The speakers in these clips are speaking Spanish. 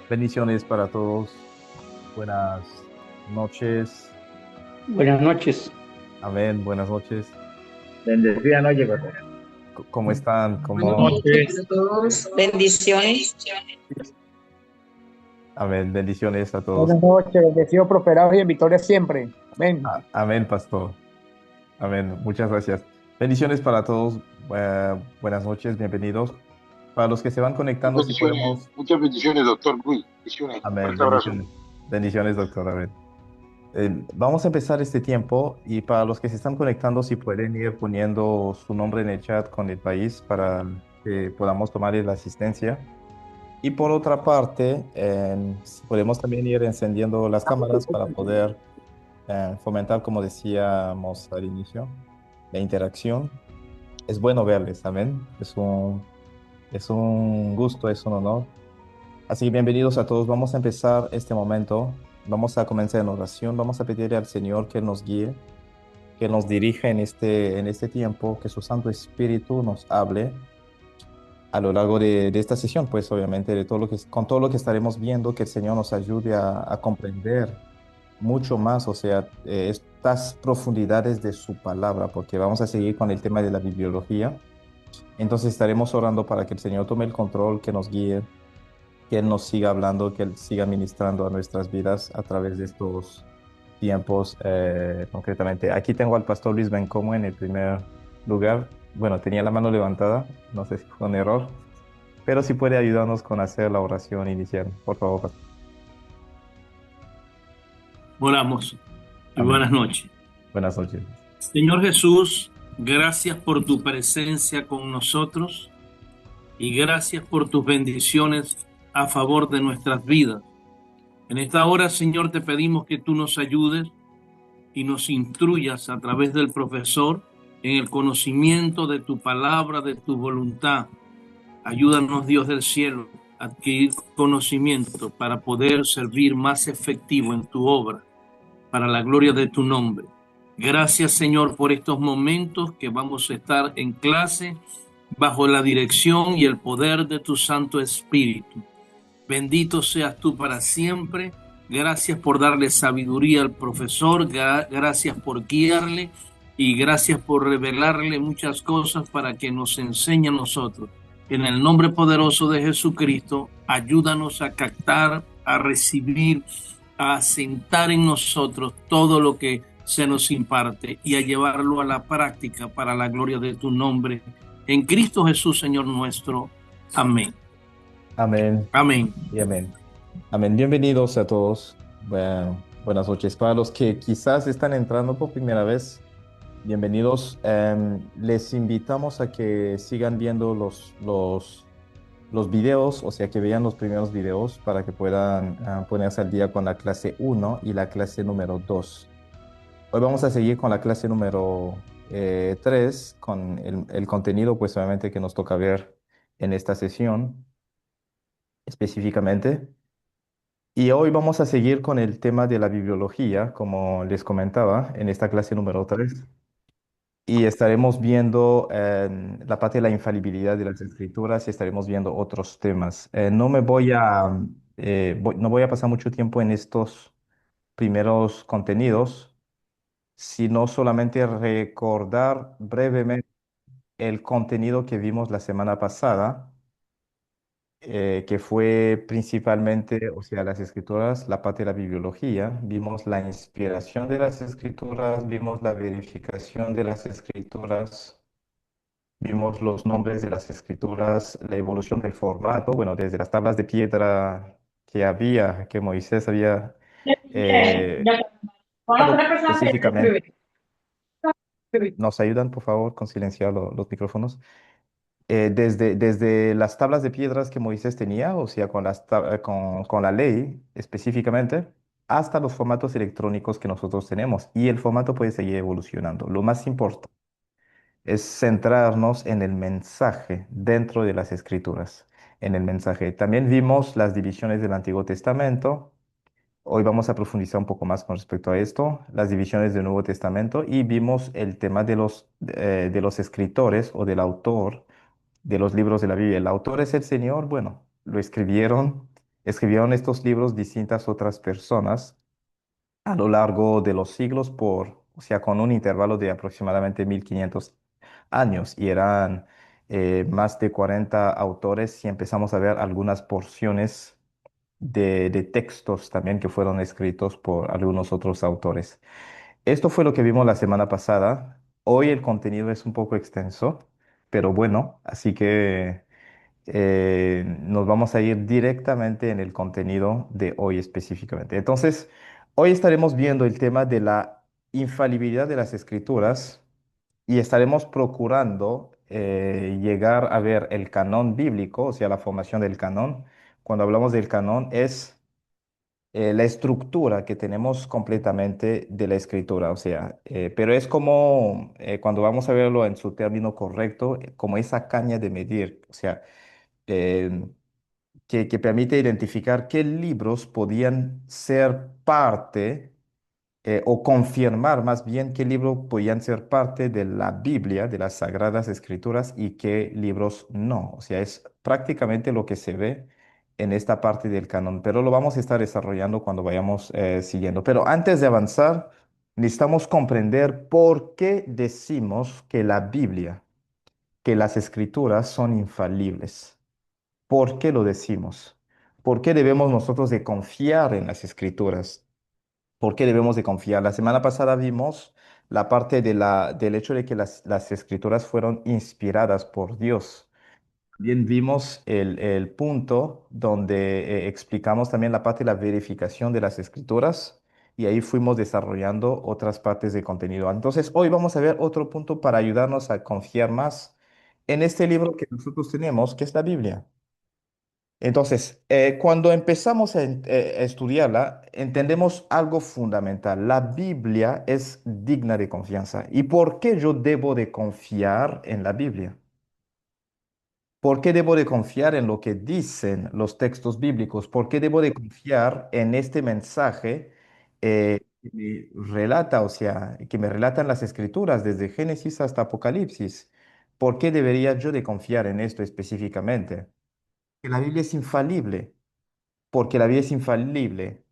Bendiciones para todos. Buenas noches. Buenas noches. Amén. Buenas noches. Bendecida noche, pastor. ¿Cómo están? Buenas ¿Cómo? noches a todos. Bendiciones. Amén. Bendiciones a todos. Buenas noches, bendecidos, prosperados y en victoria siempre. Amén. Amén, pastor. Amén. Muchas gracias. Bendiciones para todos. Buenas noches. Bienvenidos. Para los que se van conectando, si podemos. Muchas bendiciones, doctor Luis. Bendiciones. Amén. Fuerte abrazo. Bendiciones. Bendiciones, doctor. Amén. Vamos a empezar este tiempo y para los que se están conectando, si pueden ir poniendo su nombre en el chat con el país para que podamos tomar la asistencia. Y por otra parte, si podemos también ir encendiendo las cámaras para poder fomentar, como decíamos al inicio, la interacción. Es bueno verles, amén. Es un gusto, es un honor. Así que bienvenidos a todos. Vamos a empezar este momento. Vamos a comenzar en oración. Vamos a pedirle al Señor que nos guíe, que nos dirija en este tiempo, que su Santo Espíritu nos hable a lo largo de esta sesión, pues obviamente con todo lo que estaremos viendo, que el Señor nos ayude a comprender mucho más, o sea, estas profundidades de su palabra, porque vamos a seguir con el tema de la bibliología. Entonces estaremos orando para que el Señor tome el control, que nos guíe, que Él nos siga hablando, que Él siga ministrando a nuestras vidas a través de estos tiempos, concretamente. Aquí tengo al pastor Luis Bencomo en el primer lugar. Bueno, tenía la mano levantada, no sé si fue un error, pero si puede ayudarnos con hacer la oración inicial, por favor, pastor. Oramos y Amén. buenas noches. Buenas noches. Señor Jesús, gracias por tu presencia con nosotros y gracias por tus bendiciones a favor de nuestras vidas. En esta hora, Señor, te pedimos que tú nos ayudes y nos instruyas a través del profesor en el conocimiento de tu palabra, de tu voluntad. Ayúdanos, Dios del cielo, a adquirir conocimiento para poder servir más efectivo en tu obra, para la gloria de tu nombre. Gracias, Señor, por estos momentos que vamos a estar en clase bajo la dirección y el poder de tu Santo Espíritu. Bendito seas tú para siempre. Gracias por darle sabiduría al profesor, gracias por guiarle y gracias por revelarle muchas cosas para que nos enseñe a nosotros. En el nombre poderoso de Jesucristo, ayúdanos a captar, a recibir, a asentar en nosotros todo lo que se nos imparte y a llevarlo a la práctica para la gloria de tu nombre. En Cristo Jesús, Señor nuestro. Amén. Amén Amén. y amén. Amén. Bienvenidos a todos. Bueno, buenas noches. Para los que quizás están entrando por primera vez, bienvenidos. Les invitamos a que sigan viendo los videos, o sea, que vean los primeros videos para que puedan ponerse al día con la clase 1 y la clase número 2. Hoy vamos a seguir con la clase número 3, con el contenido, pues obviamente que nos toca ver en esta sesión específicamente. Y hoy vamos a seguir con el tema de la bibliología, como les comentaba, en esta clase número 3. Y estaremos viendo la parte de la infalibilidad de las escrituras y estaremos viendo otros temas. No voy a pasar mucho tiempo en estos primeros contenidos, sino solamente recordar brevemente el contenido que vimos la semana pasada, que fue principalmente, o sea, las escrituras, la parte de la bibliología. Vimos la inspiración de las escrituras, vimos la verificación de las escrituras. Vimos los nombres de las escrituras, la evolución del formato, bueno, desde las tablas de piedra que Moisés había usado específicamente. ¿Nos ayudan, por favor, con silenciar los micrófonos? Desde las tablas de piedras que Moisés tenía, o sea, con la ley específicamente, hasta los formatos electrónicos que nosotros tenemos. Y el formato puede seguir evolucionando. Lo más importante es centrarnos en el mensaje dentro de las escrituras, en el mensaje. También vimos las divisiones del Antiguo Testamento. Hoy vamos a profundizar un poco más con respecto a esto, las divisiones del Nuevo Testamento, y vimos el tema de los escritores o del autor de los libros de la Biblia. El autor es el Señor, bueno, lo escribieron Escribieron estos libros distintas otras personas a lo largo de los siglos o sea, con un intervalo de aproximadamente 1500 años y eran más de 40 autores si empezamos a ver algunas porciones de textos también que fueron escritos por algunos otros autores. Esto fue lo que vimos la semana pasada. Hoy el contenido es un poco extenso, pero bueno, así que nos vamos a ir directamente en el contenido de hoy específicamente. Entonces, hoy estaremos viendo el tema de la infalibilidad de las escrituras y estaremos procurando llegar a ver el canon bíblico, o sea, la formación del canon. Cuando hablamos del canon es la estructura que tenemos completamente de la escritura, o sea, pero es como, cuando vamos a verlo en su término correcto, como esa caña de medir, o sea, eh, que permite identificar qué libros podían ser parte o confirmar más bien qué libros podían ser parte de la Biblia, de las Sagradas Escrituras y qué libros no. O sea, es prácticamente lo que se ve en esta parte del canon, pero lo vamos a estar desarrollando cuando vayamos siguiendo. Pero antes de avanzar, necesitamos comprender por qué decimos que la Biblia, que las Escrituras son infalibles. ¿Por qué lo decimos? ¿Por qué debemos nosotros de confiar en las Escrituras? ¿Por qué debemos de confiar? La semana pasada vimos la parte del hecho de que las escrituras fueron inspiradas por Dios. Bien vimos el punto donde explicamos también la parte de la verificación de las escrituras y ahí fuimos desarrollando otras partes de contenido. Entonces, hoy vamos a ver otro punto para ayudarnos a confiar más en este libro que nosotros tenemos, que es la Biblia. Entonces, cuando empezamos a estudiarla, entendemos algo fundamental. La Biblia es digna de confianza. ¿Y por qué yo debo de confiar en la Biblia? ¿Por qué debo de confiar en lo que dicen los textos bíblicos? ¿Por qué debo de confiar en este mensaje que me relata, o sea, que me relatan las escrituras desde Génesis hasta Apocalipsis? ¿Por qué debería yo de confiar en esto específicamente? Que la Biblia es infalible, porque la Biblia es infalible.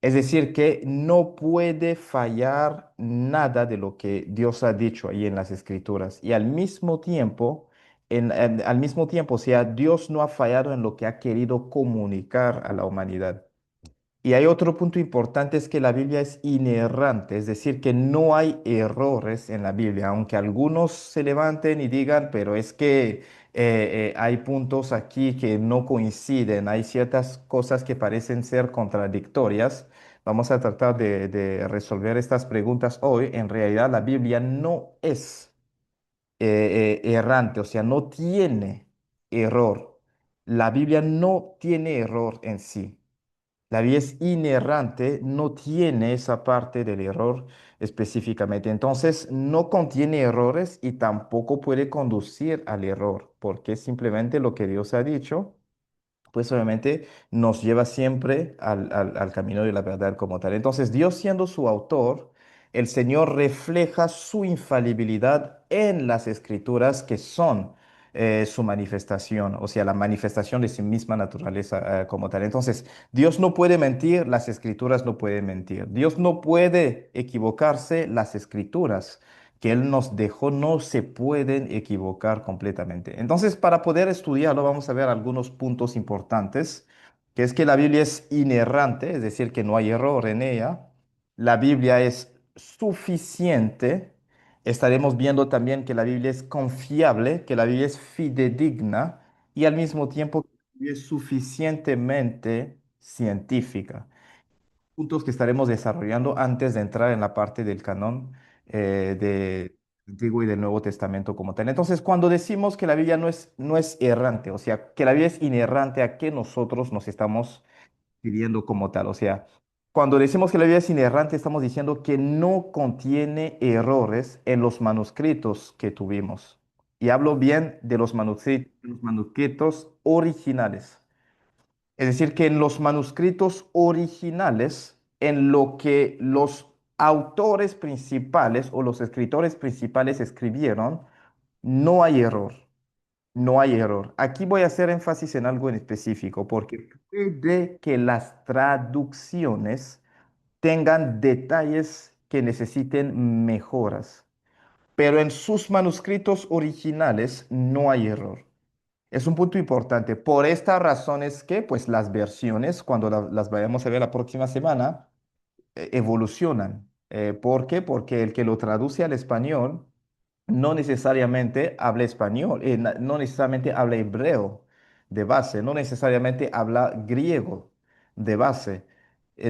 Es decir, que no puede fallar nada de lo que Dios ha dicho ahí en las Escrituras. Y al mismo tiempo, al mismo tiempo, o sea, Dios no ha fallado en lo que ha querido comunicar a la humanidad. Y hay otro punto importante, es que la Biblia es inerrante, es decir, que no hay errores en la Biblia, aunque algunos se levanten y digan, pero es que hay puntos aquí que no coinciden, hay ciertas cosas que parecen ser contradictorias. Vamos a tratar de resolver estas preguntas hoy. En realidad, la Biblia no es errante, o sea, no tiene error. La Biblia no tiene error en sí. La vía es inerrante, no tiene esa parte del error específicamente. Entonces, no contiene errores y tampoco puede conducir al error, porque es simplemente lo que Dios ha dicho, pues obviamente nos lleva siempre al camino de la verdad como tal. Entonces, Dios siendo su autor, el Señor refleja su infalibilidad en las escrituras que son su manifestación, o sea, la manifestación de su misma naturaleza como tal. Entonces, Dios no puede mentir, las escrituras no pueden mentir. Dios no puede equivocarse, las escrituras que Él nos dejó no se pueden equivocar completamente. Entonces, para poder estudiarlo, vamos a ver algunos puntos importantes, que es que la Biblia es inerrante, es decir, que no hay error en ella. La Biblia es suficiente. Estaremos viendo también que la Biblia es confiable, que la Biblia es fidedigna y al mismo tiempo que la Biblia es suficientemente científica, puntos que estaremos desarrollando antes de entrar en la parte del canon de Antiguo y del Nuevo Testamento como tal. Entonces, cuando decimos que la Biblia no es errante, o sea, que la Biblia es inerrante, ¿a qué nosotros nos estamos pidiendo como tal? O sea, cuando decimos que la Biblia es inerrante, estamos diciendo que no contiene errores en los manuscritos que tuvimos. Y hablo bien de los manuscritos originales. Es decir, que en los manuscritos originales, en lo que los autores principales o los escritores principales escribieron, no hay error. No hay error. Aquí voy a hacer énfasis en algo en específico, porque puede que las traducciones tengan detalles que necesiten mejoras, pero en sus manuscritos originales no hay error. Es un punto importante. Por esta razón es que, pues, las versiones, cuando las vayamos a ver la próxima semana, evolucionan. ¿Por qué? Porque el que lo traduce al español no necesariamente habla español, no necesariamente habla hebreo de base, no necesariamente habla griego de base,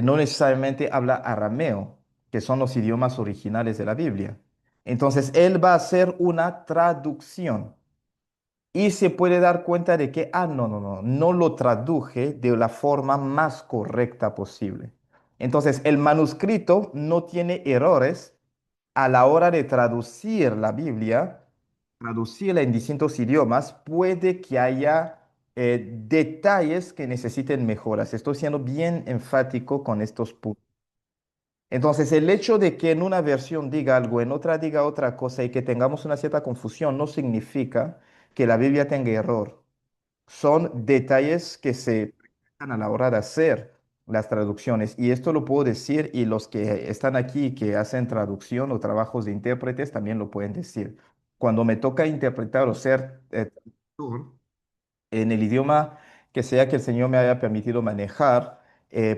no necesariamente habla arameo, que son los idiomas originales de la Biblia. Entonces, él va a hacer una traducción y se puede dar cuenta de que, no lo traduje de la forma más correcta posible. Entonces, el manuscrito no tiene errores a la hora de traducir la Biblia, traducirla en distintos idiomas, puede que haya detalles que necesiten mejoras. Estoy siendo bien enfático con estos puntos. Entonces, el hecho de que en una versión diga algo, en otra diga otra cosa y que tengamos una cierta confusión no significa que la Biblia tenga error. Son detalles que se presentan a la hora de hacer las traducciones. Y esto lo puedo decir y los que están aquí que hacen traducción o trabajos de intérpretes también lo pueden decir. Cuando me toca interpretar o ser traductor, en el idioma que sea que el Señor me haya permitido manejar,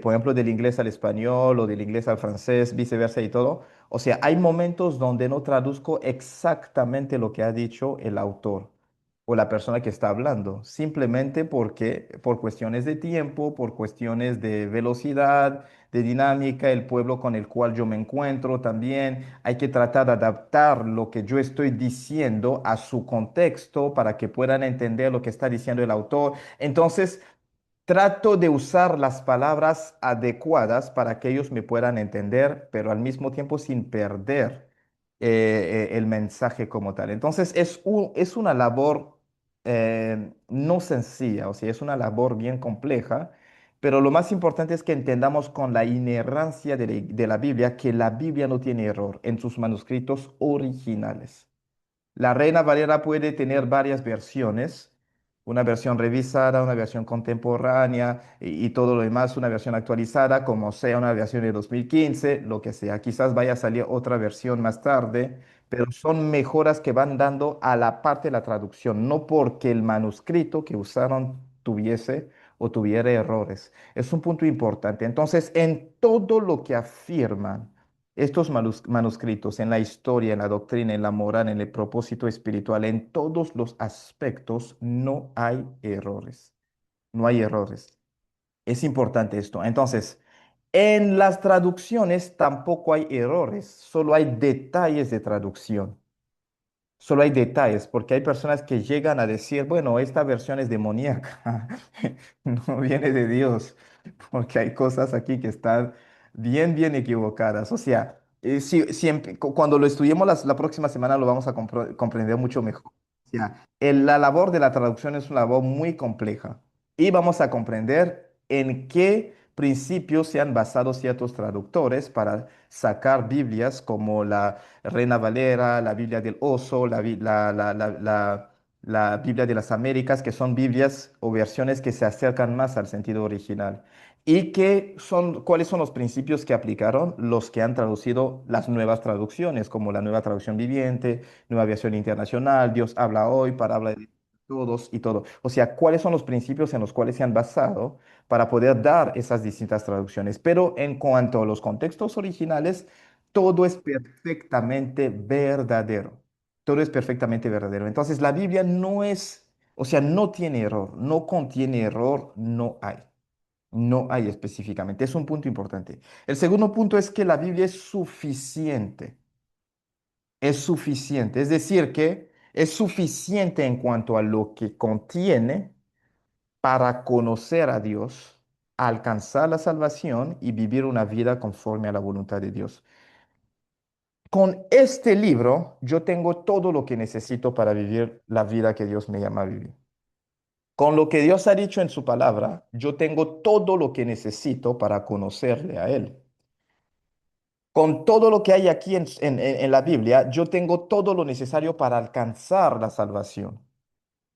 por ejemplo, del inglés al español o del inglés al francés, viceversa y todo. O sea, hay momentos donde no traduzco exactamente lo que ha dicho el autor o la persona que está hablando, simplemente porque por cuestiones de tiempo, por cuestiones de velocidad, de dinámica, el pueblo con el cual yo me encuentro también, hay que tratar de adaptar lo que yo estoy diciendo a su contexto para que puedan entender lo que está diciendo el autor. Entonces, trato de usar las palabras adecuadas para que ellos me puedan entender, pero al mismo tiempo sin perder el mensaje como tal. Entonces, es una labor no sencilla, o sea, es una labor bien compleja, pero lo más importante es que entendamos con la inerrancia de la Biblia que la Biblia no tiene error en sus manuscritos originales. La Reina Valera puede tener varias versiones, una versión revisada, una versión contemporánea y todo lo demás, una versión actualizada, como sea una versión de 2015, lo que sea. Quizás vaya a salir otra versión más tarde, pero son mejoras que van dando a la parte de la traducción, no porque el manuscrito que usaron tuviese o tuviera errores. Es un punto importante. Entonces, en todo lo que afirman, estos manuscritos en la historia, en la doctrina, en la moral, en el propósito espiritual, en todos los aspectos, no hay errores. No hay errores. Es importante esto. Entonces, en las traducciones tampoco hay errores, solo hay detalles de traducción. Solo hay detalles, porque hay personas que llegan a decir, bueno, esta versión es demoníaca, no viene de Dios, porque hay cosas aquí que están bien equivocadas. O sea, cuando lo estudiemos la próxima semana lo vamos a comprender mucho mejor. O sea, la labor de la traducción es una labor muy compleja y vamos a comprender en qué principios se han basado ciertos traductores para sacar Biblias como la Reina Valera, la Biblia del Oso, la Biblia de las Américas, que son Biblias o versiones que se acercan más al sentido original. ¿Y cuáles son los principios que aplicaron los que han traducido las nuevas traducciones, como la nueva traducción viviente, nueva versión internacional, Dios habla hoy, palabra de todos y todo? O sea, ¿cuáles son los principios en los cuales se han basado para poder dar esas distintas traducciones? Pero en cuanto a los contextos originales, todo es perfectamente verdadero. Todo es perfectamente verdadero. Entonces, la Biblia no es, o sea, no tiene error, no contiene error, no hay. No hay específicamente. Es un punto importante. El segundo punto es que la Biblia es suficiente. Es suficiente. Es decir, que es suficiente en cuanto a lo que contiene para conocer a Dios, alcanzar la salvación y vivir una vida conforme a la voluntad de Dios. Con este libro yo tengo todo lo que necesito para vivir la vida que Dios me llama a vivir. Con lo que Dios ha dicho en su palabra, yo tengo todo lo que necesito para conocerle a Él. Con todo lo que hay aquí en la Biblia, yo tengo todo lo necesario para alcanzar la salvación.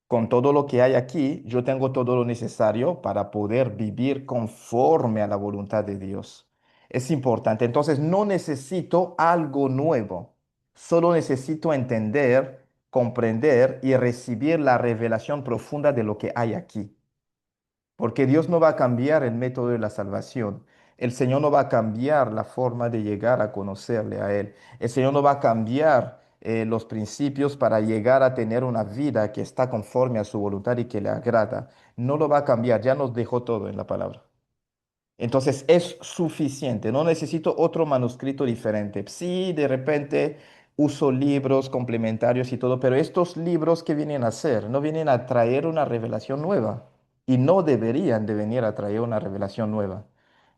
con todo lo que hay aquí, yo tengo todo lo necesario para poder vivir conforme a la voluntad de Dios. Es importante. Entonces, no necesito algo nuevo. Solo necesito entender, comprender y recibir la revelación profunda de lo que hay aquí. Porque Dios no va a cambiar el método de la salvación. El Señor no va a cambiar la forma de llegar a conocerle a Él. El Señor no va a cambiar los principios para llegar a tener una vida que está conforme a su voluntad y que le agrada. No lo va a cambiar. Ya nos dejó todo en la palabra. Entonces es suficiente, no necesito otro manuscrito diferente. Sí, de repente uso libros complementarios y todo, pero estos libros que vienen a hacer, no vienen a traer una revelación nueva y no deberían de venir a traer una revelación nueva.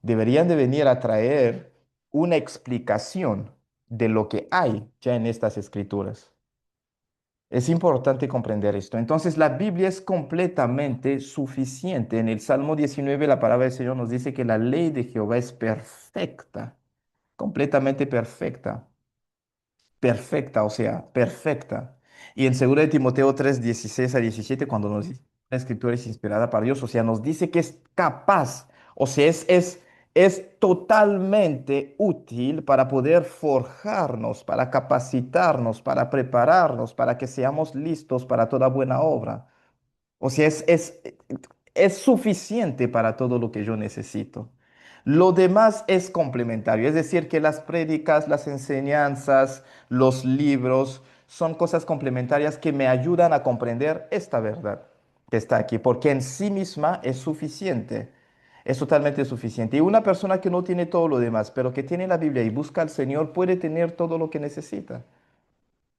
Deberían de venir a traer una explicación de lo que hay ya en estas escrituras. Es importante comprender esto. Entonces, la Biblia es completamente suficiente. En el Salmo 19, la palabra del Señor nos dice que la ley de Jehová es perfecta, completamente perfecta. Perfecta, o sea, perfecta. Y en 2 de Timoteo 3 16 a 17 cuando nos dice que la escritura es inspirada para Dios, o sea, nos dice que es capaz, o sea, es totalmente útil para poder forjarnos, para capacitarnos, para prepararnos, para que seamos listos para toda buena obra. O sea, es suficiente para todo lo que yo necesito. Lo demás es complementario, es decir, que las prédicas, las enseñanzas, los libros son cosas complementarias que me ayudan a comprender esta verdad que está aquí, porque en sí misma es suficiente, es totalmente suficiente. Y una persona que no tiene todo lo demás, pero que tiene la Biblia y busca al Señor, puede tener todo lo que necesita.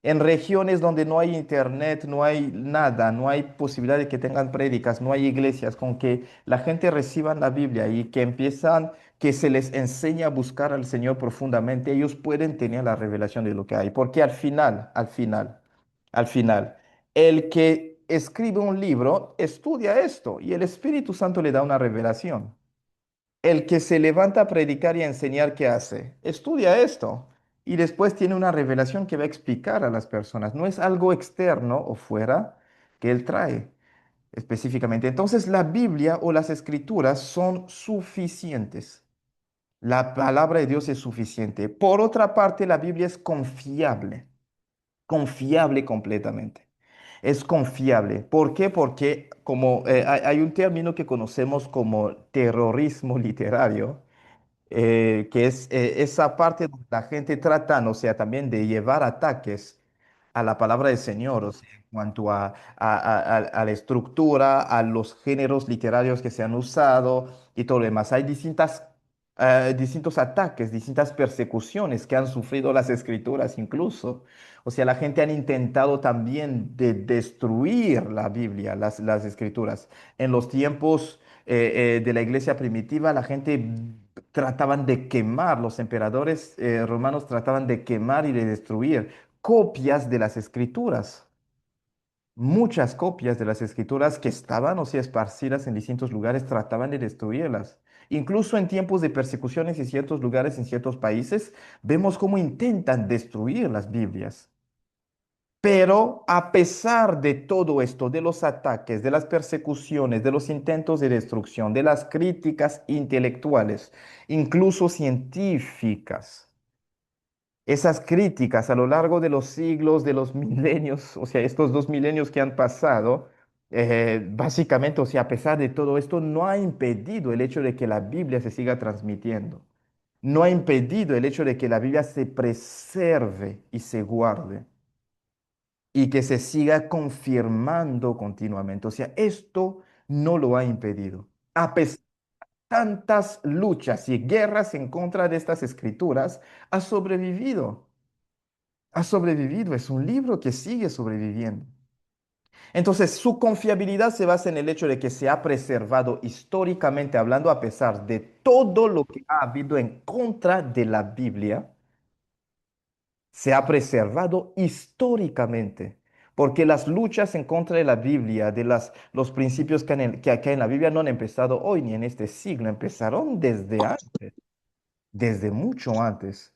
En regiones donde no hay internet, no hay nada, no hay posibilidad de que tengan prédicas, no hay iglesias, con que la gente reciba la Biblia y que empiezan, que se les enseñe a buscar al Señor profundamente, ellos pueden tener la revelación de lo que hay. Porque al final, el que escribe un libro estudia esto y el Espíritu Santo le da una revelación. El que se levanta a predicar y a enseñar, ¿qué hace? Estudia esto y después tiene una revelación que va a explicar a las personas. No es algo externo o fuera que él trae específicamente. Entonces la Biblia o las escrituras son suficientes. La palabra de Dios es suficiente. Por otra parte, la Biblia es confiable, confiable completamente. Es confiable. ¿Por qué? Porque como hay un término que conocemos como terrorismo literario, que es esa parte donde la gente trata, o sea, también de llevar ataques a la palabra del Señor, o sea, en cuanto a la estructura, a los géneros literarios que se han usado y todo lo demás. Hay distintos ataques, distintas persecuciones que han sufrido las escrituras incluso. O sea, la gente han intentado también de destruir la Biblia, las escrituras. En los tiempos de la iglesia primitiva, la gente trataban de quemar, los emperadores romanos trataban de quemar y de destruir copias de las escrituras, muchas copias de las escrituras que estaban o sea esparcidas en distintos lugares, trataban de destruirlas. Incluso en tiempos de persecuciones en ciertos lugares, en ciertos países, vemos cómo intentan destruir las Biblias. Pero a pesar de todo esto, de los ataques, de las persecuciones, de los intentos de destrucción, de las críticas intelectuales, incluso científicas, esas críticas a lo largo de los siglos, de los milenios, o sea, estos 2 milenios que han pasado, básicamente, o sea, a pesar de todo esto, no ha impedido el hecho de que la Biblia se siga transmitiendo. No ha impedido el hecho de que la Biblia se preserve y se guarde y que se siga confirmando continuamente. O sea, esto no lo ha impedido. A pesar de tantas luchas y guerras en contra de estas escrituras, ha sobrevivido. Ha sobrevivido. Es un libro que sigue sobreviviendo. Entonces, su confiabilidad se basa en el hecho de que se ha preservado históricamente hablando, a pesar de todo lo que ha habido en contra de la Biblia, se ha preservado históricamente, porque las luchas en contra de la Biblia, de los principios que hay en la Biblia, no han empezado hoy ni en este siglo, empezaron desde antes, desde mucho antes.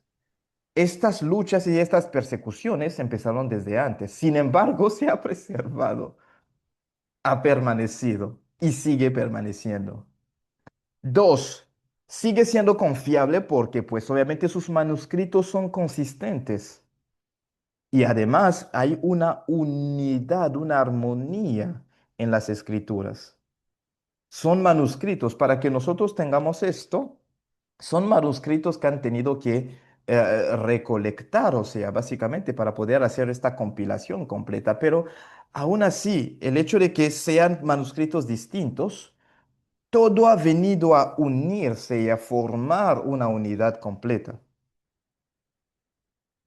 Estas luchas y estas persecuciones empezaron desde antes, sin embargo, se ha preservado. ha permanecido y sigue permaneciendo. Dos, sigue siendo confiable porque pues obviamente sus manuscritos son consistentes y además hay una unidad, una armonía en las escrituras. Son manuscritos. Para que nosotros tengamos esto, son manuscritos que han tenido que recolectar, o sea, básicamente para poder hacer esta compilación completa. Pero aún así, el hecho de que sean manuscritos distintos, todo ha venido a unirse y a formar una unidad completa.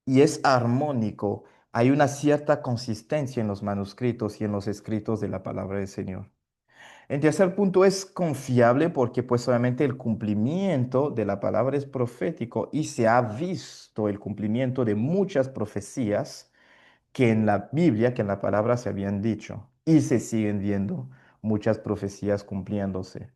Y es armónico. Hay una cierta consistencia en los manuscritos y en los escritos de la palabra del Señor. En tercer punto, es confiable porque pues obviamente el cumplimiento de la palabra es profético y se ha visto el cumplimiento de muchas profecías que en la Biblia, que en la palabra se habían dicho y se siguen viendo muchas profecías cumpliéndose.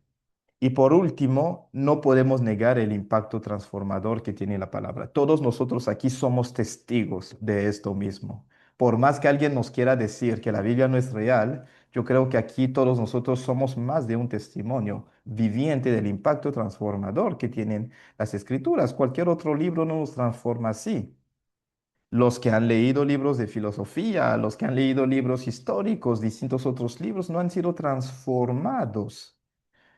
Y por último, no podemos negar el impacto transformador que tiene la palabra. Todos nosotros aquí somos testigos de esto mismo. Por más que alguien nos quiera decir que la Biblia no es real, yo creo que aquí todos nosotros somos más de un testimonio viviente del impacto transformador que tienen las escrituras. Cualquier otro libro no nos transforma así. Los que han leído libros de filosofía, los que han leído libros históricos, distintos otros libros, no han sido transformados.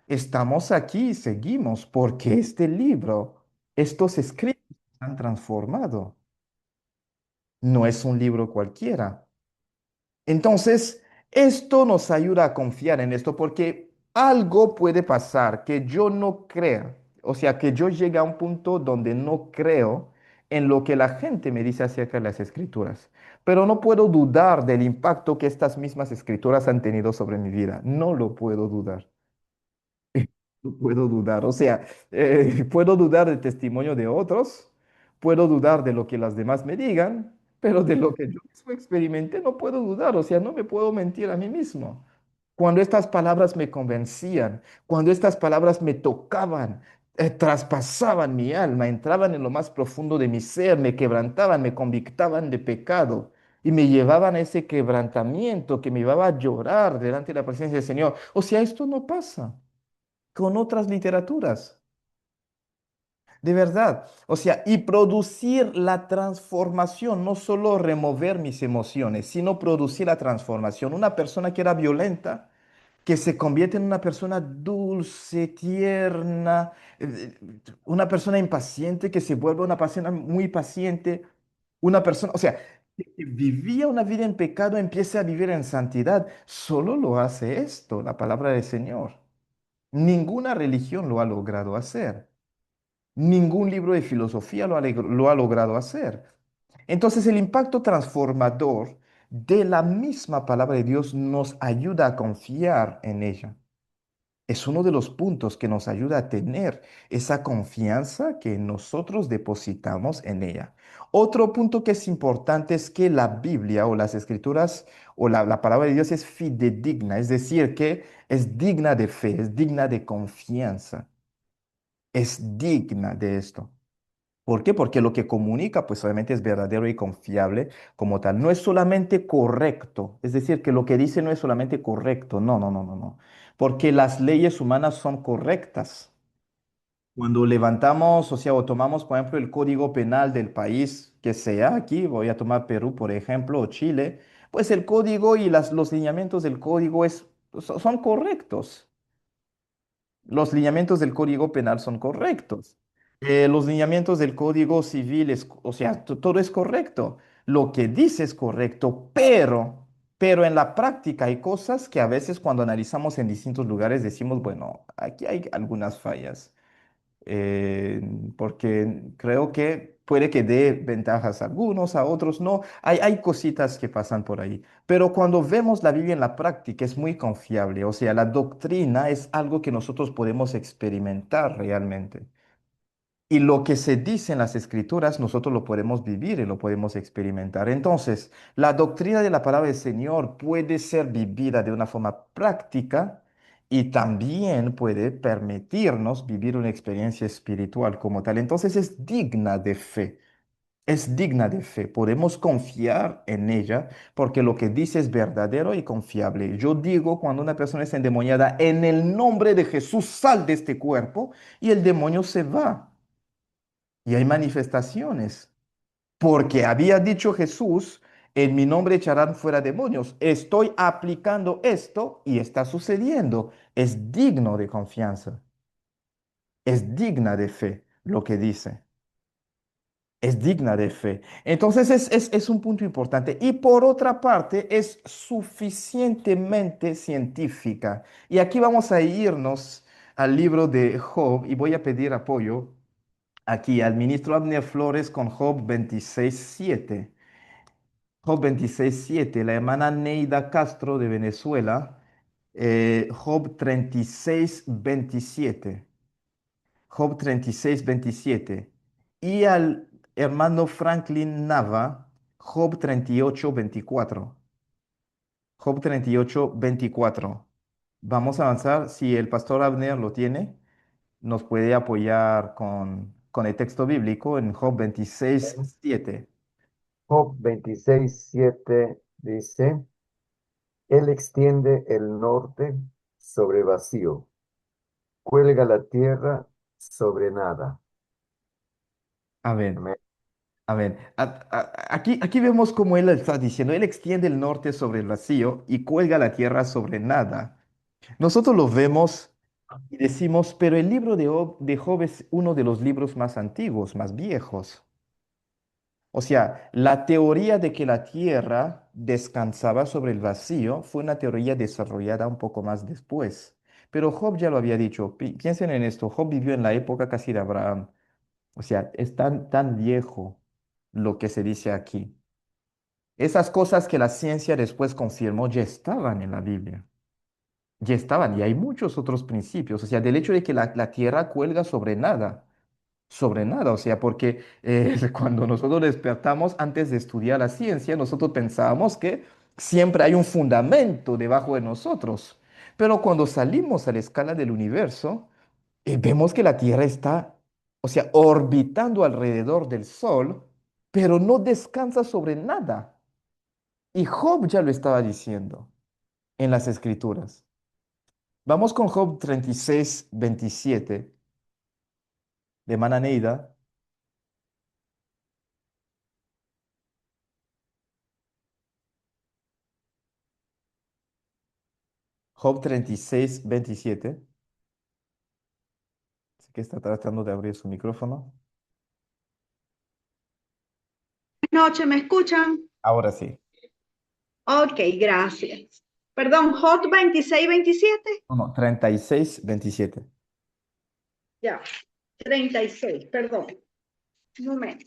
Estamos aquí y seguimos porque este libro, estos escritos han transformado. No es un libro cualquiera. Entonces, esto nos ayuda a confiar en esto porque algo puede pasar que yo no crea. O sea, que yo llegue a un punto donde no creo en lo que la gente me dice acerca de las escrituras. Pero no puedo dudar del impacto que estas mismas escrituras han tenido sobre mi vida. No lo puedo dudar. No puedo dudar, o sea, puedo dudar del testimonio de otros, puedo dudar de lo que las demás me digan, pero de lo que yo mismo experimenté no puedo dudar, o sea, no me puedo mentir a mí mismo. Cuando estas palabras me convencían, cuando estas palabras me tocaban, traspasaban mi alma, entraban en lo más profundo de mi ser, me quebrantaban, me convictaban de pecado y me llevaban a ese quebrantamiento que me llevaba a llorar delante de la presencia del Señor. O sea, esto no pasa con otras literaturas, de verdad. O sea, y producir la transformación, no solo remover mis emociones, sino producir la transformación. Una persona que era violenta, que se convierte en una persona dulce, tierna, una persona impaciente que se vuelve una persona muy paciente, una persona, o sea, que vivía una vida en pecado, empieza a vivir en santidad. Solo lo hace esto, la palabra del Señor. Ninguna religión lo ha logrado hacer. Ningún libro de filosofía lo ha logrado hacer. Entonces el impacto transformador de la misma palabra de Dios nos ayuda a confiar en ella. Es uno de los puntos que nos ayuda a tener esa confianza que nosotros depositamos en ella. Otro punto que es importante es que la Biblia o las escrituras o la palabra de Dios es fidedigna, es decir, que es digna de fe, es digna de confianza, es digna de esto. ¿Por qué? Porque lo que comunica, pues obviamente es verdadero y confiable como tal. No es solamente correcto, es decir, que lo que dice no es solamente correcto, no, no, no, no, no. Porque las leyes humanas son correctas. Cuando levantamos, o sea, o tomamos, por ejemplo, el código penal del país que sea, aquí voy a tomar Perú, por ejemplo, o Chile, pues el código y los lineamientos del código son correctos. Los lineamientos del Código Penal son correctos. Los lineamientos del Código Civil, o sea, todo es correcto. Lo que dice es correcto, pero en la práctica hay cosas que a veces cuando analizamos en distintos lugares decimos, bueno, aquí hay algunas fallas eh, porque creo que puede que dé ventajas a algunos, a otros no. Hay cositas que pasan por ahí. Pero cuando vemos la Biblia en la práctica es muy confiable. O sea, la doctrina es algo que nosotros podemos experimentar realmente. Y lo que se dice en las escrituras, nosotros lo podemos vivir y lo podemos experimentar. Entonces, la doctrina de la palabra del Señor puede ser vivida de una forma práctica y también puede permitirnos vivir una experiencia espiritual como tal. Entonces, es digna de fe. Es digna de fe. Podemos confiar en ella porque lo que dice es verdadero y confiable. Yo digo, cuando una persona es endemoniada, en el nombre de Jesús, sal de este cuerpo y el demonio se va. Y hay manifestaciones. Porque había dicho Jesús, en mi nombre echarán fuera demonios. Estoy aplicando esto y está sucediendo. Es digno de confianza. Es digna de fe lo que dice. Es digna de fe. Entonces es un punto importante. Y por otra parte, es suficientemente científica. Y aquí vamos a irnos al libro de Job y voy a pedir apoyo aquí al ministro Abner Flores con Job 26:7. Job 26:7, la hermana Neida Castro de Venezuela, Job 36:27. Job 36:27. Y al hermano Franklin Nava, Job 38:24. Job 38:24. Vamos a avanzar. Si el pastor Abner lo tiene, nos puede apoyar con el texto bíblico en Job 26:7. Job 26:7 dice, Él extiende el norte sobre vacío, cuelga la tierra sobre nada. Amén. Amén. Amén. Aquí vemos cómo él está diciendo, él extiende el norte sobre el vacío y cuelga la tierra sobre nada. Nosotros lo vemos y decimos, pero el libro de Job es uno de los libros más antiguos, más viejos. O sea, la teoría de que la tierra descansaba sobre el vacío fue una teoría desarrollada un poco más después. Pero Job ya lo había dicho. Piensen en esto, Job vivió en la época casi de Abraham. O sea, es tan viejo lo que se dice aquí. Esas cosas que la ciencia después confirmó ya estaban en la Biblia. Ya estaban, y hay muchos otros principios. O sea, del hecho de que la tierra cuelga sobre nada. O sea, porque cuando nosotros despertamos antes de estudiar la ciencia, nosotros pensábamos que siempre hay un fundamento debajo de nosotros. Pero cuando salimos a la escala del universo, vemos que la Tierra está, o sea, orbitando alrededor del Sol, pero no descansa sobre nada. Y Job ya lo estaba diciendo en las Escrituras. Vamos con Job 36:27 de Mananeida. Job 36:27. Así que está tratando de abrir su micrófono. Noche, ¿me escuchan? Ahora sí. Ok, gracias. Perdón, Hot 2627. No, no, 36:27. Ya, 36, perdón. Un momento.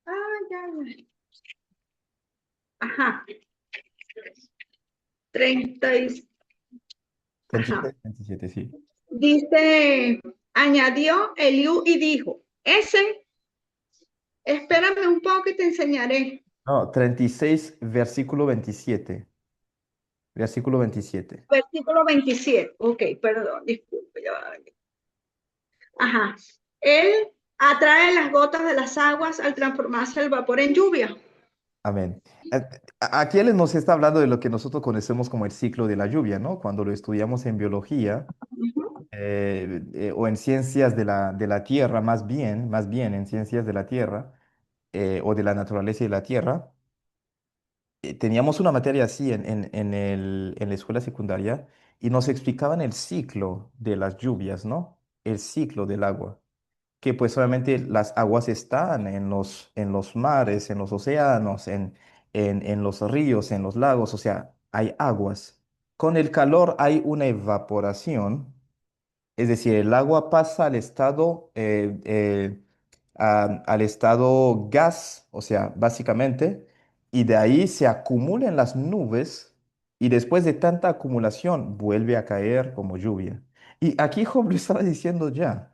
Ah, ya. Ajá. 30. Ajá. 27, sí. Dice, añadió Eliú y dijo, espérame un poco y te enseñaré. No, 36, versículo 27. Versículo 27. Versículo 27. Ok, perdón, disculpe. Ajá. Él atrae las gotas de las aguas al transformarse el vapor en lluvia. Amén. Aquí él nos está hablando de lo que nosotros conocemos como el ciclo de la lluvia, ¿no? Cuando lo estudiamos en biología Ujú. o en ciencias de la tierra, más bien en ciencias de la tierra o de la naturaleza y la tierra, teníamos una materia así en la escuela secundaria y nos explicaban el ciclo de las lluvias, ¿no? El ciclo del agua. Que pues obviamente las aguas están en los mares, en los océanos, en los ríos, en los lagos, o sea, hay aguas. Con el calor hay una evaporación, es decir, el agua pasa al estado gas, o sea, básicamente, y de ahí se acumula en las nubes y después de tanta acumulación vuelve a caer como lluvia. Y aquí Job lo estaba diciendo ya.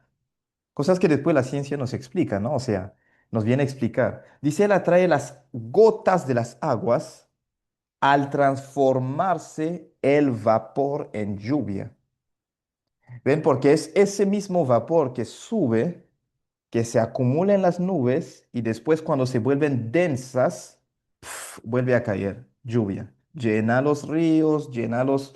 Cosas que después la ciencia nos explica, ¿no? O sea, nos viene a explicar. Dice, él atrae las gotas de las aguas al transformarse el vapor en lluvia. ¿Ven? Porque es ese mismo vapor que sube que se acumulan en las nubes y después cuando se vuelven densas, vuelve a caer lluvia. Llena los ríos, llena los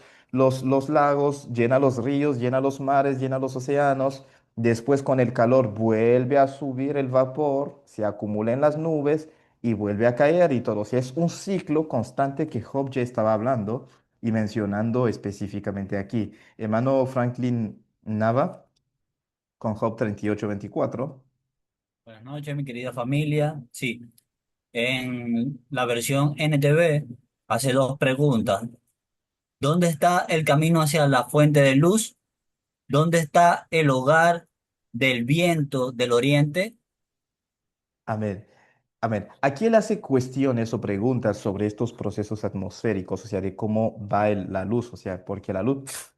lagos, llena los ríos, llena los mares, llena los océanos. Después con el calor vuelve a subir el vapor, se acumula en las nubes y vuelve a caer y todo. O sea, es un ciclo constante que Job ya estaba hablando y mencionando específicamente aquí. Hermano Franklin Nava, con Job 38:24. Buenas noches, mi querida familia. Sí, en la versión NTV hace dos preguntas. ¿Dónde está el camino hacia la fuente de luz? ¿Dónde está el hogar del viento del oriente? Amén. Amén. Aquí él hace cuestiones o preguntas sobre estos procesos atmosféricos, o sea, de cómo va la luz, o sea, porque la luz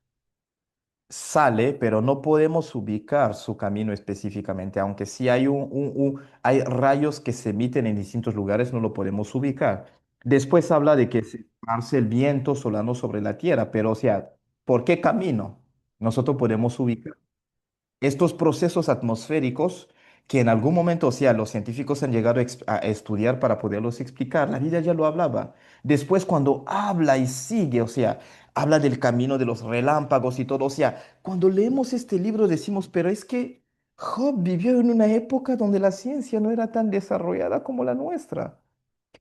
sale, pero no podemos ubicar su camino específicamente, aunque sí hay hay rayos que se emiten en distintos lugares, no lo podemos ubicar. Después habla de que se esparce el viento solano sobre la tierra, pero o sea, ¿por qué camino? Nosotros podemos ubicar estos procesos atmosféricos que en algún momento, o sea, los científicos han llegado a estudiar para poderlos explicar. La Biblia ya lo hablaba. Después, cuando habla y sigue, o sea, habla del camino de los relámpagos y todo, o sea, cuando leemos este libro decimos, pero es que Job vivió en una época donde la ciencia no era tan desarrollada como la nuestra.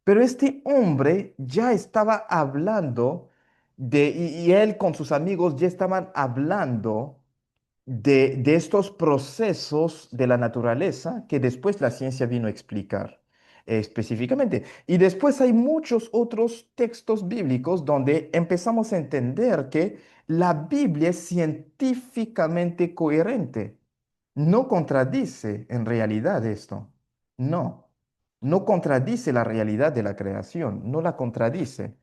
Pero este hombre ya estaba hablando y él con sus amigos ya estaban hablando de estos procesos de la naturaleza que después la ciencia vino a explicar específicamente. Y después hay muchos otros textos bíblicos donde empezamos a entender que la Biblia es científicamente coherente. No contradice en realidad esto. No, no contradice la realidad de la creación, no la contradice.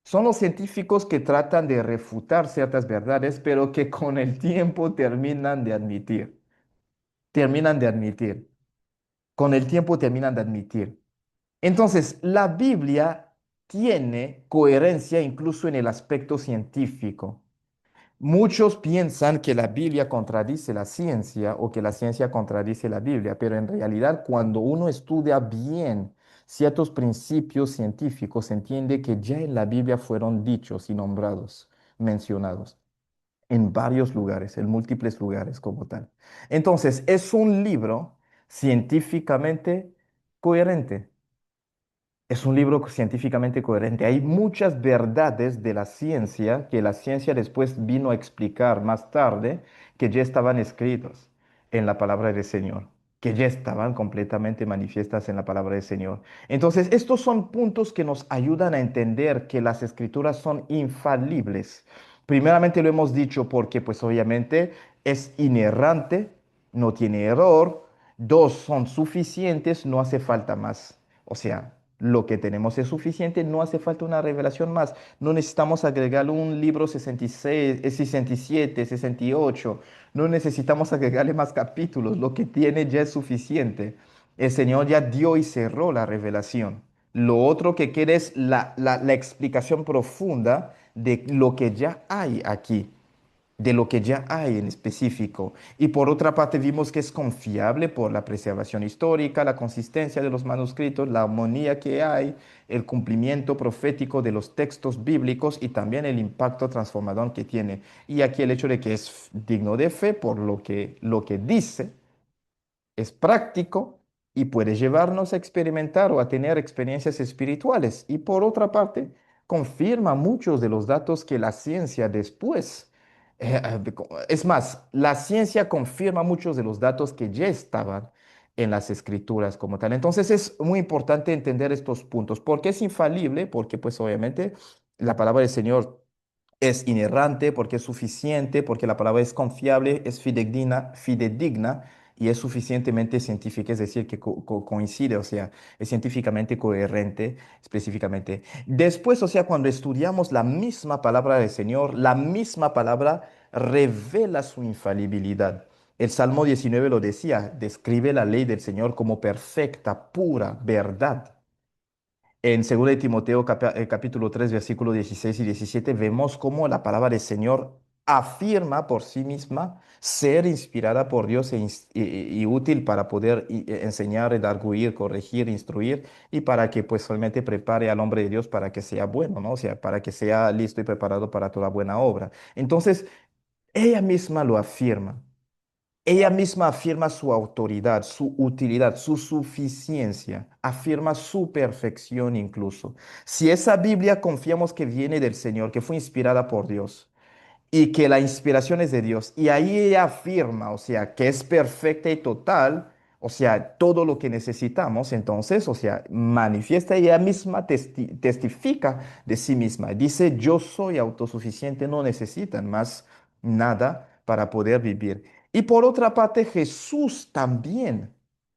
Son los científicos que tratan de refutar ciertas verdades, pero que con el tiempo terminan de admitir, con el tiempo terminan de admitir. Entonces, la Biblia tiene coherencia incluso en el aspecto científico. Muchos piensan que la Biblia contradice la ciencia o que la ciencia contradice la Biblia, pero en realidad cuando uno estudia bien ciertos principios científicos, se entiende que ya en la Biblia fueron dichos y nombrados, mencionados en varios lugares, en múltiples lugares como tal. Entonces, es un libro científicamente coherente. Es un libro científicamente coherente. Hay muchas verdades de la ciencia que la ciencia después vino a explicar más tarde que ya estaban escritos en la palabra del Señor, que ya estaban completamente manifiestas en la palabra del Señor. Entonces, estos son puntos que nos ayudan a entender que las escrituras son infalibles. Primeramente lo hemos dicho porque pues obviamente es inerrante, no tiene error. Dos, son suficientes, no hace falta más. O sea, lo que tenemos es suficiente, no hace falta una revelación más. No necesitamos agregar un libro 66, 67, 68. No necesitamos agregarle más capítulos. Lo que tiene ya es suficiente. El Señor ya dio y cerró la revelación. Lo otro que queda es la explicación profunda de lo que ya hay aquí, de lo que ya hay en específico. Y por otra parte vimos que es confiable por la preservación histórica, la consistencia de los manuscritos, la armonía que hay, el cumplimiento profético de los textos bíblicos y también el impacto transformador que tiene. Y aquí el hecho de que es digno de fe por lo que dice es práctico y puede llevarnos a experimentar o a tener experiencias espirituales. Y por otra parte, confirma muchos de los datos que la ciencia después, es más, la ciencia confirma muchos de los datos que ya estaban en las escrituras como tal. Entonces es muy importante entender estos puntos. ¿Por qué es infalible? Porque pues obviamente la palabra del Señor es inerrante, porque es suficiente, porque la palabra es confiable, es fidedigna y es suficientemente científica, es decir, que coincide, o sea, es científicamente coherente específicamente. Después, o sea, cuando estudiamos la misma palabra del Señor, la misma palabra revela su infalibilidad. El Salmo 19 lo decía, describe la ley del Señor como perfecta, pura, verdad. En 2 de Timoteo capítulo 3 versículo 16 y 17 vemos cómo la palabra del Señor afirma por sí misma ser inspirada por Dios y útil para poder enseñar, redarguir, corregir, instruir y para que pues solamente prepare al hombre de Dios para que sea bueno, ¿no? O sea, para que sea listo y preparado para toda buena obra. Entonces, ella misma lo afirma. Ella misma afirma su autoridad, su utilidad, su suficiencia, afirma su perfección incluso. Si esa Biblia confiamos que viene del Señor, que fue inspirada por Dios, y que la inspiración es de Dios. Y ahí ella afirma, o sea, que es perfecta y total, o sea, todo lo que necesitamos, entonces, o sea, manifiesta ella misma, testifica de sí misma. Dice, yo soy autosuficiente, no necesitan más nada para poder vivir. Y por otra parte, Jesús también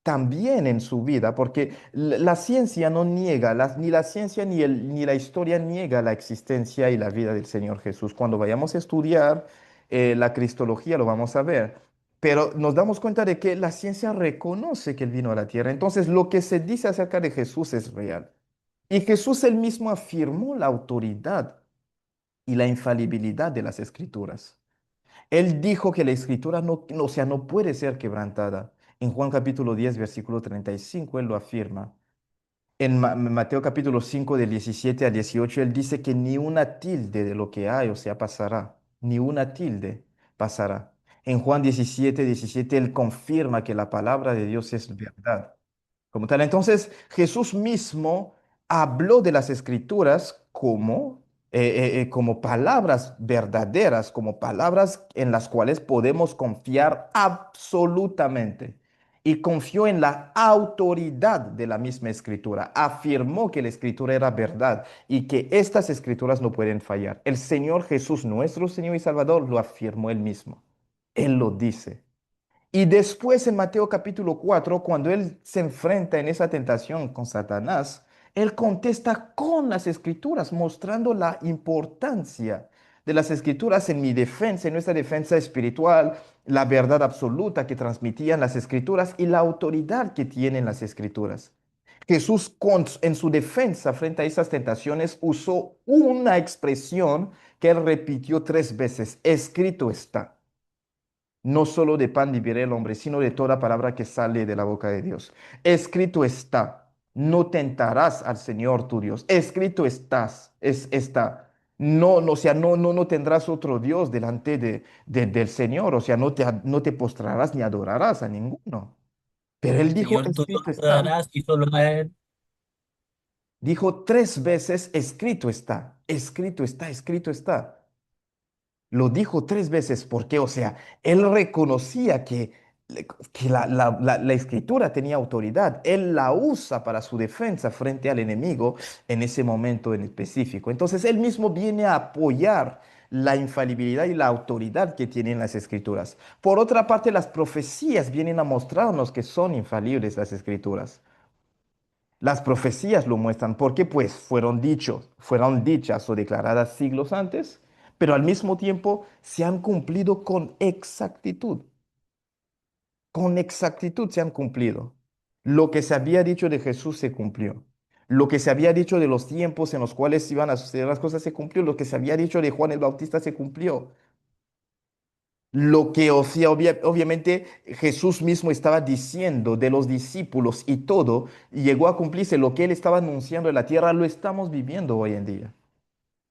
en su vida, porque la ciencia no niega, ni la ciencia ni la historia niega la existencia y la vida del Señor Jesús. Cuando vayamos a estudiar la cristología lo vamos a ver, pero nos damos cuenta de que la ciencia reconoce que Él vino a la tierra. Entonces, lo que se dice acerca de Jesús es real. Y Jesús él mismo afirmó la autoridad y la infalibilidad de las Escrituras. Él dijo que la escritura o sea, no puede ser quebrantada. En Juan capítulo 10 versículo 35 él lo afirma. En Mateo capítulo 5 del 17 al 18 él dice que ni una tilde de lo que hay, o sea, pasará. Ni una tilde pasará. En Juan 17 él confirma que la palabra de Dios es verdad. Como tal, entonces Jesús mismo habló de las escrituras como palabras verdaderas, como palabras en las cuales podemos confiar absolutamente. Y confió en la autoridad de la misma escritura. Afirmó que la escritura era verdad y que estas escrituras no pueden fallar. El Señor Jesús, nuestro Señor y Salvador, lo afirmó él mismo. Él lo dice. Y después en Mateo capítulo 4, cuando él se enfrenta en esa tentación con Satanás, él contesta con las escrituras, mostrando la importancia de las escrituras en mi defensa, en nuestra defensa espiritual, la verdad absoluta que transmitían las escrituras y la autoridad que tienen las escrituras. Jesús en su defensa frente a esas tentaciones usó una expresión que él repitió 3 veces, escrito está. No solo de pan vivirá el hombre, sino de toda palabra que sale de la boca de Dios. Escrito está, no tentarás al Señor tu Dios. Escrito está. No, no, o sea, no tendrás otro Dios delante del Señor. O sea, no te postrarás ni adorarás a ninguno. Pero él Al dijo, Señor tú escrito lo está. darás y solo a Él. Dijo 3 veces, escrito está, escrito está, escrito está. Lo dijo 3 veces porque, o sea, él reconocía que la escritura tenía autoridad. Él la usa para su defensa frente al enemigo en ese momento en específico. Entonces, él mismo viene a apoyar la infalibilidad y la autoridad que tienen las escrituras. Por otra parte, las profecías vienen a mostrarnos que son infalibles las escrituras. Las profecías lo muestran porque pues fueron dichas o declaradas siglos antes, pero al mismo tiempo se han cumplido con exactitud. Con exactitud se han cumplido. Lo que se había dicho de Jesús se cumplió. Lo que se había dicho de los tiempos en los cuales iban a suceder las cosas se cumplió. Lo que se había dicho de Juan el Bautista se cumplió. Lo que, o sea, obviamente Jesús mismo estaba diciendo de los discípulos y todo, llegó a cumplirse. Lo que él estaba anunciando en la tierra, lo estamos viviendo hoy en día.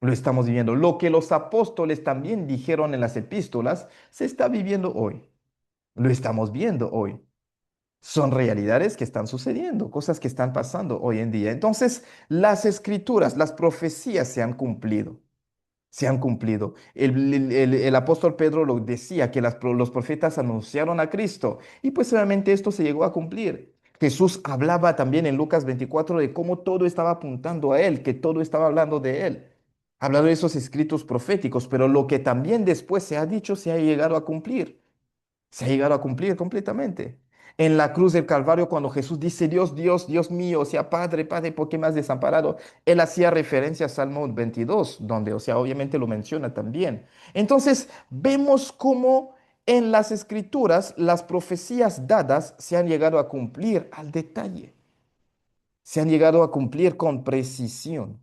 Lo estamos viviendo. Lo que los apóstoles también dijeron en las epístolas, se está viviendo hoy. Lo estamos viendo hoy. Son realidades que están sucediendo, cosas que están pasando hoy en día. Entonces, las escrituras, las profecías se han cumplido. Se han cumplido. El apóstol Pedro lo decía, que los profetas anunciaron a Cristo y pues obviamente esto se llegó a cumplir. Jesús hablaba también en Lucas 24 de cómo todo estaba apuntando a Él, que todo estaba hablando de Él. Hablando de esos escritos proféticos, pero lo que también después se ha dicho se ha llegado a cumplir. Se ha llegado a cumplir completamente. En la cruz del Calvario, cuando Jesús dice, Dios, Dios, Dios mío, o sea, Padre, Padre, ¿por qué me has desamparado? Él hacía referencia a Salmo 22, donde, o sea, obviamente lo menciona también. Entonces, vemos cómo en las Escrituras las profecías dadas se han llegado a cumplir al detalle, se han llegado a cumplir con precisión.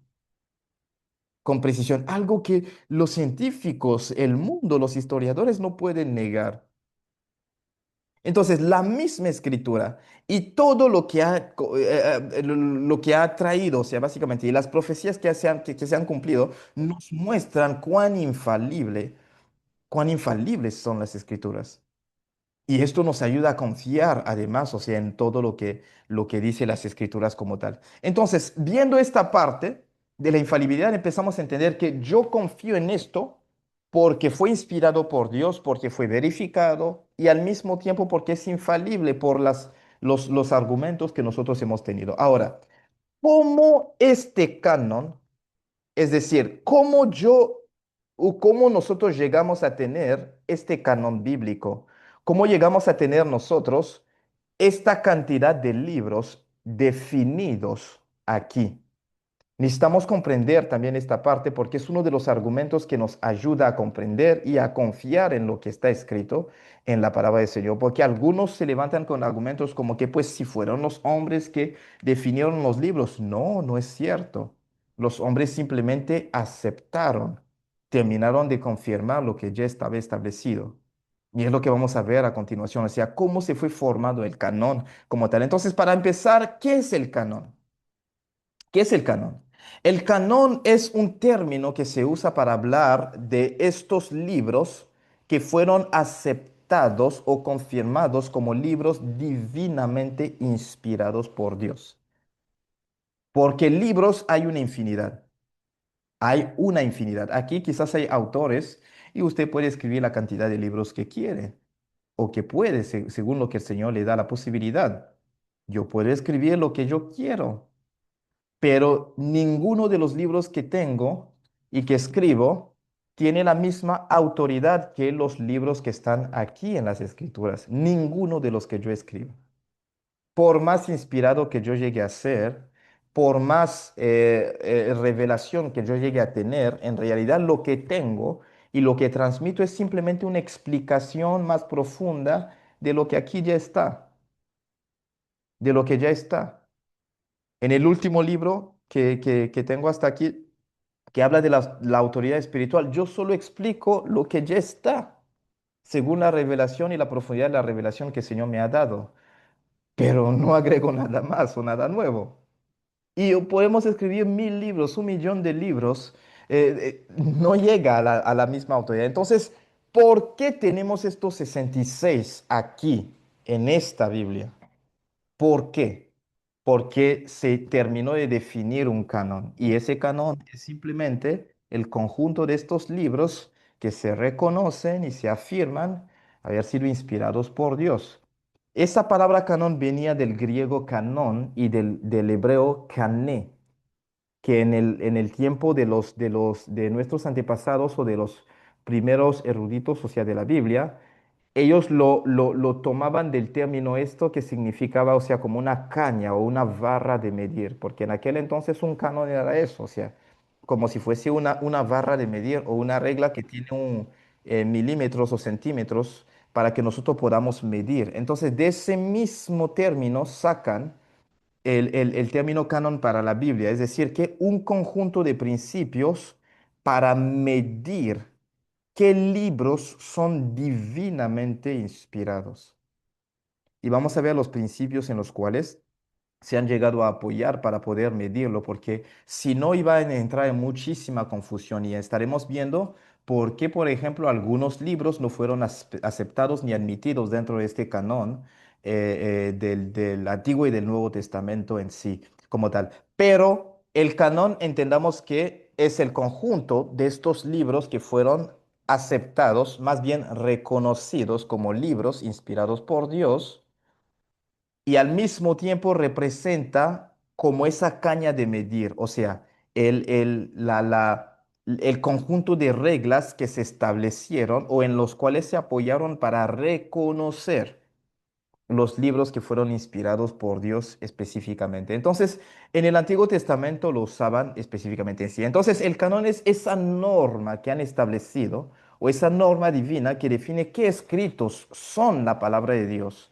con precisión, algo que los científicos, el mundo, los historiadores no pueden negar. Entonces, la misma escritura y todo lo que lo que ha traído, o sea, básicamente, y las profecías que se han cumplido, nos muestran cuán infalibles son las escrituras. Y esto nos ayuda a confiar, además, o sea, en todo lo que dice las escrituras como tal. Entonces, viendo esta parte de la infalibilidad, empezamos a entender que yo confío en esto porque fue inspirado por Dios, porque fue verificado y al mismo tiempo porque es infalible por los argumentos que nosotros hemos tenido. Ahora, ¿cómo este canon, es decir, cómo yo o cómo nosotros llegamos a tener este canon bíblico? ¿Cómo llegamos a tener nosotros esta cantidad de libros definidos aquí? Necesitamos comprender también esta parte porque es uno de los argumentos que nos ayuda a comprender y a confiar en lo que está escrito en la palabra del Señor. Porque algunos se levantan con argumentos como que pues si fueron los hombres que definieron los libros. No, no es cierto. Los hombres simplemente aceptaron, terminaron de confirmar lo que ya estaba establecido. Y es lo que vamos a ver a continuación, o sea, cómo se fue formando el canon como tal. Entonces, para empezar, ¿qué es el canon? ¿Qué es el canon? El canon es un término que se usa para hablar de estos libros que fueron aceptados o confirmados como libros divinamente inspirados por Dios. Porque libros hay una infinidad. Hay una infinidad. Aquí quizás hay autores y usted puede escribir la cantidad de libros que quiere o que puede, según lo que el Señor le da la posibilidad. Yo puedo escribir lo que yo quiero, pero ninguno de los libros que tengo y que escribo tiene la misma autoridad que los libros que están aquí en las escrituras. Ninguno de los que yo escribo. Por más inspirado que yo llegue a ser, por más revelación que yo llegue a tener, en realidad lo que tengo y lo que transmito es simplemente una explicación más profunda de lo que aquí ya está, de lo que ya está. En el último libro que tengo hasta aquí, que habla de la autoridad espiritual, yo solo explico lo que ya está, según la revelación y la profundidad de la revelación que el Señor me ha dado, pero no agrego nada más o nada nuevo. Y podemos escribir 1000 libros, 1 millón de libros, no llega a la misma autoridad. Entonces, ¿por qué tenemos estos 66 aquí en esta Biblia? ¿Por qué? Porque se terminó de definir un canon y ese canon es simplemente el conjunto de estos libros que se reconocen y se afirman haber sido inspirados por Dios. Esa palabra canon venía del griego canón y del hebreo cané, que en el tiempo de nuestros antepasados o de los primeros eruditos, o sea, de la Biblia, ellos lo tomaban del término esto que significaba, o sea, como una caña o una barra de medir, porque en aquel entonces un canon era eso, o sea, como si fuese una barra de medir o una regla que tiene milímetros o centímetros para que nosotros podamos medir. Entonces, de ese mismo término sacan el término canon para la Biblia, es decir, que un conjunto de principios para medir qué libros son divinamente inspirados. Y vamos a ver los principios en los cuales se han llegado a apoyar para poder medirlo, porque si no iba a entrar en muchísima confusión y estaremos viendo por qué, por ejemplo, algunos libros no fueron aceptados ni admitidos dentro de este canon del Antiguo y del Nuevo Testamento en sí, como tal. Pero el canon entendamos que es el conjunto de estos libros que fueron aceptados, más bien reconocidos como libros inspirados por Dios y al mismo tiempo representa como esa caña de medir, o sea, el conjunto de reglas que se establecieron o en los cuales se apoyaron para reconocer los libros que fueron inspirados por Dios específicamente. Entonces, en el Antiguo Testamento lo usaban específicamente así. Entonces, el canon es esa norma que han establecido o esa norma divina que define qué escritos son la palabra de Dios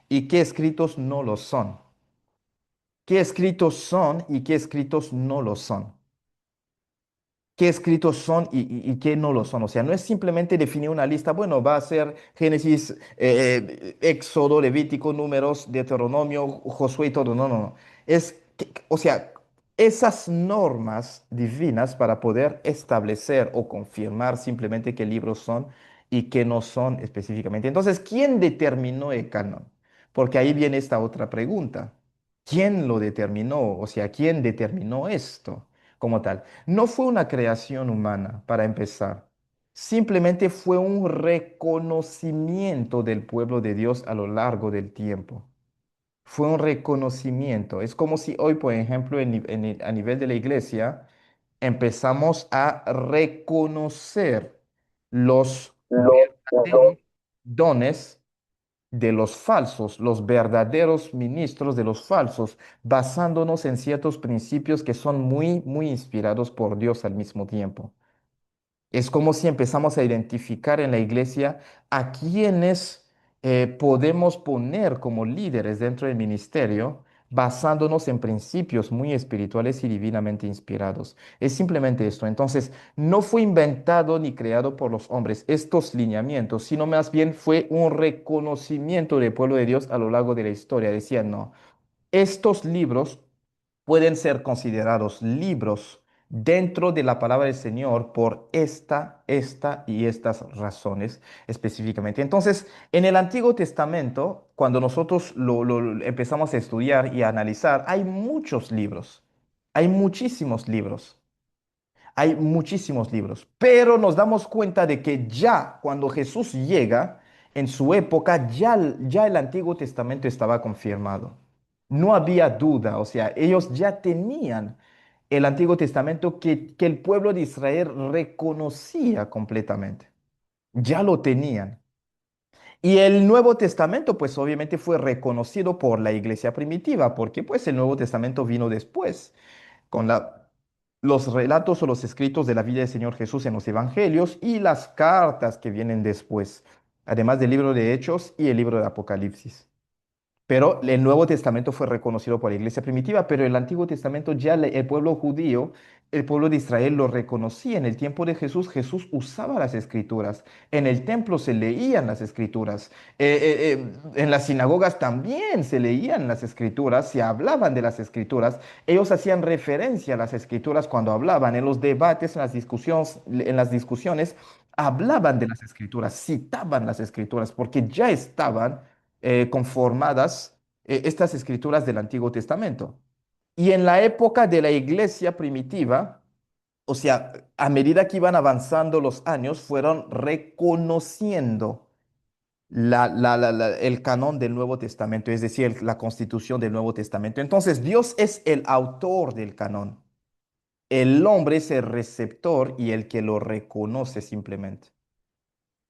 y qué escritos no lo son. ¿Qué escritos son y qué escritos no lo son? qué escritos son y qué no lo son. O sea, no es simplemente definir una lista, bueno, va a ser Génesis, Éxodo, Levítico, Números, Deuteronomio, Josué y todo. No, no, no. O sea, esas normas divinas para poder establecer o confirmar simplemente qué libros son y qué no son específicamente. Entonces, ¿quién determinó el canon? Porque ahí viene esta otra pregunta. ¿Quién lo determinó? O sea, ¿quién determinó esto como tal? No fue una creación humana, para empezar. Simplemente fue un reconocimiento del pueblo de Dios a lo largo del tiempo. Fue un reconocimiento. Es como si hoy, por ejemplo, a nivel de la iglesia, empezamos a reconocer los verdaderos dones de los falsos, los verdaderos ministros de los falsos, basándonos en ciertos principios que son muy, muy inspirados por Dios al mismo tiempo. Es como si empezamos a identificar en la iglesia a quienes podemos poner como líderes dentro del ministerio, basándonos en principios muy espirituales y divinamente inspirados. Es simplemente esto. Entonces, no fue inventado ni creado por los hombres estos lineamientos, sino más bien fue un reconocimiento del pueblo de Dios a lo largo de la historia. Decían, no, estos libros pueden ser considerados libros dentro de la palabra del Señor por esta y estas razones específicamente. Entonces, en el Antiguo Testamento, cuando nosotros lo empezamos a estudiar y a analizar, hay muchos libros, hay muchísimos libros. Hay muchísimos libros, pero nos damos cuenta de que ya cuando Jesús llega, en su época, ya el Antiguo Testamento estaba confirmado. No había duda, o sea, ellos ya tenían el Antiguo Testamento que el pueblo de Israel reconocía completamente. Ya lo tenían. Y el Nuevo Testamento, pues obviamente fue reconocido por la iglesia primitiva, porque pues el Nuevo Testamento vino después con los relatos o los escritos de la vida del Señor Jesús en los evangelios y las cartas que vienen después, además del libro de Hechos y el libro de Apocalipsis. Pero el Nuevo Testamento fue reconocido por la iglesia primitiva, pero el Antiguo Testamento ya el pueblo judío, el pueblo de Israel lo reconocía. En el tiempo de Jesús, Jesús usaba las escrituras. En el templo se leían las escrituras. En las sinagogas también se leían las escrituras, se hablaban de las escrituras. Ellos hacían referencia a las escrituras cuando hablaban. En los debates, en las discusiones, hablaban de las escrituras, citaban las escrituras, porque ya estaban conformadas estas escrituras del Antiguo Testamento. Y en la época de la iglesia primitiva, o sea, a medida que iban avanzando los años, fueron reconociendo el canon del Nuevo Testamento, es decir, la constitución del Nuevo Testamento. Entonces, Dios es el autor del canon. El hombre es el receptor y el que lo reconoce simplemente.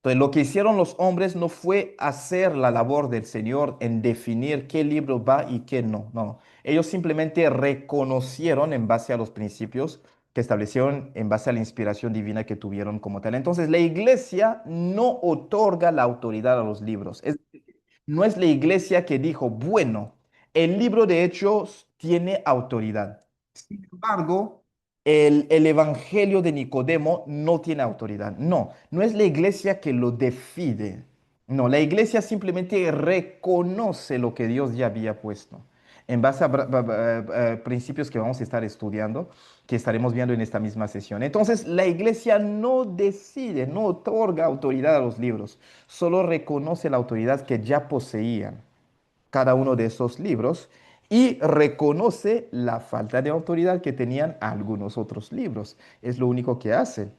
Entonces, lo que hicieron los hombres no fue hacer la labor del Señor en definir qué libro va y qué no. No, ellos simplemente reconocieron en base a los principios que establecieron en base a la inspiración divina que tuvieron como tal. Entonces, la iglesia no otorga la autoridad a los libros. No es la iglesia que dijo, bueno, el libro de Hechos tiene autoridad. Sin embargo, el Evangelio de Nicodemo no tiene autoridad. No, no es la iglesia que lo define. No, la iglesia simplemente reconoce lo que Dios ya había puesto. En base a principios que vamos a estar estudiando, que estaremos viendo en esta misma sesión. Entonces, la iglesia no decide, no otorga autoridad a los libros, solo reconoce la autoridad que ya poseían cada uno de esos libros y reconoce la falta de autoridad que tenían algunos otros libros. Es lo único que hace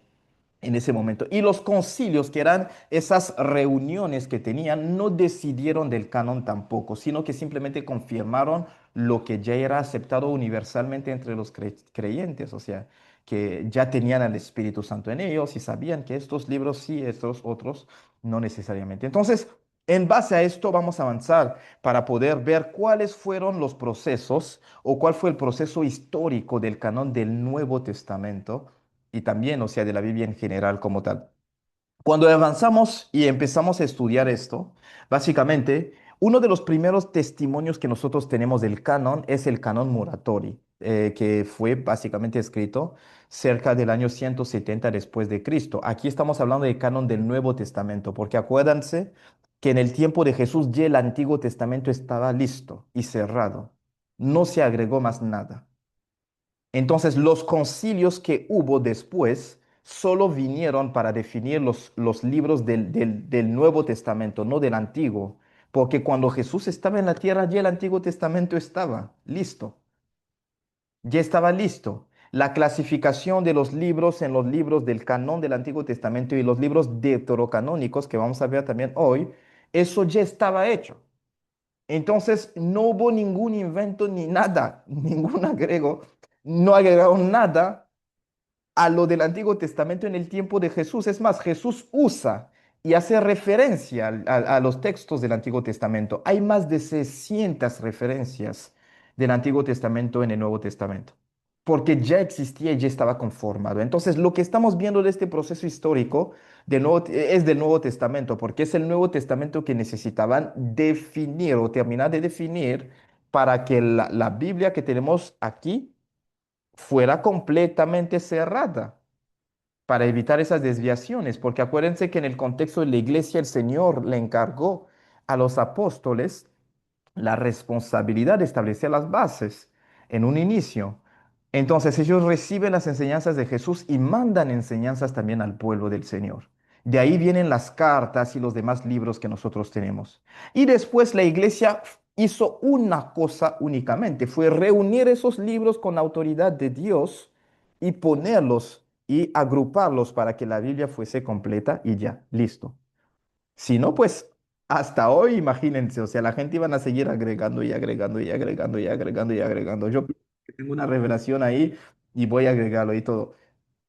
en ese momento. Y los concilios, que eran esas reuniones que tenían, no decidieron del canon tampoco, sino que simplemente confirmaron lo que ya era aceptado universalmente entre los creyentes, o sea, que ya tenían al Espíritu Santo en ellos y sabían que estos libros sí, estos otros no necesariamente. Entonces, en base a esto vamos a avanzar para poder ver cuáles fueron los procesos o cuál fue el proceso histórico del canon del Nuevo Testamento y también, o sea, de la Biblia en general como tal. Cuando avanzamos y empezamos a estudiar esto, básicamente, uno de los primeros testimonios que nosotros tenemos del canon es el canon Muratori. que fue básicamente escrito cerca del año 170 después de Cristo. Aquí estamos hablando de canon del Nuevo Testamento, porque acuérdense que en el tiempo de Jesús ya el Antiguo Testamento estaba listo y cerrado. No se agregó más nada. Entonces, los concilios que hubo después solo vinieron para definir los libros del Nuevo Testamento, no del Antiguo, porque cuando Jesús estaba en la tierra, ya el Antiguo Testamento estaba listo, ya estaba listo. La clasificación de los libros en los libros del canon del Antiguo Testamento y los libros deuterocanónicos, que vamos a ver también hoy, eso ya estaba hecho. Entonces, no hubo ningún invento ni nada, ningún agrego, no agregaron nada a lo del Antiguo Testamento en el tiempo de Jesús. Es más, Jesús usa y hace referencia a los textos del Antiguo Testamento. Hay más de 600 referencias del Antiguo Testamento en el Nuevo Testamento, porque ya existía y ya estaba conformado. Entonces, lo que estamos viendo de este proceso histórico es del Nuevo Testamento, porque es el Nuevo Testamento que necesitaban definir o terminar de definir para que la Biblia que tenemos aquí fuera completamente cerrada para evitar esas desviaciones, porque acuérdense que en el contexto de la iglesia el Señor le encargó a los apóstoles la responsabilidad de establecer las bases en un inicio. Entonces ellos reciben las enseñanzas de Jesús y mandan enseñanzas también al pueblo del Señor. De ahí vienen las cartas y los demás libros que nosotros tenemos. Y después la iglesia hizo una cosa únicamente, fue reunir esos libros con la autoridad de Dios y ponerlos y agruparlos para que la Biblia fuese completa y ya, listo. Si no, pues hasta hoy, imagínense, o sea, la gente iban a seguir agregando y agregando y agregando y agregando y agregando. Yo tengo una revelación ahí y voy a agregarlo y todo.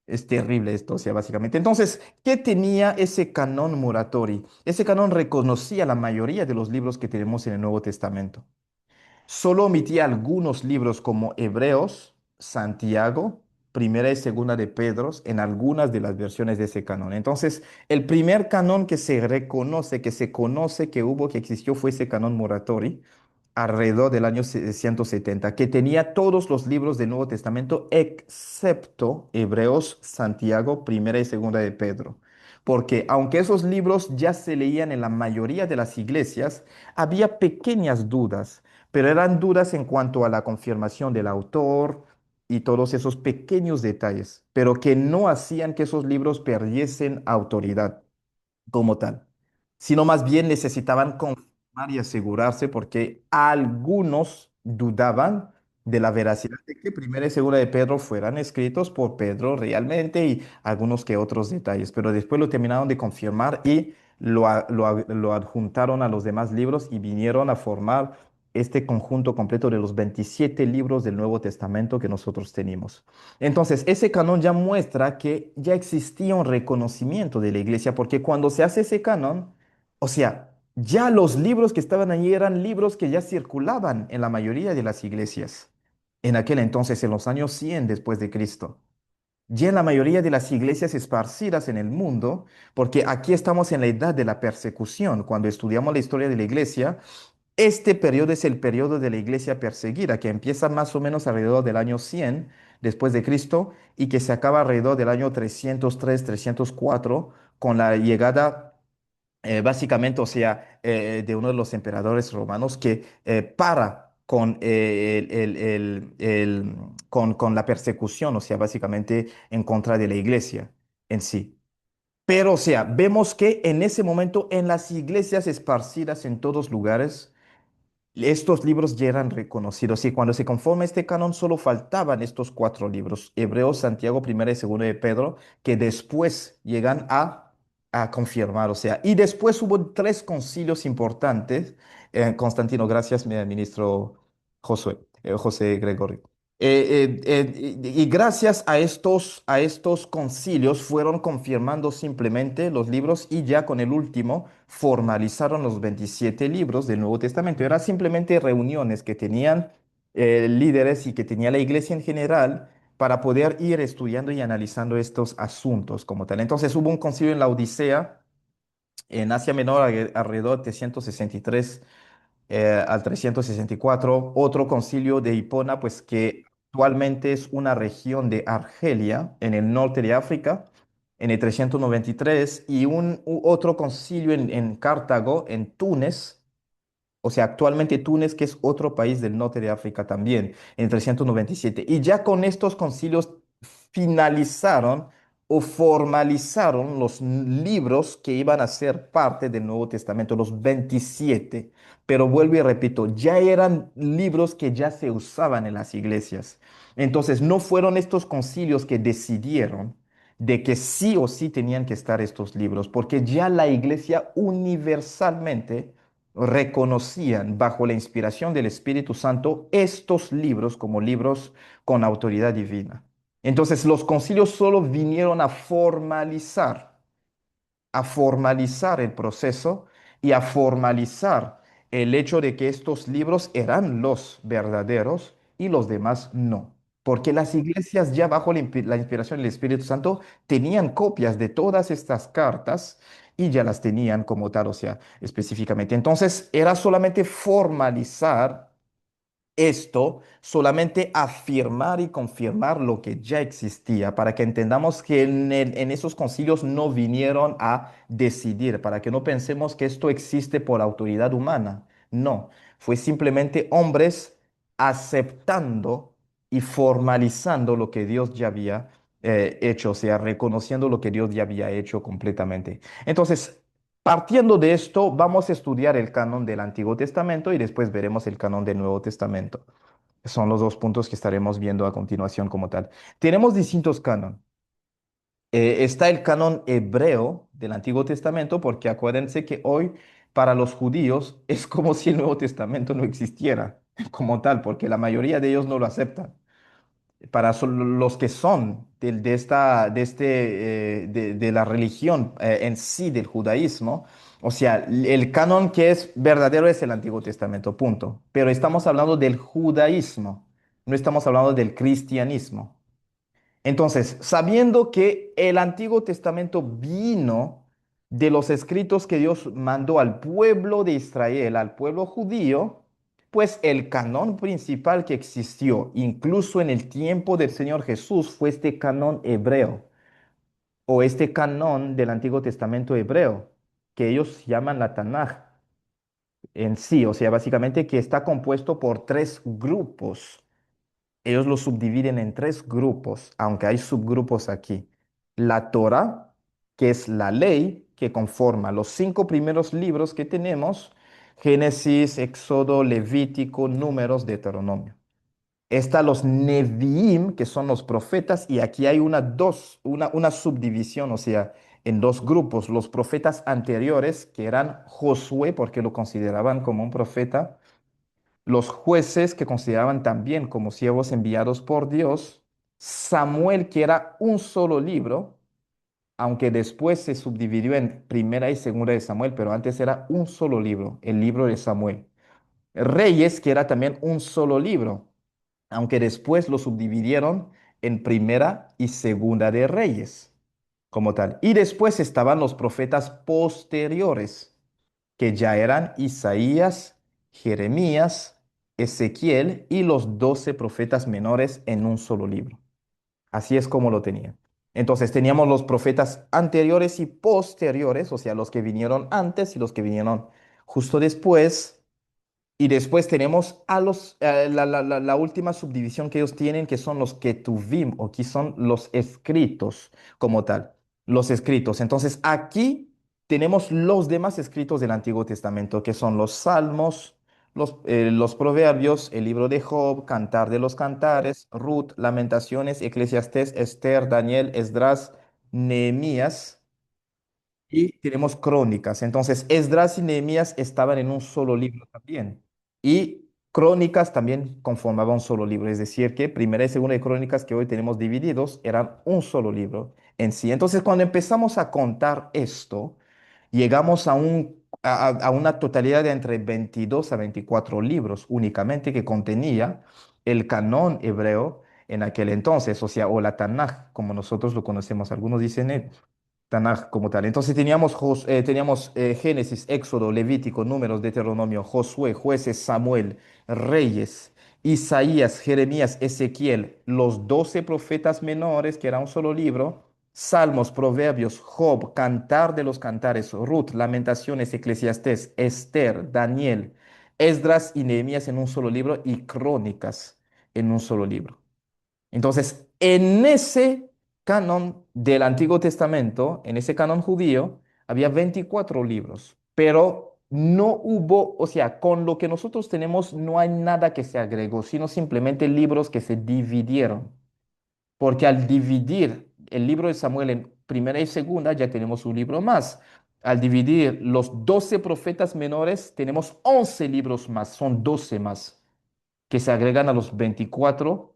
Es terrible esto, o sea, básicamente. Entonces, ¿qué tenía ese canon Muratori? Ese canon reconocía la mayoría de los libros que tenemos en el Nuevo Testamento. Solo omitía algunos libros como Hebreos, Santiago, Primera y Segunda de Pedro en algunas de las versiones de ese canon. Entonces, el primer canon que se reconoce, que se conoce que hubo, que existió, fue ese canon Moratori, alrededor del año 170, que tenía todos los libros del Nuevo Testamento, excepto Hebreos, Santiago, Primera y Segunda de Pedro. Porque aunque esos libros ya se leían en la mayoría de las iglesias, había pequeñas dudas, pero eran dudas en cuanto a la confirmación del autor y todos esos pequeños detalles, pero que no hacían que esos libros perdiesen autoridad como tal, sino más bien necesitaban confirmar y asegurarse porque algunos dudaban de la veracidad de que Primera y Segunda de Pedro fueran escritos por Pedro realmente y algunos que otros detalles, pero después lo terminaron de confirmar y lo adjuntaron a los demás libros y vinieron a formar este conjunto completo de los 27 libros del Nuevo Testamento que nosotros tenemos. Entonces, ese canon ya muestra que ya existía un reconocimiento de la iglesia, porque cuando se hace ese canon, o sea, ya los libros que estaban allí eran libros que ya circulaban en la mayoría de las iglesias. En aquel entonces, en los años 100 después de Cristo. Ya en la mayoría de las iglesias esparcidas en el mundo, porque aquí estamos en la edad de la persecución. Cuando estudiamos la historia de la iglesia, este periodo es el periodo de la iglesia perseguida, que empieza más o menos alrededor del año 100 después de Cristo y que se acaba alrededor del año 303, 304 con la llegada, básicamente, o sea, de uno de los emperadores romanos que para con, con la persecución, o sea, básicamente en contra de la iglesia en sí. Pero, o sea, vemos que en ese momento en las iglesias esparcidas en todos lugares, estos libros ya eran reconocidos y cuando se conforma este canon solo faltaban estos cuatro libros, Hebreos, Santiago, Primera y Segunda de Pedro, que después llegan a confirmar, o sea, y después hubo tres concilios importantes, Constantino, gracias, ministro José Gregorio. Y gracias a estos concilios fueron confirmando simplemente los libros y ya con el último formalizaron los 27 libros del Nuevo Testamento. Eran simplemente reuniones que tenían líderes y que tenía la iglesia en general para poder ir estudiando y analizando estos asuntos como tal. Entonces hubo un concilio en la Odisea, en Asia Menor, alrededor de 363 al 364, otro concilio de Hipona, pues que actualmente es una región de Argelia, en el norte de África, en el 393, y otro concilio en Cartago, en Túnez, o sea, actualmente Túnez, que es otro país del norte de África también, en 397. Y ya con estos concilios finalizaron o formalizaron los libros que iban a ser parte del Nuevo Testamento, los 27. Pero vuelvo y repito, ya eran libros que ya se usaban en las iglesias. Entonces, no fueron estos concilios que decidieron de que sí o sí tenían que estar estos libros, porque ya la iglesia universalmente reconocían bajo la inspiración del Espíritu Santo estos libros como libros con autoridad divina. Entonces los concilios solo vinieron a formalizar el proceso y a formalizar el hecho de que estos libros eran los verdaderos y los demás no. Porque las iglesias ya bajo la inspiración del Espíritu Santo tenían copias de todas estas cartas y ya las tenían como tal, o sea, específicamente. Entonces era solamente formalizar esto, solamente afirmar y confirmar lo que ya existía, para que entendamos que en esos concilios no vinieron a decidir, para que no pensemos que esto existe por autoridad humana. No, fue simplemente hombres aceptando y formalizando lo que Dios ya había hecho, o sea, reconociendo lo que Dios ya había hecho completamente. Entonces, partiendo de esto, vamos a estudiar el canon del Antiguo Testamento y después veremos el canon del Nuevo Testamento. Son los dos puntos que estaremos viendo a continuación como tal. Tenemos distintos canon. Está el canon hebreo del Antiguo Testamento, porque acuérdense que hoy para los judíos es como si el Nuevo Testamento no existiera como tal, porque la mayoría de ellos no lo aceptan. Para los que son de la religión en sí, del judaísmo, o sea, el canon que es verdadero es el Antiguo Testamento, punto. Pero estamos hablando del judaísmo, no estamos hablando del cristianismo. Entonces, sabiendo que el Antiguo Testamento vino de los escritos que Dios mandó al pueblo de Israel, al pueblo judío, pues el canón principal que existió, incluso en el tiempo del Señor Jesús, fue este canón hebreo o este canón del Antiguo Testamento hebreo, que ellos llaman la Tanaj en sí, o sea, básicamente que está compuesto por tres grupos. Ellos lo subdividen en tres grupos, aunque hay subgrupos aquí. La Torah, que es la ley que conforma los cinco primeros libros que tenemos, Génesis, Éxodo, Levítico, Números, Deuteronomio. Está los Neviim, que son los profetas, y aquí hay una subdivisión, o sea, en dos grupos. Los profetas anteriores, que eran Josué, porque lo consideraban como un profeta, los jueces que consideraban también como siervos enviados por Dios, Samuel, que era un solo libro, aunque después se subdividió en primera y segunda de Samuel, pero antes era un solo libro, el libro de Samuel. Reyes, que era también un solo libro, aunque después lo subdividieron en primera y segunda de Reyes, como tal. Y después estaban los profetas posteriores que ya eran Isaías, Jeremías, Ezequiel y los 12 profetas menores en un solo libro. Así es como lo tenían. Entonces teníamos los profetas anteriores y posteriores, o sea, los que vinieron antes y los que vinieron justo después. Y después tenemos la última subdivisión que ellos tienen, que son los Ketuvim, o que son los escritos como tal, los escritos. Entonces aquí tenemos los demás escritos del Antiguo Testamento, que son los Salmos, los Proverbios, el libro de Job, Cantar de los Cantares, Ruth, Lamentaciones, Eclesiastés, Esther, Daniel, Esdras, Nehemías. Y tenemos crónicas. Entonces, Esdras y Nehemías estaban en un solo libro también. Y crónicas también conformaban un solo libro. Es decir, que primera y segunda de crónicas que hoy tenemos divididos eran un solo libro en sí. Entonces, cuando empezamos a contar esto, llegamos a una totalidad de entre 22 a 24 libros únicamente que contenía el canón hebreo en aquel entonces, o sea, o la Tanaj, como nosotros lo conocemos. Algunos dicen Tanaj como tal. Entonces teníamos Génesis, Éxodo, Levítico, Números, Deuteronomio, Josué, Jueces, Samuel, Reyes Isaías, Jeremías, Ezequiel, los 12 profetas menores, que era un solo libro, Salmos, Proverbios, Job, Cantar de los Cantares, Ruth, Lamentaciones, Eclesiastés, Esther, Daniel, Esdras y Nehemías en un solo libro y Crónicas en un solo libro. Entonces, en ese canon del Antiguo Testamento, en ese canon judío, había 24 libros, pero no hubo, o sea, con lo que nosotros tenemos no hay nada que se agregó, sino simplemente libros que se dividieron. Porque al dividir el libro de Samuel en primera y segunda, ya tenemos un libro más. Al dividir los 12 profetas menores, tenemos 11 libros más, son 12 más que se agregan a los 24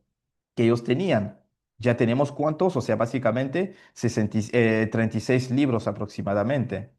que ellos tenían. Ya tenemos cuántos, o sea, básicamente 36 libros aproximadamente.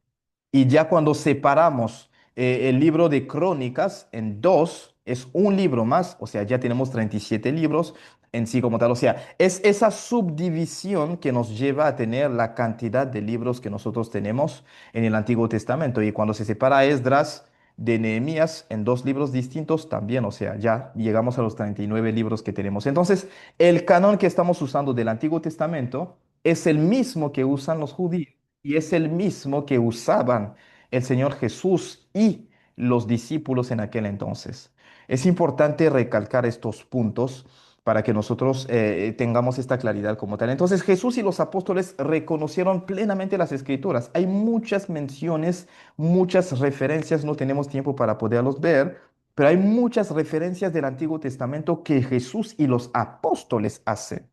Y ya cuando separamos el libro de Crónicas en dos, es un libro más, o sea, ya tenemos 37 libros en sí como tal. O sea, es esa subdivisión que nos lleva a tener la cantidad de libros que nosotros tenemos en el Antiguo Testamento. Y cuando se separa Esdras de Nehemías en dos libros distintos, también, o sea, ya llegamos a los 39 libros que tenemos. Entonces, el canon que estamos usando del Antiguo Testamento es el mismo que usan los judíos y es el mismo que usaban el Señor Jesús y los discípulos en aquel entonces. Es importante recalcar estos puntos para que nosotros tengamos esta claridad como tal. Entonces Jesús y los apóstoles reconocieron plenamente las escrituras. Hay muchas menciones, muchas referencias, no tenemos tiempo para poderlos ver, pero hay muchas referencias del Antiguo Testamento que Jesús y los apóstoles hacen.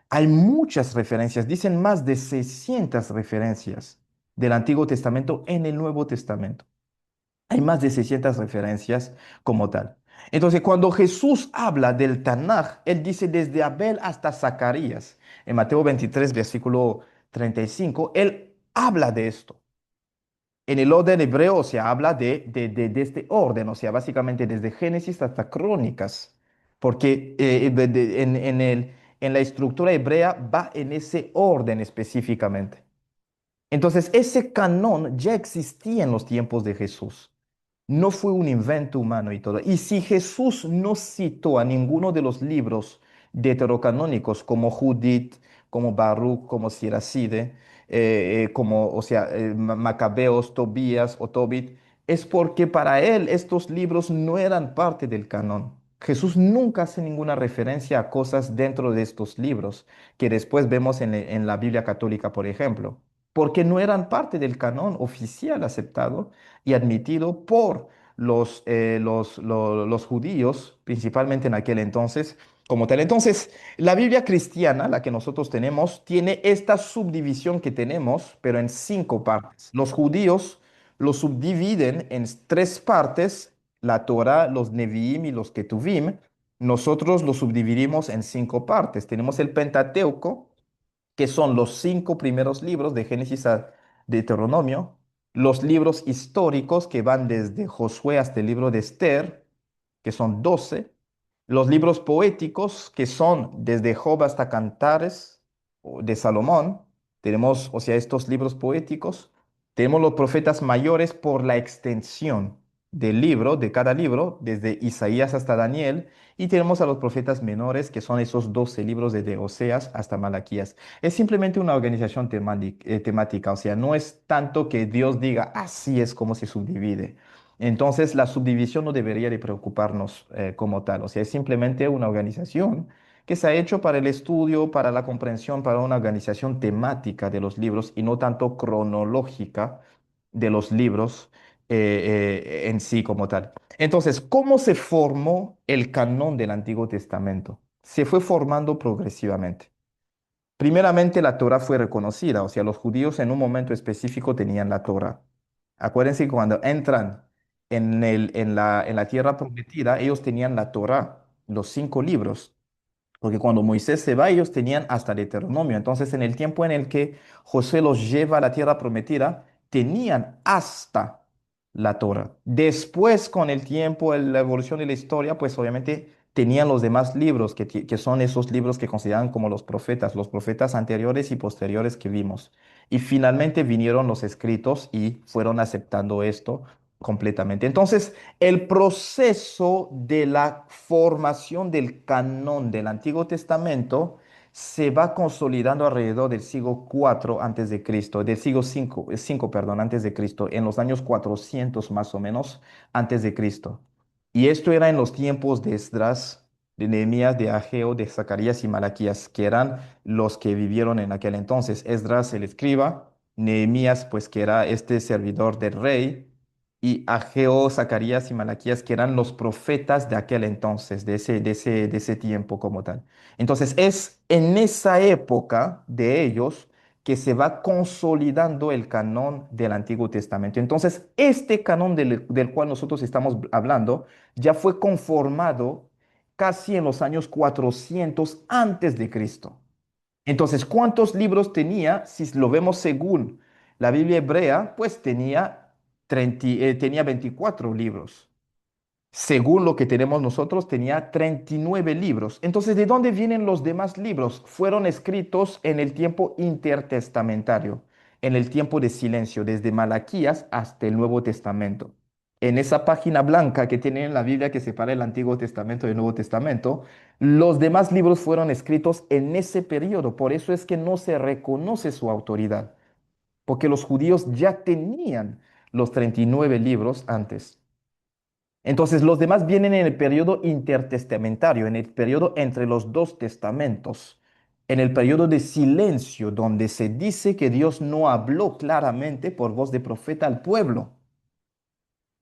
Hay muchas referencias, dicen más de 600 referencias del Antiguo Testamento en el Nuevo Testamento. Hay más de 600 referencias como tal. Entonces, cuando Jesús habla del Tanaj, él dice desde Abel hasta Zacarías. En Mateo 23, versículo 35, él habla de esto. En el orden hebreo, o sea, habla de este orden, o sea, básicamente desde Génesis hasta Crónicas, porque en la estructura hebrea va en ese orden específicamente. Entonces, ese canon ya existía en los tiempos de Jesús. No fue un invento humano y todo. Y si Jesús no citó a ninguno de los libros deuterocanónicos como Judith, como Baruch, como Siracide, como, o sea, Macabeos, Tobías o Tobit, es porque para él estos libros no eran parte del canon. Jesús nunca hace ninguna referencia a cosas dentro de estos libros que después vemos en la Biblia católica, por ejemplo, porque no eran parte del canon oficial aceptado y admitido por los judíos, principalmente en aquel entonces, como tal. Entonces, la Biblia cristiana, la que nosotros tenemos, tiene esta subdivisión que tenemos, pero en 5 partes. Los judíos lo subdividen en 3 partes, la Torah, los Nevi'im y los Ketuvim. Nosotros lo subdividimos en 5 partes. Tenemos el Pentateuco, que son los 5 primeros libros de Génesis a Deuteronomio, los libros históricos que van desde Josué hasta el libro de Esther, que son 12, los libros poéticos que son desde Job hasta Cantares de Salomón, tenemos, o sea, estos libros poéticos, tenemos los profetas mayores por la extensión del libro, de cada libro, desde Isaías hasta Daniel, y tenemos a los profetas menores, que son esos 12 libros desde Oseas hasta Malaquías. Es simplemente una organización temática, o sea, no es tanto que Dios diga, así es como se subdivide. Entonces, la subdivisión no debería de preocuparnos como tal, o sea, es simplemente una organización que se ha hecho para el estudio, para la comprensión, para una organización temática de los libros y no tanto cronológica de los libros en sí como tal. Entonces, ¿cómo se formó el canon del Antiguo Testamento? Se fue formando progresivamente. Primeramente, la Torah fue reconocida, o sea, los judíos en un momento específico tenían la Torah. Acuérdense que cuando entran en la tierra prometida, ellos tenían la Torah, los 5 libros. Porque cuando Moisés se va, ellos tenían hasta Deuteronomio. Entonces, en el tiempo en el que José los lleva a la tierra prometida, tenían hasta la Torah. Después, con el tiempo, la evolución de la historia, pues obviamente tenían los demás libros, que son esos libros que consideran como los profetas anteriores y posteriores que vimos. Y finalmente vinieron los escritos y fueron aceptando esto completamente. Entonces, el proceso de la formación del canon del Antiguo Testamento se va consolidando alrededor del siglo IV antes de Cristo, del siglo V, perdón, antes de Cristo, en los años 400 más o menos antes de Cristo. Y esto era en los tiempos de Esdras, de Nehemías, de Ageo, de Zacarías y Malaquías, que eran los que vivieron en aquel entonces. Esdras el escriba, Nehemías pues que era este servidor del rey, y Ageo, Zacarías y Malaquías, que eran los profetas de aquel entonces, de ese tiempo como tal. Entonces, es en esa época de ellos que se va consolidando el canon del Antiguo Testamento. Entonces, este canon del cual nosotros estamos hablando ya fue conformado casi en los años 400 antes de Cristo. Entonces, ¿cuántos libros tenía? Si lo vemos según la Biblia hebrea, pues tenía 24 libros. Según lo que tenemos nosotros, tenía 39 libros. Entonces, ¿de dónde vienen los demás libros? Fueron escritos en el tiempo intertestamentario, en el tiempo de silencio, desde Malaquías hasta el Nuevo Testamento. En esa página blanca que tienen en la Biblia que separa el Antiguo Testamento del Nuevo Testamento, los demás libros fueron escritos en ese periodo. Por eso es que no se reconoce su autoridad, porque los judíos ya tenían los 39 libros antes. Entonces, los demás vienen en el periodo intertestamentario, en el periodo entre los dos testamentos, en el periodo de silencio, donde se dice que Dios no habló claramente por voz de profeta al pueblo.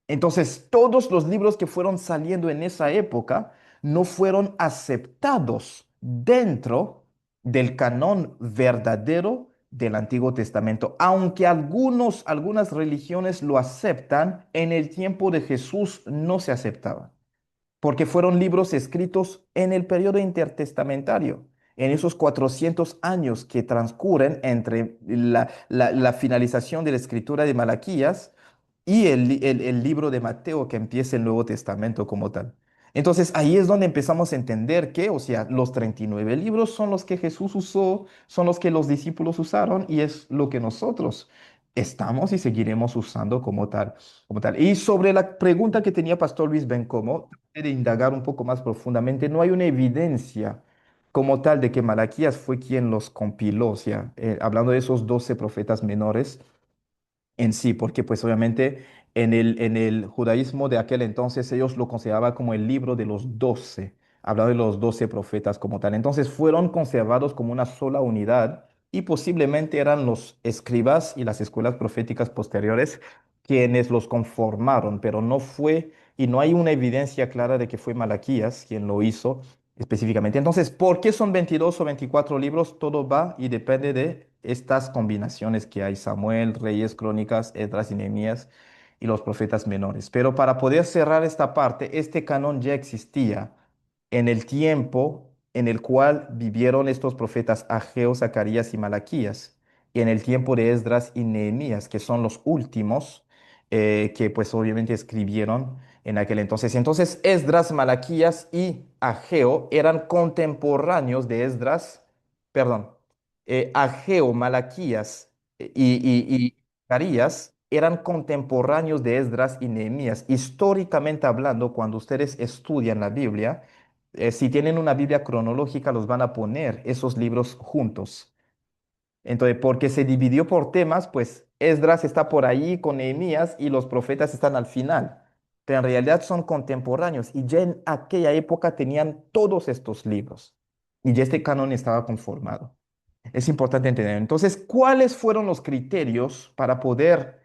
Entonces, todos los libros que fueron saliendo en esa época no fueron aceptados dentro del canon verdadero del Antiguo Testamento, aunque algunas religiones lo aceptan, en el tiempo de Jesús no se aceptaba, porque fueron libros escritos en el periodo intertestamentario, en esos 400 años que transcurren entre la finalización de la escritura de Malaquías y el libro de Mateo que empieza el Nuevo Testamento como tal. Entonces ahí es donde empezamos a entender que, o sea, los 39 libros son los que Jesús usó, son los que los discípulos usaron y es lo que nosotros estamos y seguiremos usando como tal, como tal. Y sobre la pregunta que tenía Pastor Luis Bencomo, de indagar un poco más profundamente, no hay una evidencia como tal de que Malaquías fue quien los compiló, o sea, hablando de esos 12 profetas menores en sí, porque pues obviamente en el judaísmo de aquel entonces ellos lo consideraban como el libro de los 12, hablaba de los 12 profetas como tal. Entonces fueron conservados como una sola unidad y posiblemente eran los escribas y las escuelas proféticas posteriores quienes los conformaron, pero no fue, y no hay una evidencia clara de que fue Malaquías quien lo hizo específicamente. Entonces, ¿por qué son 22 o 24 libros? Todo va y depende de estas combinaciones que hay: Samuel, Reyes, Crónicas, Esdras y Nehemías y los profetas menores. Pero para poder cerrar esta parte, este canon ya existía en el tiempo en el cual vivieron estos profetas Ageo, Zacarías y Malaquías, y en el tiempo de Esdras y Nehemías, que son los últimos que pues obviamente escribieron en aquel entonces. Entonces, Esdras, Malaquías y Ageo eran contemporáneos de Esdras, perdón, Ageo, Malaquías y Zacarías eran contemporáneos de Esdras y Nehemías. Históricamente hablando, cuando ustedes estudian la Biblia, si tienen una Biblia cronológica, los van a poner esos libros juntos. Entonces, porque se dividió por temas, pues Esdras está por ahí con Nehemías y los profetas están al final. Pero en realidad son contemporáneos y ya en aquella época tenían todos estos libros y ya este canon estaba conformado. Es importante entender. Entonces, ¿cuáles fueron los criterios para poder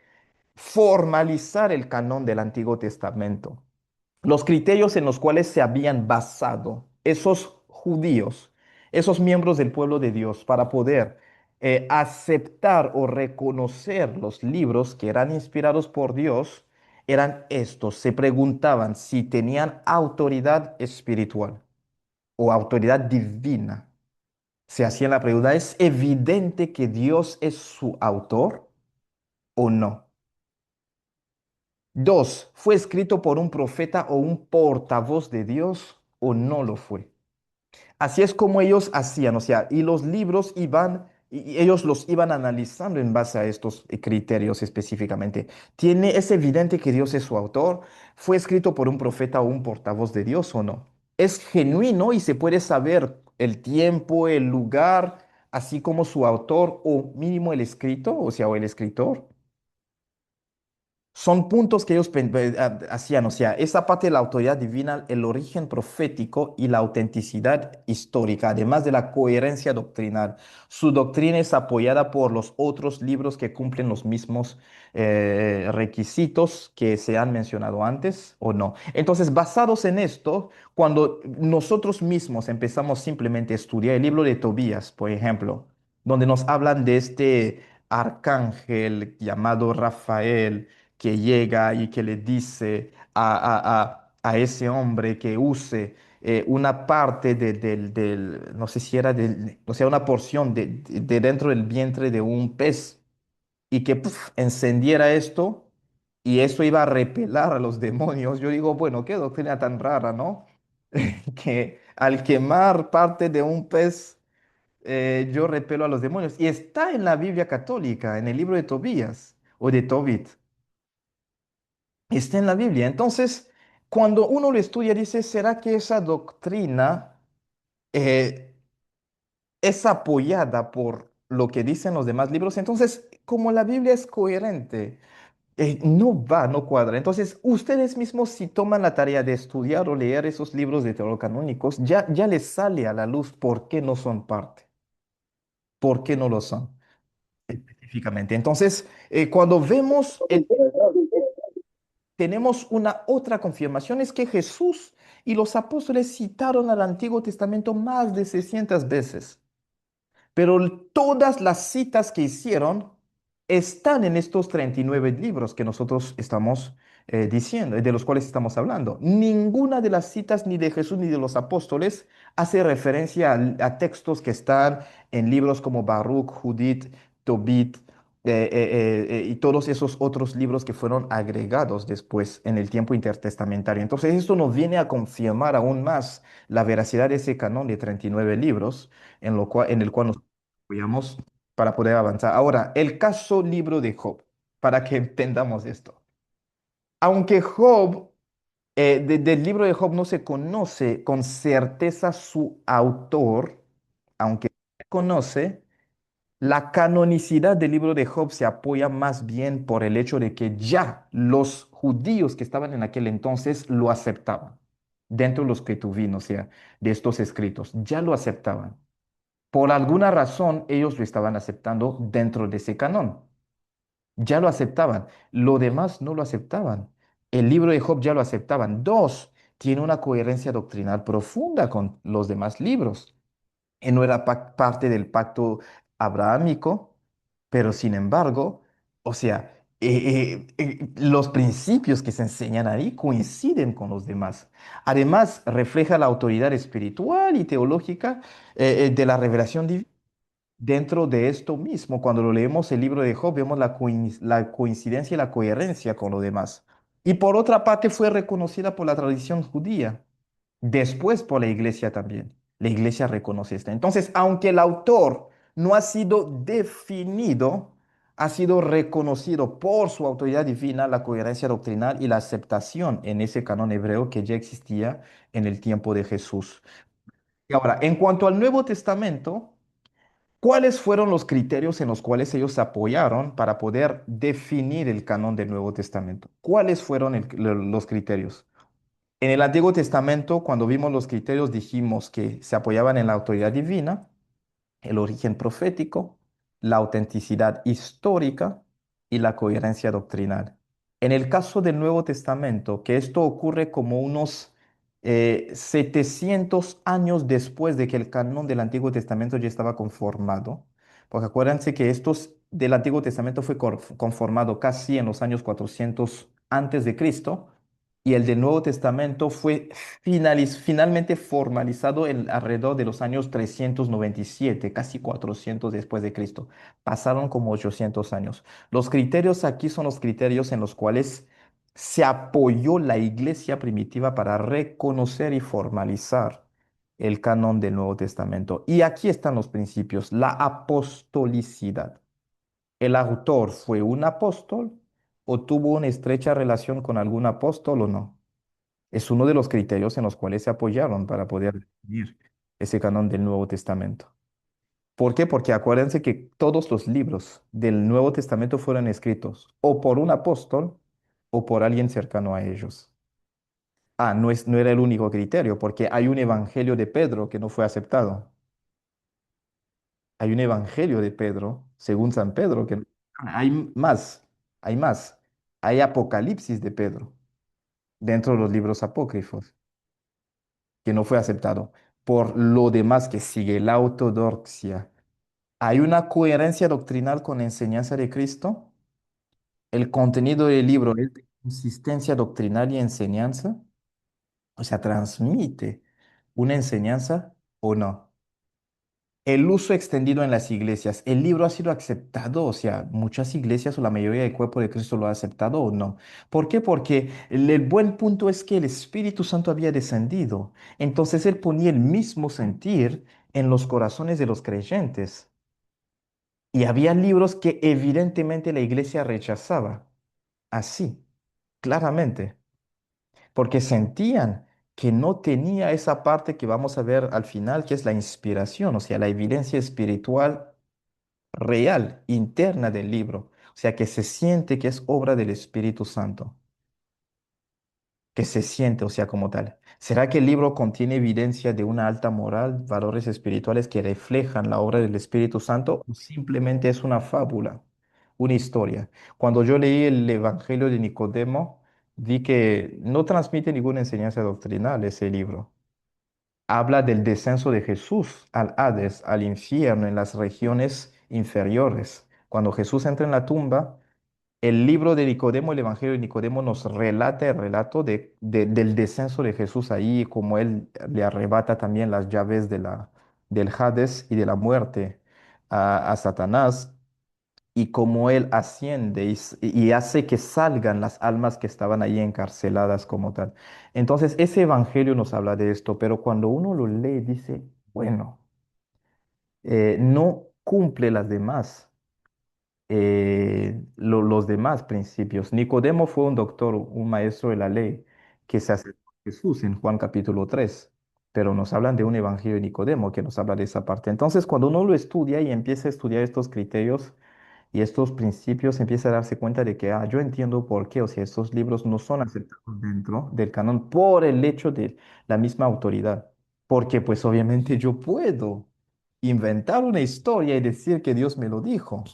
formalizar el canon del Antiguo Testamento? Los criterios en los cuales se habían basado esos judíos, esos miembros del pueblo de Dios, para poder aceptar o reconocer los libros que eran inspirados por Dios, eran estos. Se preguntaban si tenían autoridad espiritual o autoridad divina. Se hacían la pregunta: ¿es evidente que Dios es su autor o no? Dos, ¿fue escrito por un profeta o un portavoz de Dios o no lo fue? Así es como ellos hacían, o sea, y los libros iban y ellos los iban analizando en base a estos criterios específicamente. ¿Es evidente que Dios es su autor? ¿Fue escrito por un profeta o un portavoz de Dios o no? ¿Es genuino y se puede saber el tiempo, el lugar, así como su autor o mínimo el escrito, o sea, o el escritor? Son puntos que ellos hacían, o sea, esa parte de la autoridad divina, el origen profético y la autenticidad histórica, además de la coherencia doctrinal. Su doctrina es apoyada por los otros libros que cumplen los mismos requisitos que se han mencionado antes o no. Entonces, basados en esto, cuando nosotros mismos empezamos simplemente a estudiar el libro de Tobías, por ejemplo, donde nos hablan de este arcángel llamado Rafael, que llega y que le dice a ese hombre que use una parte no sé si era o sea, una porción de dentro del vientre de un pez y que encendiera esto y eso iba a repelar a los demonios. Yo digo, bueno, qué doctrina tan rara, ¿no? Que al quemar parte de un pez, yo repelo a los demonios. Y está en la Biblia católica, en el libro de Tobías o de Tobit. Está en la Biblia. Entonces, cuando uno lo estudia, dice, ¿será que esa doctrina eh, es apoyada por lo que dicen los demás libros? Entonces, como la Biblia es coherente, no cuadra. Entonces, ustedes mismos, si toman la tarea de estudiar o leer esos libros de teología canónicos, ya les sale a la luz por qué no son parte, por qué no lo son específicamente. Entonces, cuando vemos tenemos una otra confirmación, es que Jesús y los apóstoles citaron al Antiguo Testamento más de 600 veces. Pero todas las citas que hicieron están en estos 39 libros que nosotros estamos diciendo, de los cuales estamos hablando. Ninguna de las citas ni de Jesús ni de los apóstoles hace referencia a textos que están en libros como Baruch, Judith, Tobit, y todos esos otros libros que fueron agregados después en el tiempo intertestamentario. Entonces, esto nos viene a confirmar aún más la veracidad de ese canon de 39 libros en el cual nos apoyamos para poder avanzar. Ahora, el caso libro de Job, para que entendamos esto. Aunque Job, del libro de Job no se conoce con certeza su autor, aunque se conoce, la canonicidad del libro de Job se apoya más bien por el hecho de que ya los judíos que estaban en aquel entonces lo aceptaban dentro de los ketuvín, o sea, de estos escritos, ya lo aceptaban. Por alguna razón, ellos lo estaban aceptando dentro de ese canon. Ya lo aceptaban. Lo demás no lo aceptaban. El libro de Job ya lo aceptaban. Dos, tiene una coherencia doctrinal profunda con los demás libros. No era parte del pacto abrahámico, pero sin embargo, o sea, los principios que se enseñan ahí coinciden con los demás. Además, refleja la autoridad espiritual y teológica de la revelación divina. Dentro de esto mismo, cuando lo leemos el libro de Job, vemos la coincidencia y la coherencia con lo demás. Y por otra parte, fue reconocida por la tradición judía, después por la iglesia también. La iglesia reconoce esta. Entonces, aunque el autor no ha sido definido, ha sido reconocido por su autoridad divina, la coherencia doctrinal y la aceptación en ese canon hebreo que ya existía en el tiempo de Jesús. Y ahora, en cuanto al Nuevo Testamento, ¿cuáles fueron los criterios en los cuales ellos se apoyaron para poder definir el canon del Nuevo Testamento? ¿Cuáles fueron los criterios? En el Antiguo Testamento, cuando vimos los criterios, dijimos que se apoyaban en la autoridad divina, el origen profético, la autenticidad histórica y la coherencia doctrinal. En el caso del Nuevo Testamento, que esto ocurre como unos 700 años después de que el canon del Antiguo Testamento ya estaba conformado, porque acuérdense que estos del Antiguo Testamento fue conformado casi en los años 400 antes de Cristo, y el del Nuevo Testamento fue finalmente formalizado alrededor de los años 397, casi 400 después de Cristo. Pasaron como 800 años. Los criterios aquí son los criterios en los cuales se apoyó la iglesia primitiva para reconocer y formalizar el canon del Nuevo Testamento. Y aquí están los principios, la apostolicidad. ¿El autor fue un apóstol o tuvo una estrecha relación con algún apóstol o no? Es uno de los criterios en los cuales se apoyaron para poder definir ese canon del Nuevo Testamento. ¿Por qué? Porque acuérdense que todos los libros del Nuevo Testamento fueron escritos o por un apóstol o por alguien cercano a ellos. Ah, no era el único criterio, porque hay un evangelio de Pedro que no fue aceptado. Hay un evangelio de Pedro, según San Pedro, que hay más, hay más. Hay Apocalipsis de Pedro dentro de los libros apócrifos, que no fue aceptado. Por lo demás que sigue la ortodoxia, ¿hay una coherencia doctrinal con la enseñanza de Cristo? ¿El contenido del libro es de consistencia doctrinal y enseñanza? O sea, ¿transmite una enseñanza o no? El uso extendido en las iglesias. ¿El libro ha sido aceptado? O sea, muchas iglesias o la mayoría del cuerpo de Cristo lo ha aceptado o no. ¿Por qué? Porque el buen punto es que el Espíritu Santo había descendido. Entonces él ponía el mismo sentir en los corazones de los creyentes. Y había libros que evidentemente la iglesia rechazaba. Así, claramente. Porque sentían que no tenía esa parte que vamos a ver al final, que es la inspiración, o sea, la evidencia espiritual real, interna del libro. O sea, que se siente que es obra del Espíritu Santo, que se siente, o sea, como tal. ¿Será que el libro contiene evidencia de una alta moral, valores espirituales que reflejan la obra del Espíritu Santo o simplemente es una fábula, una historia? Cuando yo leí el Evangelio de Nicodemo, vi que no transmite ninguna enseñanza doctrinal ese libro. Habla del descenso de Jesús al Hades, al infierno, en las regiones inferiores. Cuando Jesús entra en la tumba, el libro de Nicodemo, el Evangelio de Nicodemo, nos relata el relato del descenso de Jesús ahí, como él le arrebata también las llaves del Hades y de la muerte a Satanás y cómo él asciende y hace que salgan las almas que estaban ahí encarceladas como tal. Entonces, ese evangelio nos habla de esto, pero cuando uno lo lee, dice, bueno, no cumple las demás, los demás principios. Nicodemo fue un doctor, un maestro de la ley, que se acercó a Jesús en Juan capítulo 3. Pero nos hablan de un evangelio de Nicodemo que nos habla de esa parte. Entonces, cuando uno lo estudia y empieza a estudiar estos criterios, y estos principios empieza a darse cuenta de que, yo entiendo por qué, o sea, estos libros no son aceptados dentro del canon por el hecho de la misma autoridad, porque pues obviamente yo puedo inventar una historia y decir que Dios me lo dijo,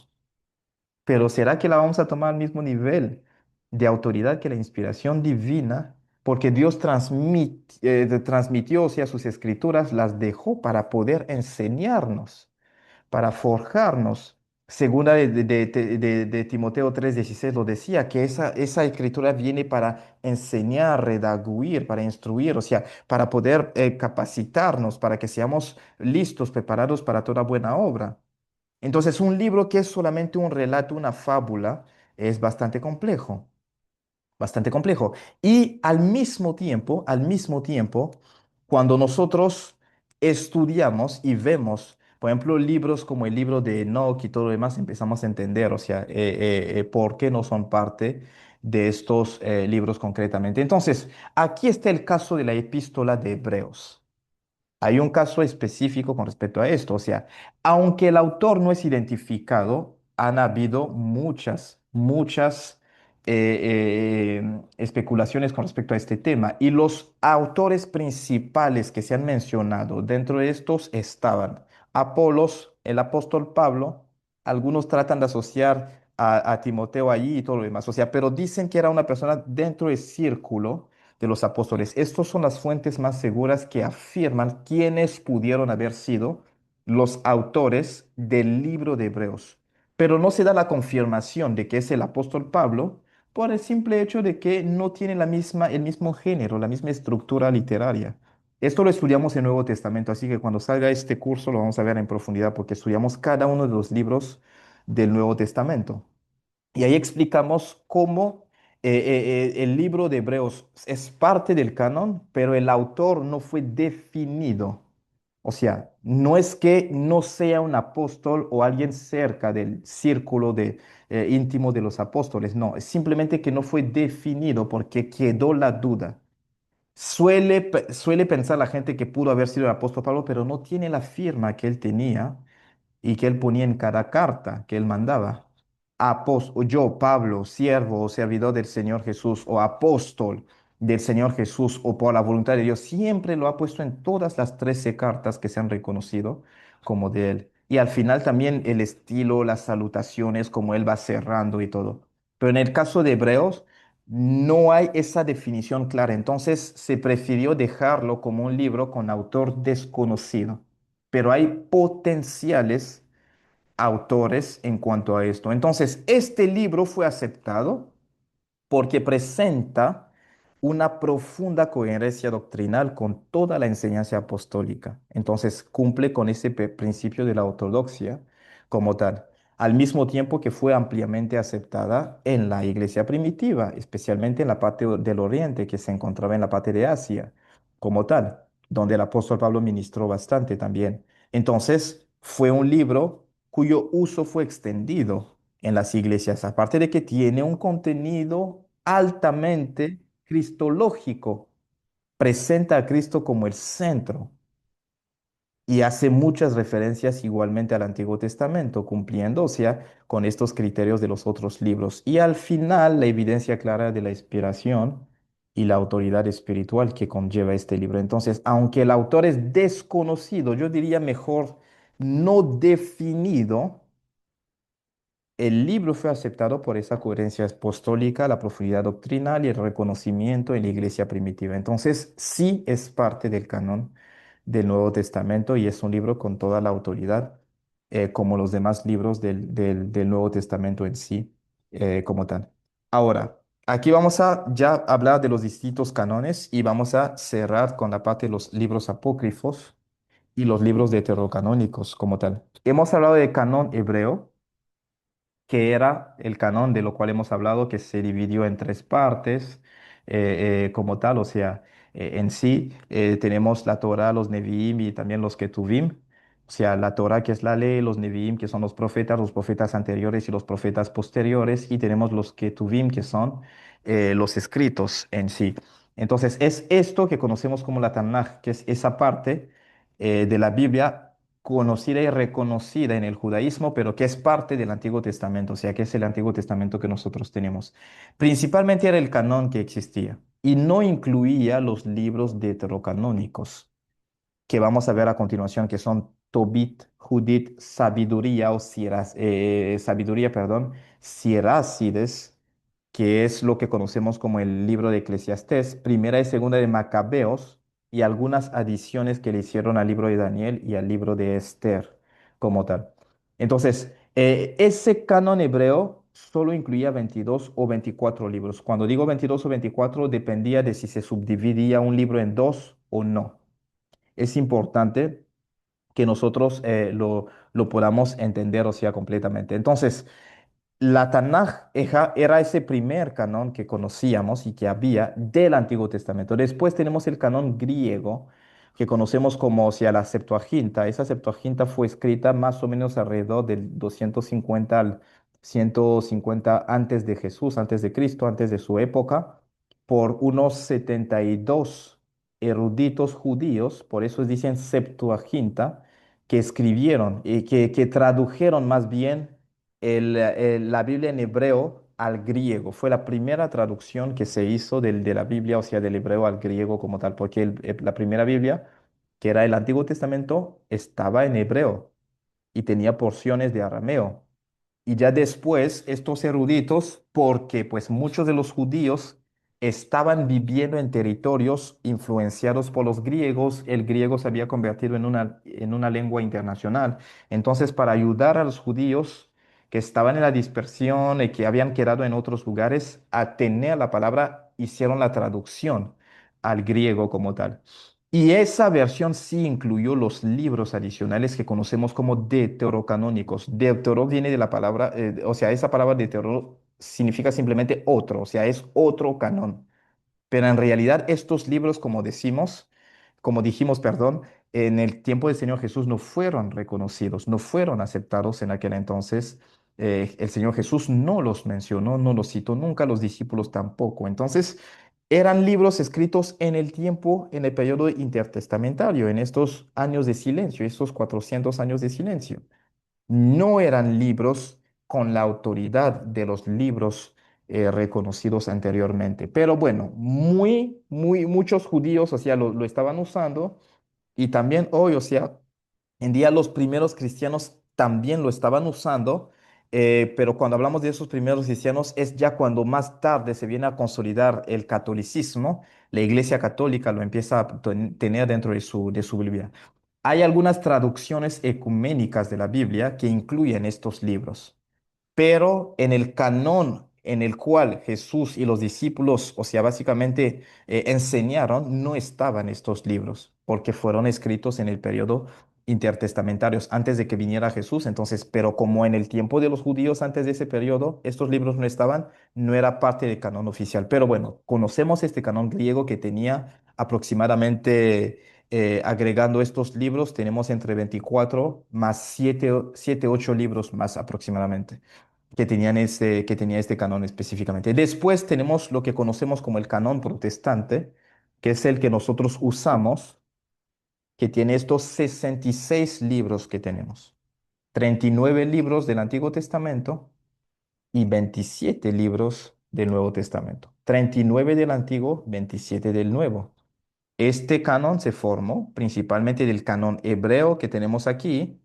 pero ¿será que la vamos a tomar al mismo nivel de autoridad que la inspiración divina? Porque Dios transmitió, o sea, sus escrituras, las dejó para poder enseñarnos para forjarnos. Segunda de Timoteo 3:16 lo decía, que esa escritura viene para enseñar, redaguir, para instruir, o sea, para poder capacitarnos, para que seamos listos, preparados para toda buena obra. Entonces, un libro que es solamente un relato, una fábula, es bastante complejo, bastante complejo. Y al mismo tiempo, cuando nosotros estudiamos y vemos, por ejemplo, libros como el libro de Enoch y todo lo demás, empezamos a entender, o sea, por qué no son parte de estos libros concretamente. Entonces, aquí está el caso de la epístola de Hebreos. Hay un caso específico con respecto a esto, o sea, aunque el autor no es identificado, han habido muchas especulaciones con respecto a este tema y los autores principales que se han mencionado dentro de estos estaban Apolos, el apóstol Pablo, algunos tratan de asociar a Timoteo allí y todo lo demás, o sea, pero dicen que era una persona dentro del círculo de los apóstoles. Estas son las fuentes más seguras que afirman quiénes pudieron haber sido los autores del libro de Hebreos. Pero no se da la confirmación de que es el apóstol Pablo por el simple hecho de que no tiene el mismo género, la misma estructura literaria. Esto lo estudiamos en Nuevo Testamento, así que cuando salga este curso lo vamos a ver en profundidad porque estudiamos cada uno de los libros del Nuevo Testamento. Y ahí explicamos cómo el libro de Hebreos es parte del canon, pero el autor no fue definido. O sea, no es que no sea un apóstol o alguien cerca del círculo íntimo de los apóstoles, no, es simplemente que no fue definido porque quedó la duda. Suele pensar la gente que pudo haber sido el apóstol Pablo, pero no tiene la firma que él tenía y que él ponía en cada carta que él mandaba. O yo, Pablo, siervo o servidor del Señor Jesús, o apóstol del Señor Jesús, o por la voluntad de Dios, siempre lo ha puesto en todas las 13 cartas que se han reconocido como de él. Y al final también el estilo, las salutaciones, como él va cerrando y todo. Pero en el caso de Hebreos, no hay esa definición clara. Entonces se prefirió dejarlo como un libro con autor desconocido, pero hay potenciales autores en cuanto a esto. Entonces, este libro fue aceptado porque presenta una profunda coherencia doctrinal con toda la enseñanza apostólica. Entonces, cumple con ese principio de la ortodoxia como tal, al mismo tiempo que fue ampliamente aceptada en la iglesia primitiva, especialmente en la parte del Oriente, que se encontraba en la parte de Asia como tal, donde el apóstol Pablo ministró bastante también. Entonces, fue un libro cuyo uso fue extendido en las iglesias, aparte de que tiene un contenido altamente cristológico, presenta a Cristo como el centro y hace muchas referencias igualmente al Antiguo Testamento, cumpliendo, o sea, con estos criterios de los otros libros. Y al final, la evidencia clara de la inspiración y la autoridad espiritual que conlleva este libro. Entonces, aunque el autor es desconocido, yo diría mejor no definido, el libro fue aceptado por esa coherencia apostólica, la profundidad doctrinal y el reconocimiento en la iglesia primitiva. Entonces, sí es parte del canon del Nuevo Testamento y es un libro con toda la autoridad, como los demás libros del Nuevo Testamento en sí, como tal. Ahora, aquí vamos a ya hablar de los distintos canones y vamos a cerrar con la parte de los libros apócrifos y los libros deuterocanónicos como tal. Hemos hablado de canon hebreo, que era el canon de lo cual hemos hablado, que se dividió en tres partes como tal, o sea, en sí tenemos la Torah, los Nevi'im y también los Ketuvim, o sea, la Torah que es la ley, los Nevi'im que son los profetas anteriores y los profetas posteriores, y tenemos los Ketuvim que son los escritos en sí. Entonces, es esto que conocemos como la Tanaj, que es esa parte de la Biblia conocida y reconocida en el judaísmo, pero que es parte del Antiguo Testamento, o sea, que es el Antiguo Testamento que nosotros tenemos. Principalmente era el canón que existía y no incluía los libros deuterocanónicos que vamos a ver a continuación, que son Tobit, Judit, Sabiduría o Sabiduría, perdón, Siracides, que es lo que conocemos como el libro de Eclesiastés, primera y segunda de Macabeos, y algunas adiciones que le hicieron al libro de Daniel y al libro de Esther como tal. Entonces, ese canon hebreo solo incluía 22 o 24 libros. Cuando digo 22 o 24, dependía de si se subdividía un libro en dos o no. Es importante que nosotros lo podamos entender, o sea, completamente. Entonces, la Tanaj era ese primer canon que conocíamos y que había del Antiguo Testamento. Después tenemos el canon griego, que conocemos como, o sea, la Septuaginta. Esa Septuaginta fue escrita más o menos alrededor del 250 al 150 antes de Jesús, antes de Cristo, antes de su época, por unos 72 eruditos judíos, por eso dicen Septuaginta, que escribieron y que tradujeron más bien la Biblia en hebreo al griego. Fue la primera traducción que se hizo de la Biblia, o sea, del hebreo al griego como tal, porque la primera Biblia, que era el Antiguo Testamento, estaba en hebreo y tenía porciones de arameo. Y ya después, estos eruditos, porque pues muchos de los judíos estaban viviendo en territorios influenciados por los griegos, el griego se había convertido en una lengua internacional. Entonces, para ayudar a los judíos que estaban en la dispersión y que habían quedado en otros lugares, a tener la palabra, hicieron la traducción al griego como tal. Y esa versión sí incluyó los libros adicionales que conocemos como deuterocanónicos. Deutero viene de la palabra, o sea, esa palabra deutero significa simplemente otro, o sea, es otro canon. Pero en realidad estos libros, como dijimos, perdón, en el tiempo del Señor Jesús no fueron reconocidos, no fueron aceptados en aquel entonces. El Señor Jesús no los mencionó, no los citó nunca, los discípulos tampoco. Entonces, eran libros escritos en el tiempo, en el periodo intertestamentario, en estos años de silencio, estos 400 años de silencio. No eran libros con la autoridad de los libros reconocidos anteriormente. Pero bueno, muchos judíos, o sea, lo estaban usando y también hoy, o sea, en día los primeros cristianos también lo estaban usando, pero cuando hablamos de esos primeros cristianos es ya cuando más tarde se viene a consolidar el catolicismo, la Iglesia Católica lo empieza a tener dentro de su Biblia. Hay algunas traducciones ecuménicas de la Biblia que incluyen estos libros, pero en el canón en el cual Jesús y los discípulos, o sea, básicamente enseñaron, no estaban estos libros, porque fueron escritos en el periodo intertestamentarios antes de que viniera Jesús. Entonces, pero como en el tiempo de los judíos antes de ese periodo, estos libros no estaban, no era parte del canón oficial. Pero bueno, conocemos este canón griego que tenía aproximadamente agregando estos libros, tenemos entre 24 más 7 8 libros más aproximadamente que tenía este canon específicamente. Después tenemos lo que conocemos como el canon protestante, que es el que nosotros usamos, que tiene estos 66 libros que tenemos. 39 libros del Antiguo Testamento y 27 libros del Nuevo Testamento. 39 del Antiguo, 27 del Nuevo. Este canon se formó principalmente del canon hebreo que tenemos aquí,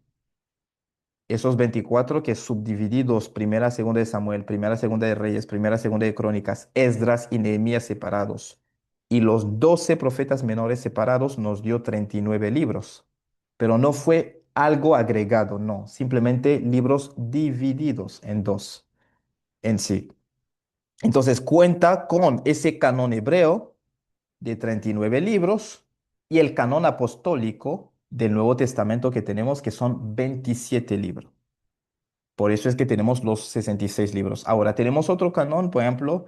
esos 24 que subdivididos, primera, segunda de Samuel, primera, segunda de Reyes, primera, segunda de Crónicas, Esdras y Nehemías separados, y los 12 profetas menores separados nos dio 39 libros. Pero no fue algo agregado, no, simplemente libros divididos en dos en sí. Entonces cuenta con ese canon hebreo de 39 libros y el canon apostólico del Nuevo Testamento que tenemos, que son 27 libros. Por eso es que tenemos los 66 libros. Ahora, tenemos otro canon, por ejemplo,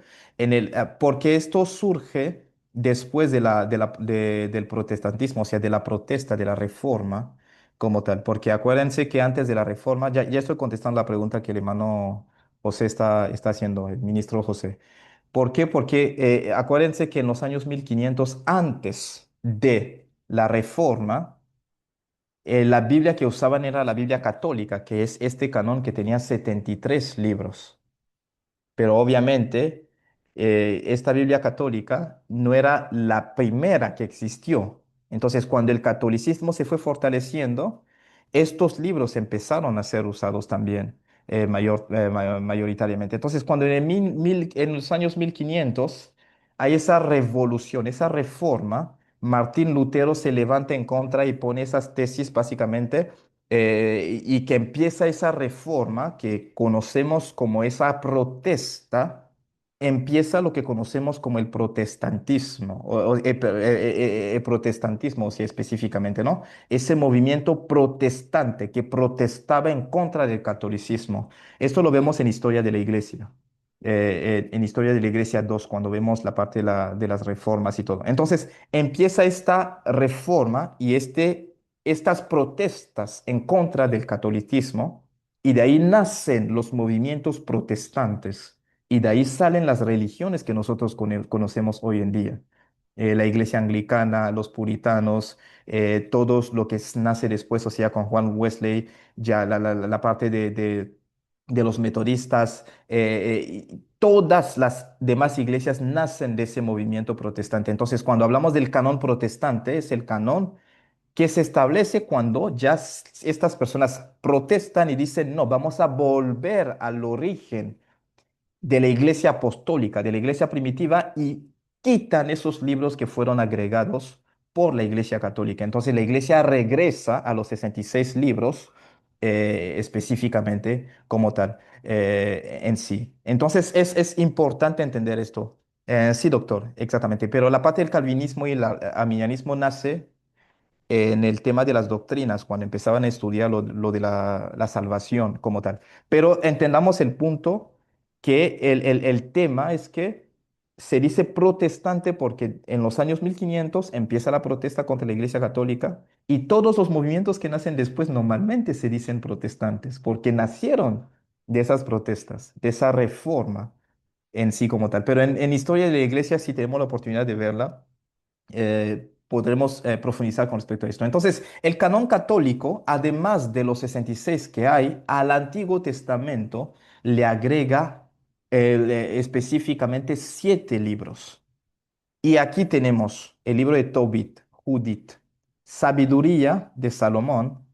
porque esto surge después del protestantismo, o sea, de la protesta, de la reforma como tal. Porque acuérdense que antes de la reforma, ya estoy contestando la pregunta que el hermano José está haciendo, el ministro José. ¿Por qué? Porque acuérdense que en los años 1500 antes de la reforma, la Biblia que usaban era la Biblia católica, que es este canon que tenía 73 libros. Pero obviamente esta Biblia católica no era la primera que existió. Entonces, cuando el catolicismo se fue fortaleciendo, estos libros empezaron a ser usados también mayoritariamente. Entonces, cuando en los años 1500 hay esa revolución, esa reforma, Martín Lutero se levanta en contra y pone esas tesis básicamente y que empieza esa reforma que conocemos como esa protesta, empieza lo que conocemos como el protestantismo, protestantismo, sí, específicamente, ¿no? Ese movimiento protestante que protestaba en contra del catolicismo. Esto lo vemos en Historia de la Iglesia. En Historia de la Iglesia 2 cuando vemos la parte de las reformas y todo. Entonces, empieza esta reforma y estas protestas en contra del catolicismo, y de ahí nacen los movimientos protestantes, y de ahí salen las religiones que nosotros conocemos hoy en día. La iglesia anglicana, los puritanos, todos lo que nace después, o sea, con Juan Wesley, ya la parte de los metodistas, y todas las demás iglesias nacen de ese movimiento protestante. Entonces, cuando hablamos del canon protestante, es el canon que se establece cuando ya estas personas protestan y dicen, no, vamos a volver al origen de la iglesia apostólica, de la iglesia primitiva y quitan esos libros que fueron agregados por la iglesia católica. Entonces la iglesia regresa a los 66 libros específicamente como tal en sí. Entonces es importante entender esto. Sí, doctor, exactamente. Pero la parte del calvinismo y el arminianismo nace en el tema de las doctrinas, cuando empezaban a estudiar lo de la salvación como tal. Pero entendamos el punto que el tema es que se dice protestante porque en los años 1500 empieza la protesta contra la Iglesia Católica Y todos los movimientos que nacen después normalmente se dicen protestantes, porque nacieron de esas protestas, de esa reforma en sí como tal. Pero en historia de la iglesia, si tenemos la oportunidad de verla, podremos profundizar con respecto a esto. Entonces, el canon católico, además de los 66 que hay, al Antiguo Testamento le agrega específicamente 7 libros. Y aquí tenemos el libro de Tobit, Judith, Sabiduría de Salomón,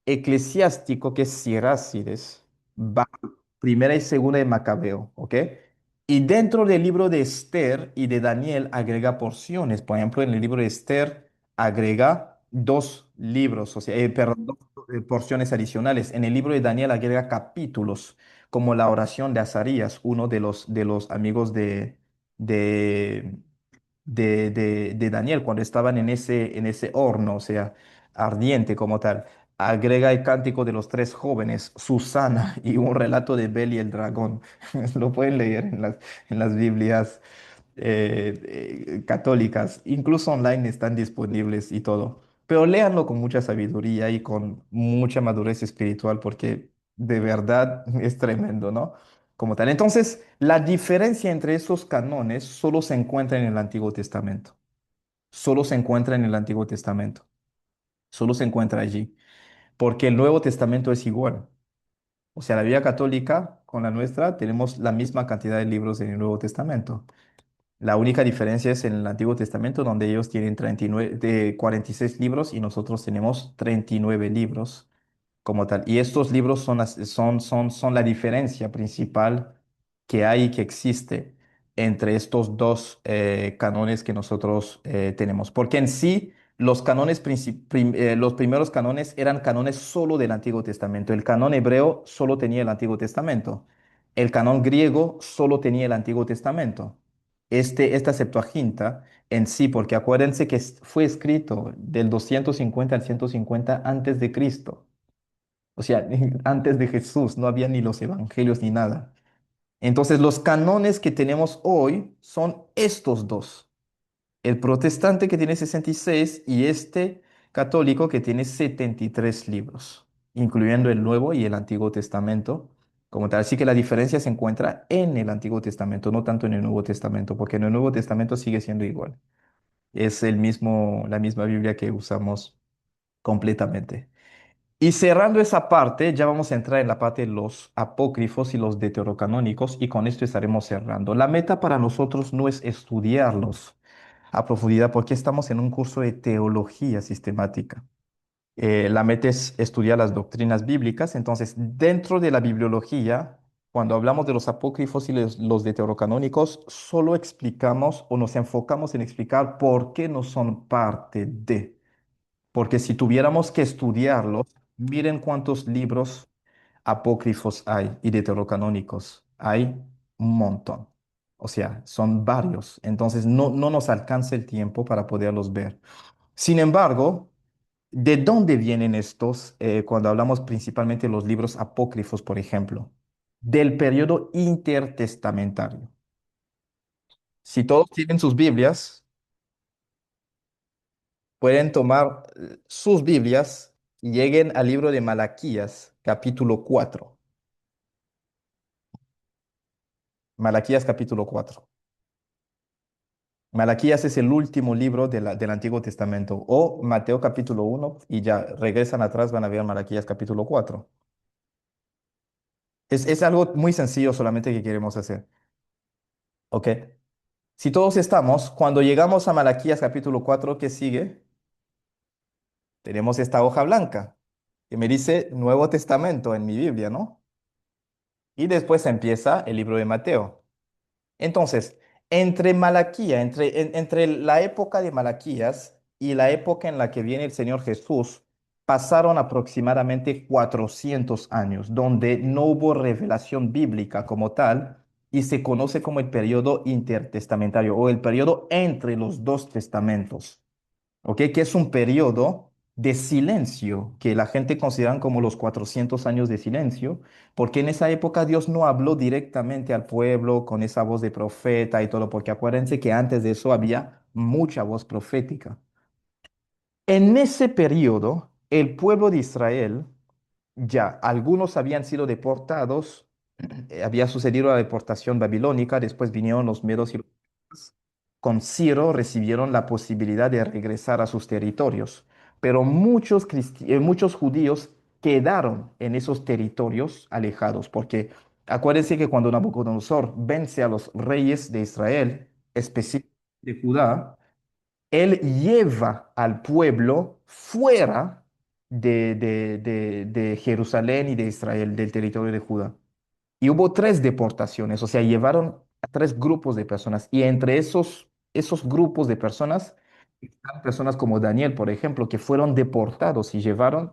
Eclesiástico, que es Sirácides, Primera y Segunda de Macabeo, ¿ok? Y dentro del libro de Esther y de Daniel agrega porciones. Por ejemplo, en el libro de Esther agrega 2 libros, o sea, perdón, 2 porciones adicionales. En el libro de Daniel agrega capítulos, como la oración de Azarías, uno de los amigos de, de Daniel cuando estaban en ese horno, o sea, ardiente como tal. Agrega el cántico de los 3 jóvenes, Susana, y un relato de Bel y el dragón. Lo pueden leer en las Biblias católicas. Incluso online están disponibles y todo. Pero léanlo con mucha sabiduría y con mucha madurez espiritual porque de verdad es tremendo, ¿no? Como tal. Entonces, la diferencia entre esos canones solo se encuentra en el Antiguo Testamento. Solo se encuentra en el Antiguo Testamento. Solo se encuentra allí. Porque el Nuevo Testamento es igual. O sea, la Biblia católica con la nuestra tenemos la misma cantidad de libros en el Nuevo Testamento. La única diferencia es en el Antiguo Testamento, donde ellos tienen 46 libros y nosotros tenemos 39 libros como tal. Y estos libros son la diferencia principal que hay y que existe entre estos dos canones que nosotros tenemos. Porque en sí, los primeros canones eran canones solo del Antiguo Testamento. El canón hebreo solo tenía el Antiguo Testamento. El canón griego solo tenía el Antiguo Testamento. Esta Septuaginta en sí, porque acuérdense que fue escrito del 250 al 150 antes de Cristo. O sea, antes de Jesús no había ni los evangelios ni nada. Entonces, los canones que tenemos hoy son estos dos. El protestante que tiene 66 y este católico que tiene 73 libros, incluyendo el Nuevo y el Antiguo Testamento como tal. Así que la diferencia se encuentra en el Antiguo Testamento, no tanto en el Nuevo Testamento, porque en el Nuevo Testamento sigue siendo igual. Es la misma Biblia que usamos completamente. Y cerrando esa parte, ya vamos a entrar en la parte de los apócrifos y los deuterocanónicos, y con esto estaremos cerrando. La meta para nosotros no es estudiarlos a profundidad, porque estamos en un curso de teología sistemática. La meta es estudiar las doctrinas bíblicas. Entonces, dentro de la bibliología, cuando hablamos de los apócrifos y los deuterocanónicos, solo explicamos o nos enfocamos en explicar por qué no son parte de. Porque si tuviéramos que estudiarlos, miren cuántos libros apócrifos hay y deuterocanónicos. Hay un montón. O sea, son varios. Entonces, no nos alcanza el tiempo para poderlos ver. Sin embargo, ¿de dónde vienen estos cuando hablamos principalmente de los libros apócrifos, por ejemplo? Del periodo intertestamentario. Si todos tienen sus Biblias, pueden tomar sus Biblias y lleguen al libro de Malaquías, capítulo 4. Malaquías, capítulo 4. Malaquías es el último libro del Antiguo Testamento. O Mateo, capítulo 1, y ya regresan atrás, van a ver Malaquías, capítulo 4. Es algo muy sencillo solamente que queremos hacer. ¿Ok? Si todos estamos, cuando llegamos a Malaquías, capítulo 4, ¿qué sigue? Tenemos esta hoja blanca que me dice Nuevo Testamento en mi Biblia, ¿no? Y después empieza el libro de Mateo. Entonces, entre entre la época de Malaquías y la época en la que viene el Señor Jesús, pasaron aproximadamente 400 años, donde no hubo revelación bíblica como tal, y se conoce como el periodo intertestamentario o el periodo entre los dos testamentos. ¿Ok? Que es un periodo de silencio, que la gente considera como los 400 años de silencio, porque en esa época Dios no habló directamente al pueblo con esa voz de profeta y todo, porque acuérdense que antes de eso había mucha voz profética. En ese periodo, el pueblo de Israel, ya algunos habían sido deportados, había sucedido la deportación babilónica, después vinieron los medos y los persas. Con Ciro recibieron la posibilidad de regresar a sus territorios, pero muchos judíos quedaron en esos territorios alejados, porque acuérdense que cuando Nabucodonosor vence a los reyes de Israel, específicamente de Judá, él lleva al pueblo fuera de Jerusalén y de Israel, del territorio de Judá. Y hubo tres deportaciones, o sea, llevaron a tres grupos de personas. Y entre esos grupos de personas, están personas como Daniel, por ejemplo, que fueron deportados y llevados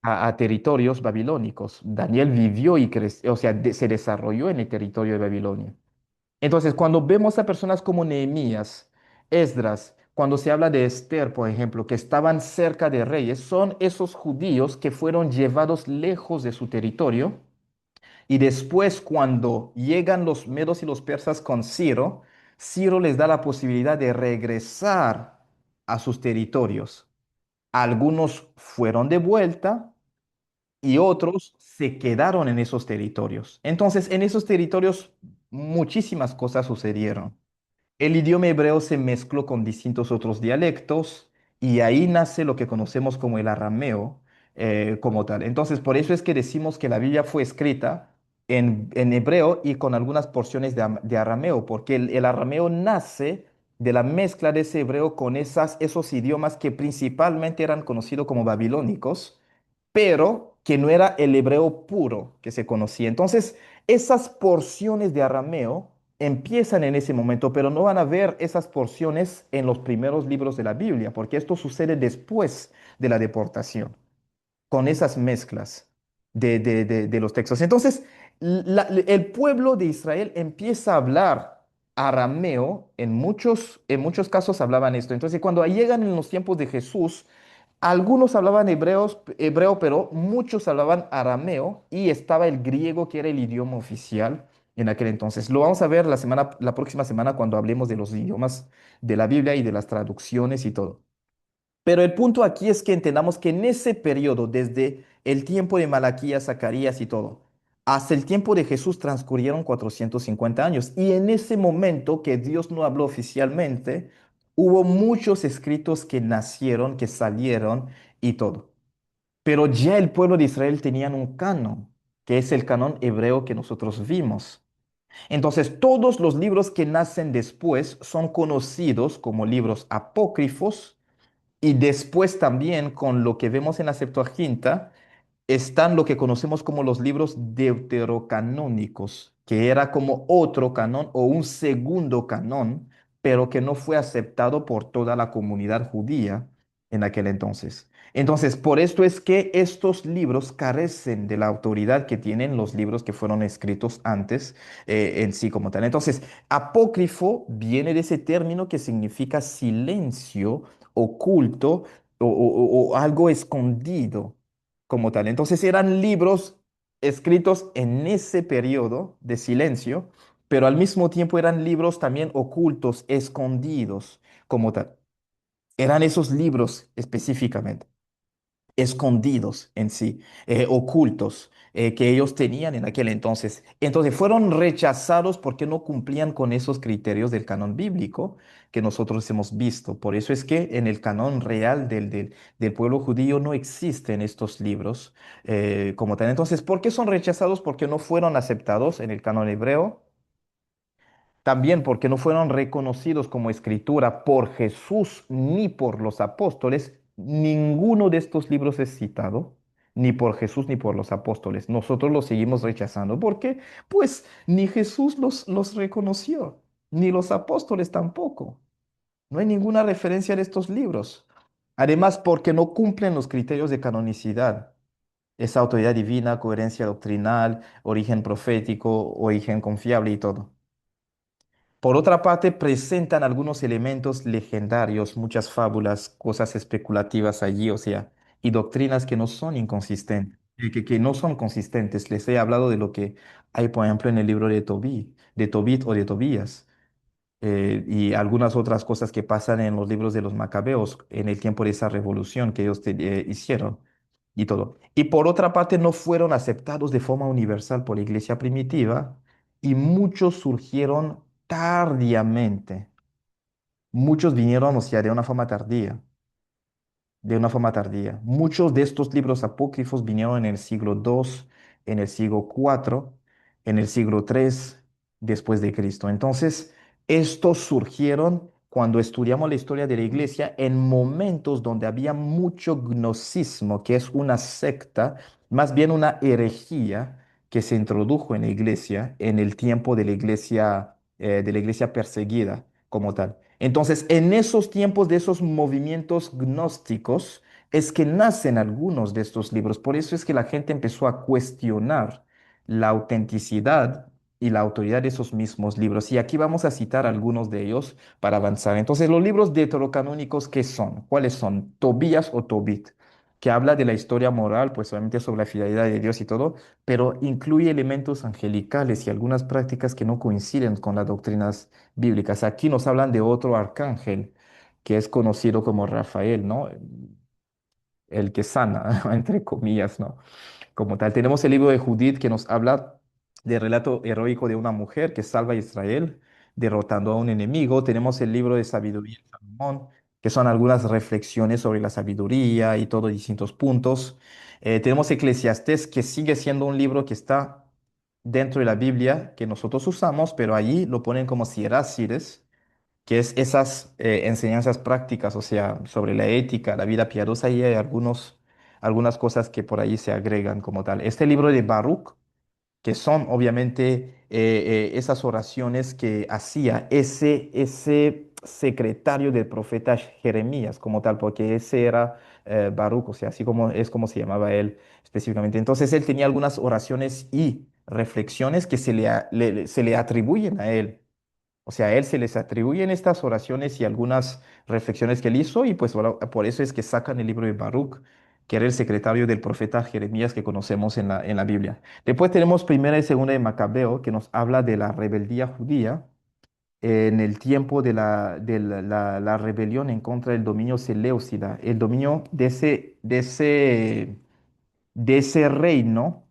a territorios babilónicos. Daniel vivió y creció, o sea, se desarrolló en el territorio de Babilonia. Entonces, cuando vemos a personas como Nehemías, Esdras, cuando se habla de Esther, por ejemplo, que estaban cerca de reyes, son esos judíos que fueron llevados lejos de su territorio y después cuando llegan los medos y los persas con Ciro, Ciro les da la posibilidad de regresar a sus territorios. Algunos fueron de vuelta y otros se quedaron en esos territorios. Entonces, en esos territorios muchísimas cosas sucedieron. El idioma hebreo se mezcló con distintos otros dialectos y ahí nace lo que conocemos como el arameo como tal. Entonces, por eso es que decimos que la Biblia fue escrita en hebreo y con algunas porciones de arameo, porque el arameo nace de la mezcla de ese hebreo con esos idiomas que principalmente eran conocidos como babilónicos, pero que no era el hebreo puro que se conocía. Entonces, esas porciones de arameo empiezan en ese momento, pero no van a ver esas porciones en los primeros libros de la Biblia, porque esto sucede después de la deportación, con esas mezclas de los textos. Entonces, el pueblo de Israel empieza a hablar arameo, en muchos casos hablaban esto. Entonces, cuando llegan en los tiempos de Jesús, algunos hablaban hebreo, pero muchos hablaban arameo y estaba el griego, que era el idioma oficial en aquel entonces. Lo vamos a ver la próxima semana cuando hablemos de los idiomas de la Biblia y de las traducciones y todo. Pero el punto aquí es que entendamos que en ese periodo, desde el tiempo de Malaquías, Zacarías y todo, hasta el tiempo de Jesús transcurrieron 450 años. Y en ese momento que Dios no habló oficialmente, hubo muchos escritos que nacieron, que salieron y todo. Pero ya el pueblo de Israel tenían un canon, que es el canon hebreo que nosotros vimos. Entonces, todos los libros que nacen después son conocidos como libros apócrifos y después también con lo que vemos en la Septuaginta, están lo que conocemos como los libros deuterocanónicos, que era como otro canon o un segundo canon, pero que no fue aceptado por toda la comunidad judía en aquel entonces. Entonces, por esto es que estos libros carecen de la autoridad que tienen los libros que fueron escritos antes en sí como tal. Entonces, apócrifo viene de ese término que significa silencio, oculto o algo escondido como tal. Entonces eran libros escritos en ese periodo de silencio, pero al mismo tiempo eran libros también ocultos, escondidos como tal. Eran esos libros específicamente escondidos en sí, ocultos, que ellos tenían en aquel entonces. Entonces fueron rechazados porque no cumplían con esos criterios del canon bíblico que nosotros hemos visto. Por eso es que en el canon real del pueblo judío no existen estos libros como tal. Entonces, ¿por qué son rechazados? Porque no fueron aceptados en el canon hebreo. También porque no fueron reconocidos como escritura por Jesús ni por los apóstoles. Ninguno de estos libros es citado, ni por Jesús ni por los apóstoles. Nosotros los seguimos rechazando porque, pues, ni Jesús los reconoció, ni los apóstoles tampoco. No hay ninguna referencia de estos libros. Además, porque no cumplen los criterios de canonicidad. Esa autoridad divina, coherencia doctrinal, origen profético, origen confiable y todo. Por otra parte, presentan algunos elementos legendarios, muchas fábulas, cosas especulativas allí, o sea, y doctrinas que no son inconsistentes, que no son consistentes. Les he hablado de lo que hay, por ejemplo, en el libro de Tobit o de Tobías. y algunas otras cosas que pasan en los libros de los macabeos en el tiempo de esa revolución que ellos hicieron y todo. Y por otra parte, no fueron aceptados de forma universal por la iglesia primitiva y muchos surgieron tardíamente. Muchos vinieron, o sea, de una forma tardía, de una forma tardía. Muchos de estos libros apócrifos vinieron en el siglo II, en el siglo IV, en el siglo III después de Cristo. Entonces, estos surgieron cuando estudiamos la historia de la iglesia en momentos donde había mucho gnosticismo, que es una secta, más bien una herejía que se introdujo en la iglesia en el tiempo de la iglesia perseguida como tal. Entonces, en esos tiempos de esos movimientos gnósticos es que nacen algunos de estos libros. Por eso es que la gente empezó a cuestionar la autenticidad y la autoridad de esos mismos libros. Y aquí vamos a citar algunos de ellos para avanzar. Entonces, los libros deuterocanónicos, ¿qué son? ¿Cuáles son? Tobías o Tobit, que habla de la historia moral, pues obviamente sobre la fidelidad de Dios y todo, pero incluye elementos angelicales y algunas prácticas que no coinciden con las doctrinas bíblicas. Aquí nos hablan de otro arcángel que es conocido como Rafael, ¿no? El que sana, entre comillas, ¿no? Como tal, tenemos el libro de Judith que nos habla del relato heroico de una mujer que salva a Israel derrotando a un enemigo. Tenemos el libro de Sabiduría de Salomón, que son algunas reflexiones sobre la sabiduría y todo distintos puntos. Tenemos Eclesiastés, que sigue siendo un libro que está dentro de la Biblia que nosotros usamos, pero allí lo ponen como Sirásires, que es esas enseñanzas prácticas, o sea, sobre la ética, la vida piadosa, y hay algunas cosas que por ahí se agregan como tal. Este libro de Baruch, que son obviamente esas oraciones que hacía ese secretario del profeta Jeremías como tal, porque ese era Baruch, o sea, así como es como se llamaba él específicamente. Entonces él tenía algunas oraciones y reflexiones que se le atribuyen a él. O sea, a él se les atribuyen estas oraciones y algunas reflexiones que él hizo, y pues bueno, por eso es que sacan el libro de Baruch, que era el secretario del profeta Jeremías que conocemos en la Biblia. Después tenemos primera y segunda de Macabeo, que nos habla de la rebeldía judía en el tiempo la rebelión en contra del dominio seleucida, el dominio de ese reino.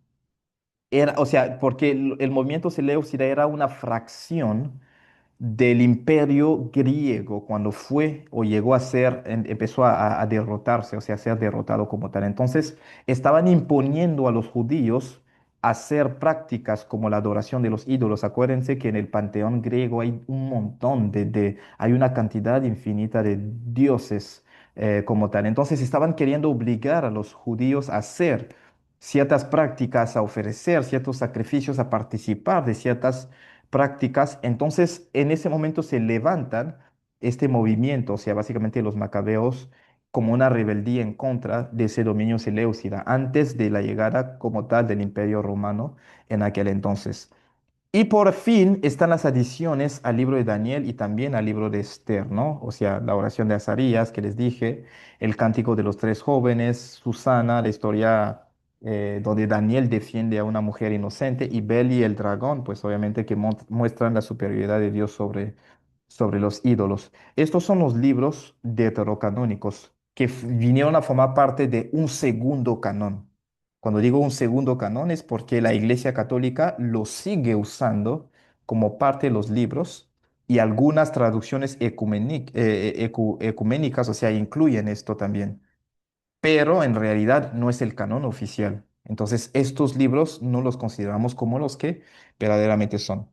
Era, o sea, porque el movimiento seleucida era una fracción del imperio griego cuando fue o llegó a ser, empezó a derrotarse, o sea, a ser derrotado como tal. Entonces, estaban imponiendo a los judíos hacer prácticas como la adoración de los ídolos. Acuérdense que en el panteón griego hay un montón hay una cantidad infinita de dioses como tal. Entonces, estaban queriendo obligar a los judíos a hacer ciertas prácticas, a ofrecer ciertos sacrificios, a participar de ciertas prácticas. Entonces, en ese momento se levantan este movimiento, o sea, básicamente los macabeos, como una rebeldía en contra de ese dominio seleucida, antes de la llegada como tal del Imperio Romano en aquel entonces. Y por fin están las adiciones al libro de Daniel y también al libro de Esther, ¿no? O sea, la oración de Azarías que les dije, el cántico de los tres jóvenes, Susana, la historia donde Daniel defiende a una mujer inocente, y Bel y el dragón, pues obviamente que muestran la superioridad de Dios sobre los ídolos. Estos son los libros deuterocanónicos que vinieron a formar parte de un segundo canón. Cuando digo un segundo canón es porque la Iglesia Católica lo sigue usando como parte de los libros, y algunas traducciones ecuménicas, o sea, incluyen esto también, pero en realidad no es el canon oficial. Entonces, estos libros no los consideramos como los que verdaderamente son.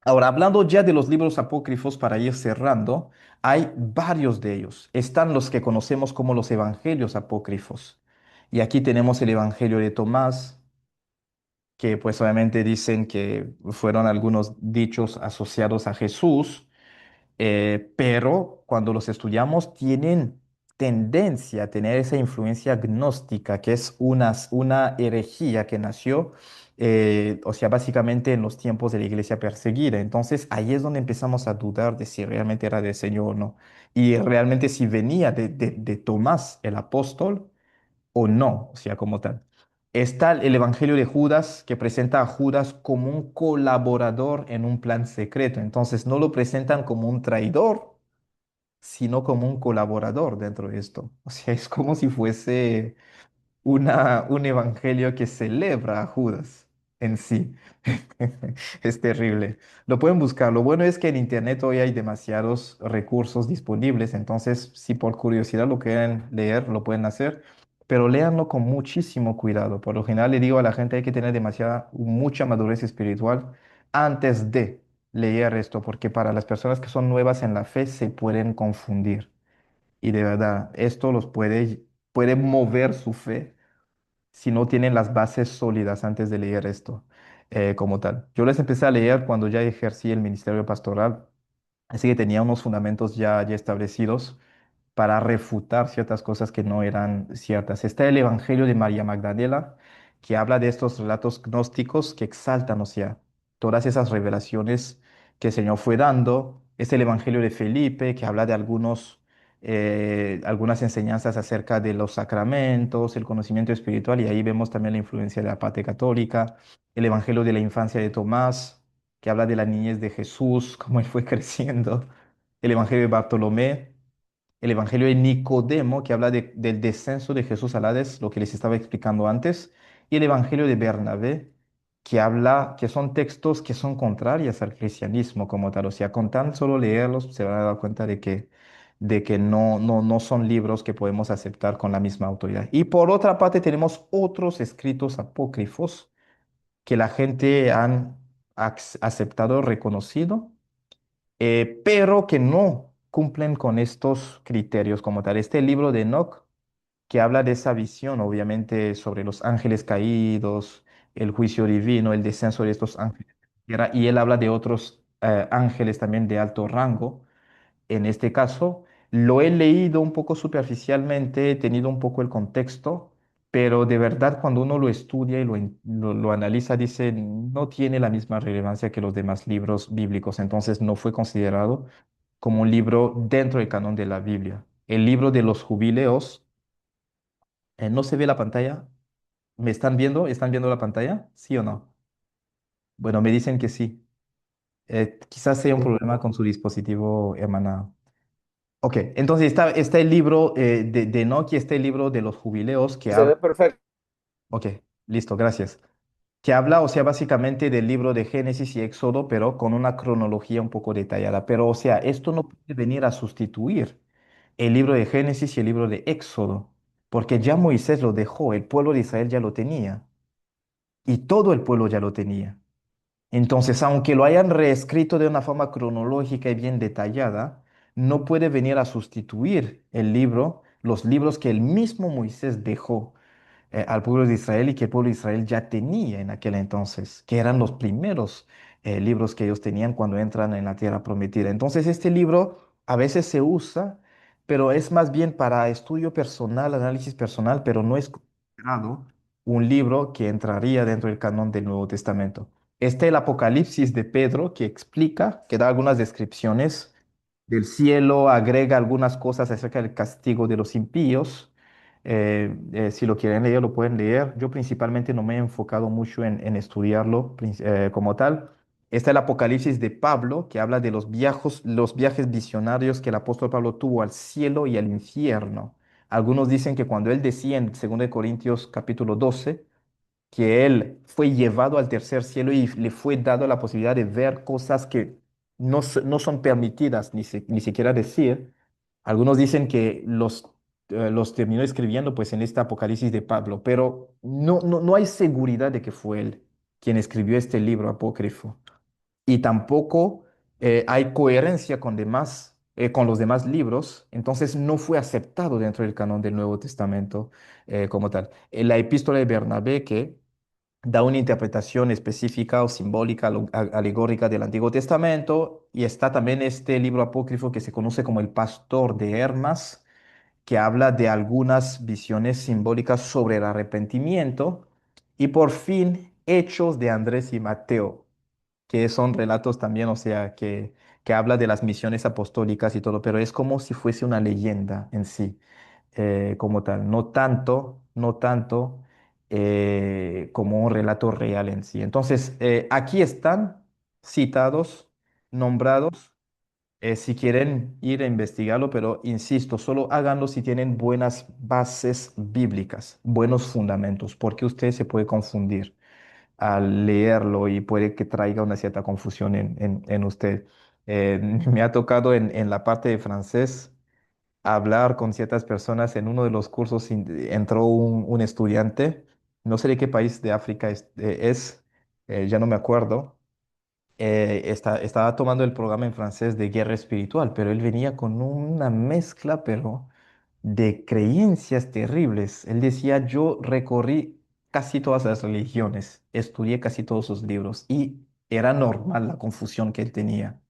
Ahora, hablando ya de los libros apócrifos para ir cerrando, hay varios de ellos. Están los que conocemos como los evangelios apócrifos. Y aquí tenemos el Evangelio de Tomás, que pues obviamente dicen que fueron algunos dichos asociados a Jesús, pero cuando los estudiamos tienen tendencia a tener esa influencia gnóstica, que es una herejía que nació, o sea, básicamente en los tiempos de la iglesia perseguida. Entonces ahí es donde empezamos a dudar de si realmente era del Señor o no, y realmente si venía de Tomás el apóstol o no, o sea, como tal. Está el Evangelio de Judas, que presenta a Judas como un colaborador en un plan secreto. Entonces no lo presentan como un traidor, sino como un colaborador dentro de esto. O sea, es como si fuese un evangelio que celebra a Judas en sí. Es terrible. Lo pueden buscar. Lo bueno es que en Internet hoy hay demasiados recursos disponibles, entonces si por curiosidad lo quieren leer, lo pueden hacer, pero léanlo con muchísimo cuidado. Por lo general le digo a la gente hay que tener mucha madurez espiritual antes de leer esto, porque para las personas que son nuevas en la fe se pueden confundir. Y de verdad, esto puede mover su fe si no tienen las bases sólidas antes de leer esto como tal. Yo les empecé a leer cuando ya ejercí el ministerio pastoral, así que tenía unos fundamentos ya establecidos para refutar ciertas cosas que no eran ciertas. Está el Evangelio de María Magdalena, que habla de estos relatos gnósticos que exaltan, o sea, todas esas revelaciones que el Señor fue dando. Es el Evangelio de Felipe, que habla de algunas enseñanzas acerca de los sacramentos, el conocimiento espiritual, y ahí vemos también la influencia de la parte católica. El Evangelio de la infancia de Tomás, que habla de la niñez de Jesús, cómo él fue creciendo. El Evangelio de Bartolomé, el Evangelio de Nicodemo, que habla del descenso de Jesús al Hades, lo que les estaba explicando antes, y el Evangelio de Bernabé, que son textos que son contrarios al cristianismo como tal. O sea, con tan solo leerlos se van a dar cuenta de que no son libros que podemos aceptar con la misma autoridad. Y por otra parte, tenemos otros escritos apócrifos que la gente han aceptado, reconocido pero que no cumplen con estos criterios como tal. Este libro de Enoch, que habla de esa visión, obviamente, sobre los ángeles caídos, el juicio divino, el descenso de estos ángeles. Y él habla de otros ángeles también de alto rango. En este caso, lo he leído un poco superficialmente, he tenido un poco el contexto, pero de verdad cuando uno lo estudia y lo analiza, dice, no tiene la misma relevancia que los demás libros bíblicos, entonces no fue considerado como un libro dentro del canon de la Biblia. El libro de los jubileos, ¿no se ve la pantalla? ¿Me están viendo? ¿Están viendo la pantalla? ¿Sí o no? Bueno, me dicen que sí. Quizás sea un Sí, problema con su dispositivo, hermana. Ok, entonces está el libro de Enoch y está el libro de los jubileos que se ve habla. perfecto. Ok, listo, gracias. Que habla, o sea, básicamente del libro de Génesis y Éxodo, pero con una cronología un poco detallada. Pero, o sea, esto no puede venir a sustituir el libro de Génesis y el libro de Éxodo, porque ya Moisés lo dejó, el pueblo de Israel ya lo tenía y todo el pueblo ya lo tenía. Entonces, aunque lo hayan reescrito de una forma cronológica y bien detallada, no puede venir a sustituir los libros que el mismo Moisés dejó al pueblo de Israel y que el pueblo de Israel ya tenía en aquel entonces, que eran los primeros libros que ellos tenían cuando entran en la tierra prometida. Entonces, este libro a veces se usa, pero es más bien para estudio personal, análisis personal, pero no es considerado un libro que entraría dentro del canon del Nuevo Testamento. Este el Apocalipsis de Pedro que explica, que da algunas descripciones del cielo, agrega algunas cosas acerca del castigo de los impíos. Si lo quieren leer, lo pueden leer. Yo principalmente no me he enfocado mucho en estudiarlo como tal. Está el Apocalipsis de Pablo, que habla de los viajes visionarios que el apóstol Pablo tuvo al cielo y al infierno. Algunos dicen que cuando él decía en 2 de Corintios capítulo 12, que él fue llevado al tercer cielo y le fue dado la posibilidad de ver cosas que no son permitidas ni siquiera decir. Algunos dicen que los terminó escribiendo pues en este Apocalipsis de Pablo, pero no hay seguridad de que fue él quien escribió este libro apócrifo. Y tampoco hay coherencia con los demás libros, entonces no fue aceptado dentro del canon del Nuevo Testamento como tal. La epístola de Bernabé, que da una interpretación específica o simbólica, alegórica del Antiguo Testamento, y está también este libro apócrifo que se conoce como el Pastor de Hermas, que habla de algunas visiones simbólicas sobre el arrepentimiento, y por fin Hechos de Andrés y Mateo, que son relatos también, o sea, que habla de las misiones apostólicas y todo, pero es como si fuese una leyenda en sí como tal, no tanto como un relato real en sí. Entonces, aquí están citados, nombrados, si quieren ir a investigarlo, pero insisto, solo háganlo si tienen buenas bases bíblicas, buenos fundamentos, porque usted se puede confundir al leerlo y puede que traiga una cierta confusión en usted. Me ha tocado en la parte de francés hablar con ciertas personas. En uno de los cursos entró un estudiante, no sé de qué país de África ya no me acuerdo. Estaba tomando el programa en francés de guerra espiritual, pero él venía con una mezcla, pero de creencias terribles. Él decía, yo recorrí casi todas las religiones, estudié casi todos sus libros y era normal la confusión que él tenía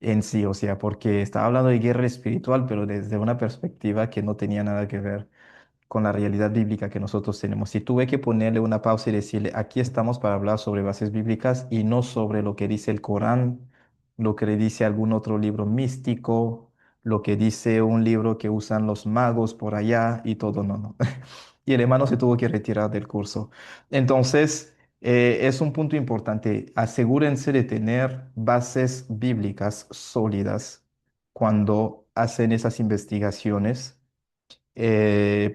en sí, o sea, porque estaba hablando de guerra espiritual, pero desde una perspectiva que no tenía nada que ver con la realidad bíblica que nosotros tenemos. Y tuve que ponerle una pausa y decirle, aquí estamos para hablar sobre bases bíblicas y no sobre lo que dice el Corán, lo que le dice algún otro libro místico, lo que dice un libro que usan los magos por allá y todo, no, no. Y el hermano se tuvo que retirar del curso. Entonces, es un punto importante. Asegúrense de tener bases bíblicas sólidas cuando hacen esas investigaciones,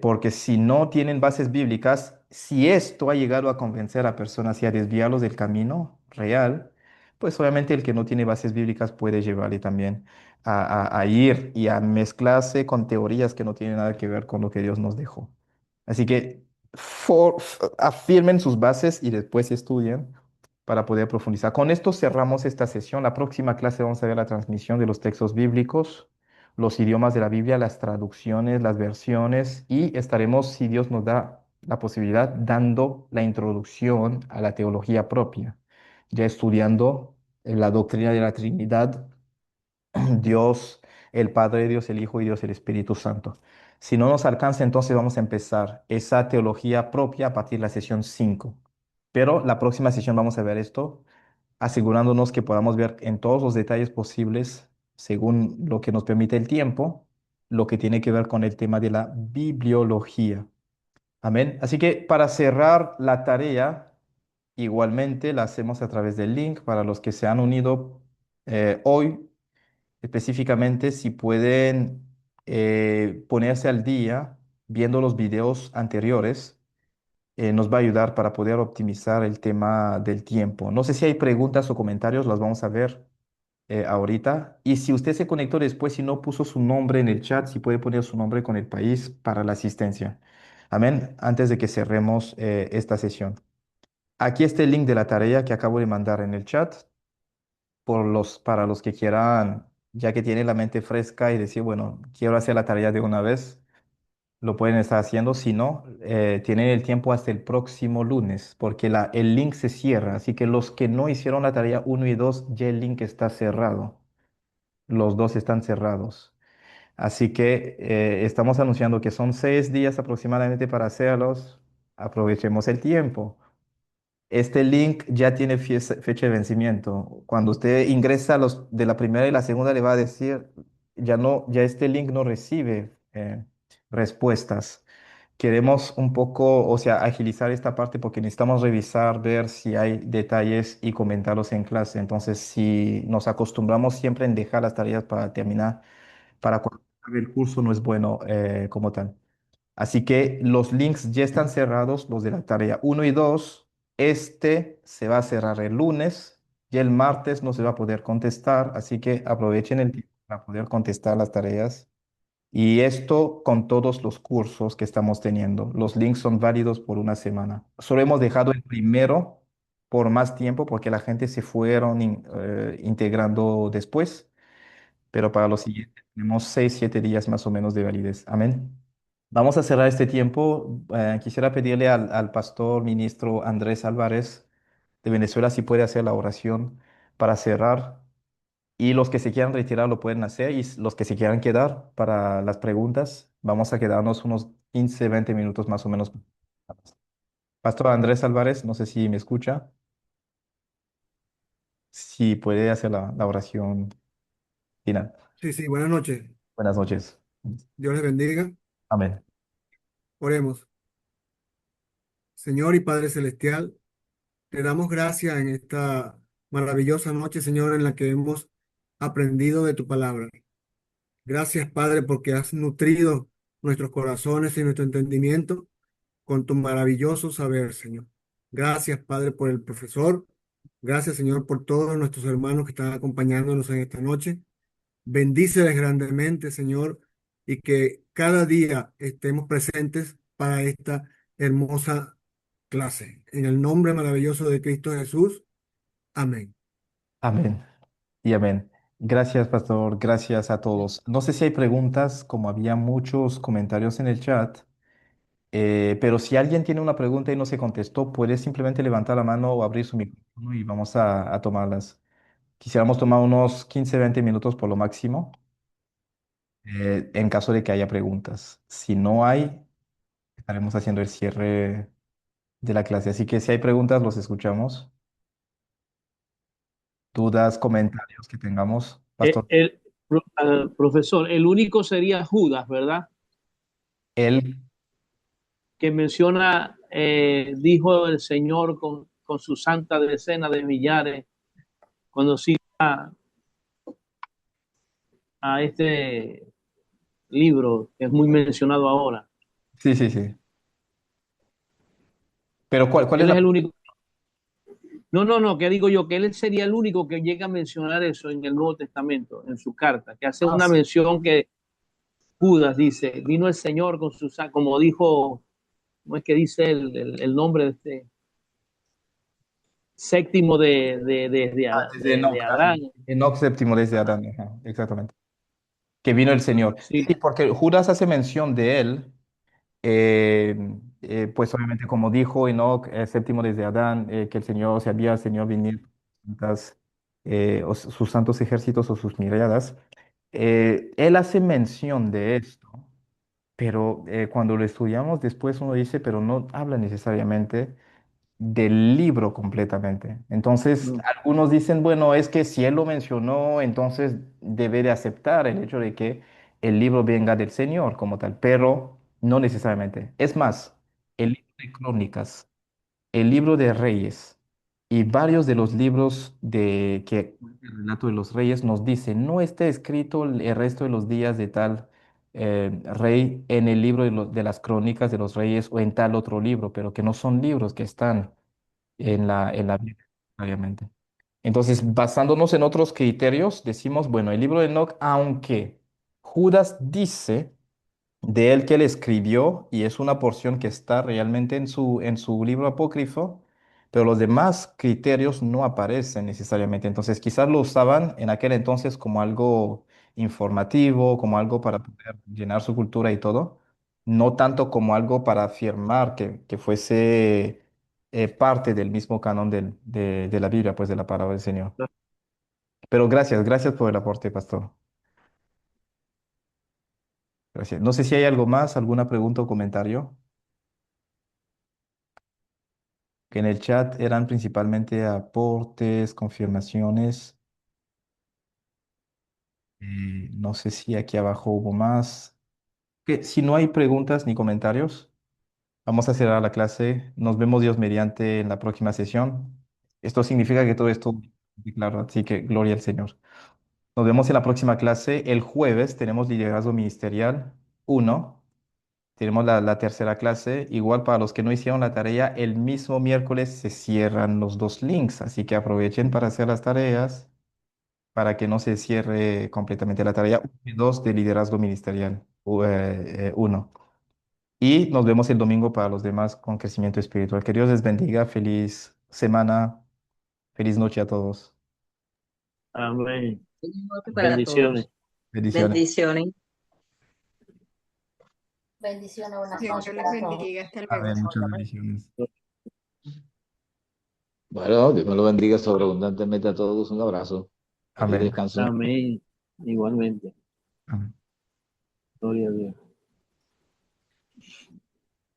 porque si no tienen bases bíblicas, si esto ha llegado a convencer a personas y a desviarlos del camino real, pues obviamente el que no tiene bases bíblicas puede llevarle también a ir y a mezclarse con teorías que no tienen nada que ver con lo que Dios nos dejó. Así que afirmen sus bases y después estudien para poder profundizar. Con esto cerramos esta sesión. La próxima clase vamos a ver la transmisión de los textos bíblicos, los idiomas de la Biblia, las traducciones, las versiones y estaremos, si Dios nos da la posibilidad, dando la introducción a la teología propia, ya estudiando la doctrina de la Trinidad, Dios el Padre, Dios el Hijo y Dios el Espíritu Santo. Si no nos alcanza, entonces vamos a empezar esa teología propia a partir de la sesión 5. Pero la próxima sesión vamos a ver esto, asegurándonos que podamos ver en todos los detalles posibles, según lo que nos permite el tiempo, lo que tiene que ver con el tema de la bibliología. Amén. Así que para cerrar la tarea, igualmente la hacemos a través del link para los que se han unido hoy. Específicamente, si pueden ponerse al día viendo los videos anteriores, nos va a ayudar para poder optimizar el tema del tiempo. No sé si hay preguntas o comentarios, las vamos a ver ahorita. Y si usted se conectó después y no puso su nombre en el chat, si puede poner su nombre con el país para la asistencia. Amén. Antes de que cerremos esta sesión. Aquí está el link de la tarea que acabo de mandar en el chat para los que quieran, ya que tienen la mente fresca y decir, bueno, quiero hacer la tarea de una vez, lo pueden estar haciendo. Si no, tienen el tiempo hasta el próximo lunes, porque el link se cierra. Así que los que no hicieron la tarea uno y 2 ya el link está cerrado. Los dos están cerrados. Así que estamos anunciando que son 6 días aproximadamente para hacerlos. Aprovechemos el tiempo. Este link ya tiene fecha de vencimiento. Cuando usted ingresa a los de la primera y la segunda, le va a decir, ya no, ya este link no recibe respuestas. Queremos un poco, o sea, agilizar esta parte porque necesitamos revisar, ver si hay detalles y comentarlos en clase. Entonces, si nos acostumbramos siempre en dejar las tareas para terminar, para cuando acabe el curso, no es bueno como tal. Así que los links ya están cerrados, los de la tarea uno y 2. Este se va a cerrar el lunes y el martes no se va a poder contestar, así que aprovechen el tiempo para poder contestar las tareas. Y esto con todos los cursos que estamos teniendo. Los links son válidos por una semana. Solo hemos dejado el primero por más tiempo porque la gente se fueron integrando después, pero para los siguientes tenemos 6, 7 días más o menos de validez. Amén. Vamos a cerrar este tiempo. Quisiera pedirle al pastor ministro Andrés Álvarez de Venezuela si puede hacer la oración para cerrar. Y los que se quieran retirar lo pueden hacer. Y los que se quieran quedar para las preguntas, vamos a quedarnos unos 15, 20 minutos más o menos. Pastor Andrés Álvarez, no sé si me escucha. Si puede hacer la oración final. Sí, sí, buenas noches. Buenas noches. Dios les bendiga. Amén. Oremos. Señor y Padre Celestial, te damos gracias en esta maravillosa noche, Señor, en la que hemos aprendido de tu palabra. Gracias, Padre, porque has nutrido nuestros corazones y nuestro entendimiento con tu maravilloso saber, Señor. Gracias, Padre, por el profesor. Gracias, Señor, por todos nuestros hermanos que están acompañándonos en esta noche. Bendíceles grandemente, Señor, y que cada día estemos presentes para esta hermosa clase. En el nombre maravilloso de Cristo Jesús. Amén. Amén y amén. Gracias, pastor. Gracias a todos. No sé si hay preguntas, como había muchos comentarios en el chat, pero si alguien tiene una pregunta y no se contestó, puede simplemente levantar la mano o abrir su micrófono y vamos a tomarlas. Quisiéramos tomar unos 15, 20 minutos por lo máximo, en caso de que haya preguntas. Si no hay, estaremos haciendo el cierre de la clase. Así que si hay preguntas, los escuchamos. Dudas, comentarios que tengamos, pastor. Profesor, el único sería Judas, ¿verdad? Él, Que menciona, dijo el Señor con su santa decena de millares, cuando cita a este libro que es muy mencionado ahora. sí, sí, sí. Pero ¿cuál es Él es la... el único. No, que digo yo, que él sería el único que llega a mencionar eso en el Nuevo Testamento, en su carta, que hace Ah, una sí. mención que Judas dice, vino el Señor con su, como dijo, ¿cómo es que dice el nombre de este séptimo Desde de Enoch, Adán? Enoch séptimo desde Ajá, Adán, ajá, exactamente. Que vino el Señor. sí, Sí, porque Judas hace mención de él, pues obviamente como dijo Enoch, séptimo desde Adán, que el Señor, se había el Señor venir sus santos ejércitos o sus miradas. Él hace mención de esto, pero cuando lo estudiamos después uno dice, pero no habla necesariamente del libro completamente. Entonces, no, algunos dicen, bueno, es que si él lo mencionó, entonces debe de aceptar el hecho de que el libro venga del Señor como tal, pero no necesariamente. Es más, el libro de Crónicas, el libro de Reyes y varios de los libros de que cuenta el relato de los reyes nos dicen, no está escrito el resto de los días de tal rey en el libro de las Crónicas de los Reyes o en tal otro libro, pero que no son libros que están en la Biblia, obviamente. Entonces, basándonos en otros criterios, decimos, bueno, el libro de Enoch, aunque Judas dice de él que él escribió, y es una porción que está realmente en su libro apócrifo, pero los demás criterios no aparecen necesariamente. Entonces, quizás lo usaban en aquel entonces como algo informativo, como algo para poder llenar su cultura y todo, no tanto como algo para afirmar que fuese parte del mismo canon de la Biblia, pues de la palabra del Señor. no. Pero gracias, gracias por el aporte, pastor. Gracias. No sé si hay algo más, alguna pregunta o comentario. Que en el chat eran principalmente aportes, confirmaciones. No sé si aquí abajo hubo más. Que si no hay preguntas ni comentarios, vamos a cerrar la clase. Nos vemos Dios mediante en la próxima sesión. Esto significa que todo esto, claro, así que gloria al Señor. Nos vemos en la próxima clase. El jueves tenemos liderazgo ministerial uno. Tenemos la tercera clase. Igual para los que no hicieron la tarea, el mismo miércoles se cierran los dos links, así que aprovechen para hacer las tareas para que no se cierre completamente la tarea. Y dos de liderazgo ministerial, uno. Y nos vemos el domingo para los demás con crecimiento espiritual. Que Dios les bendiga. Feliz semana. Feliz noche a todos. Amén. Para Bendiciones. todos. Bendiciones. Bendiciones. Bendiciones, buenas Dios noches les para todos. bendiga. Hasta luego. Amén. Muchas bendiciones. Bueno, Dios me lo bendiga sobreabundantemente a todos. Un abrazo. Feliz Amén. descanso. Amén. Igualmente. Amén. Gloria a Dios.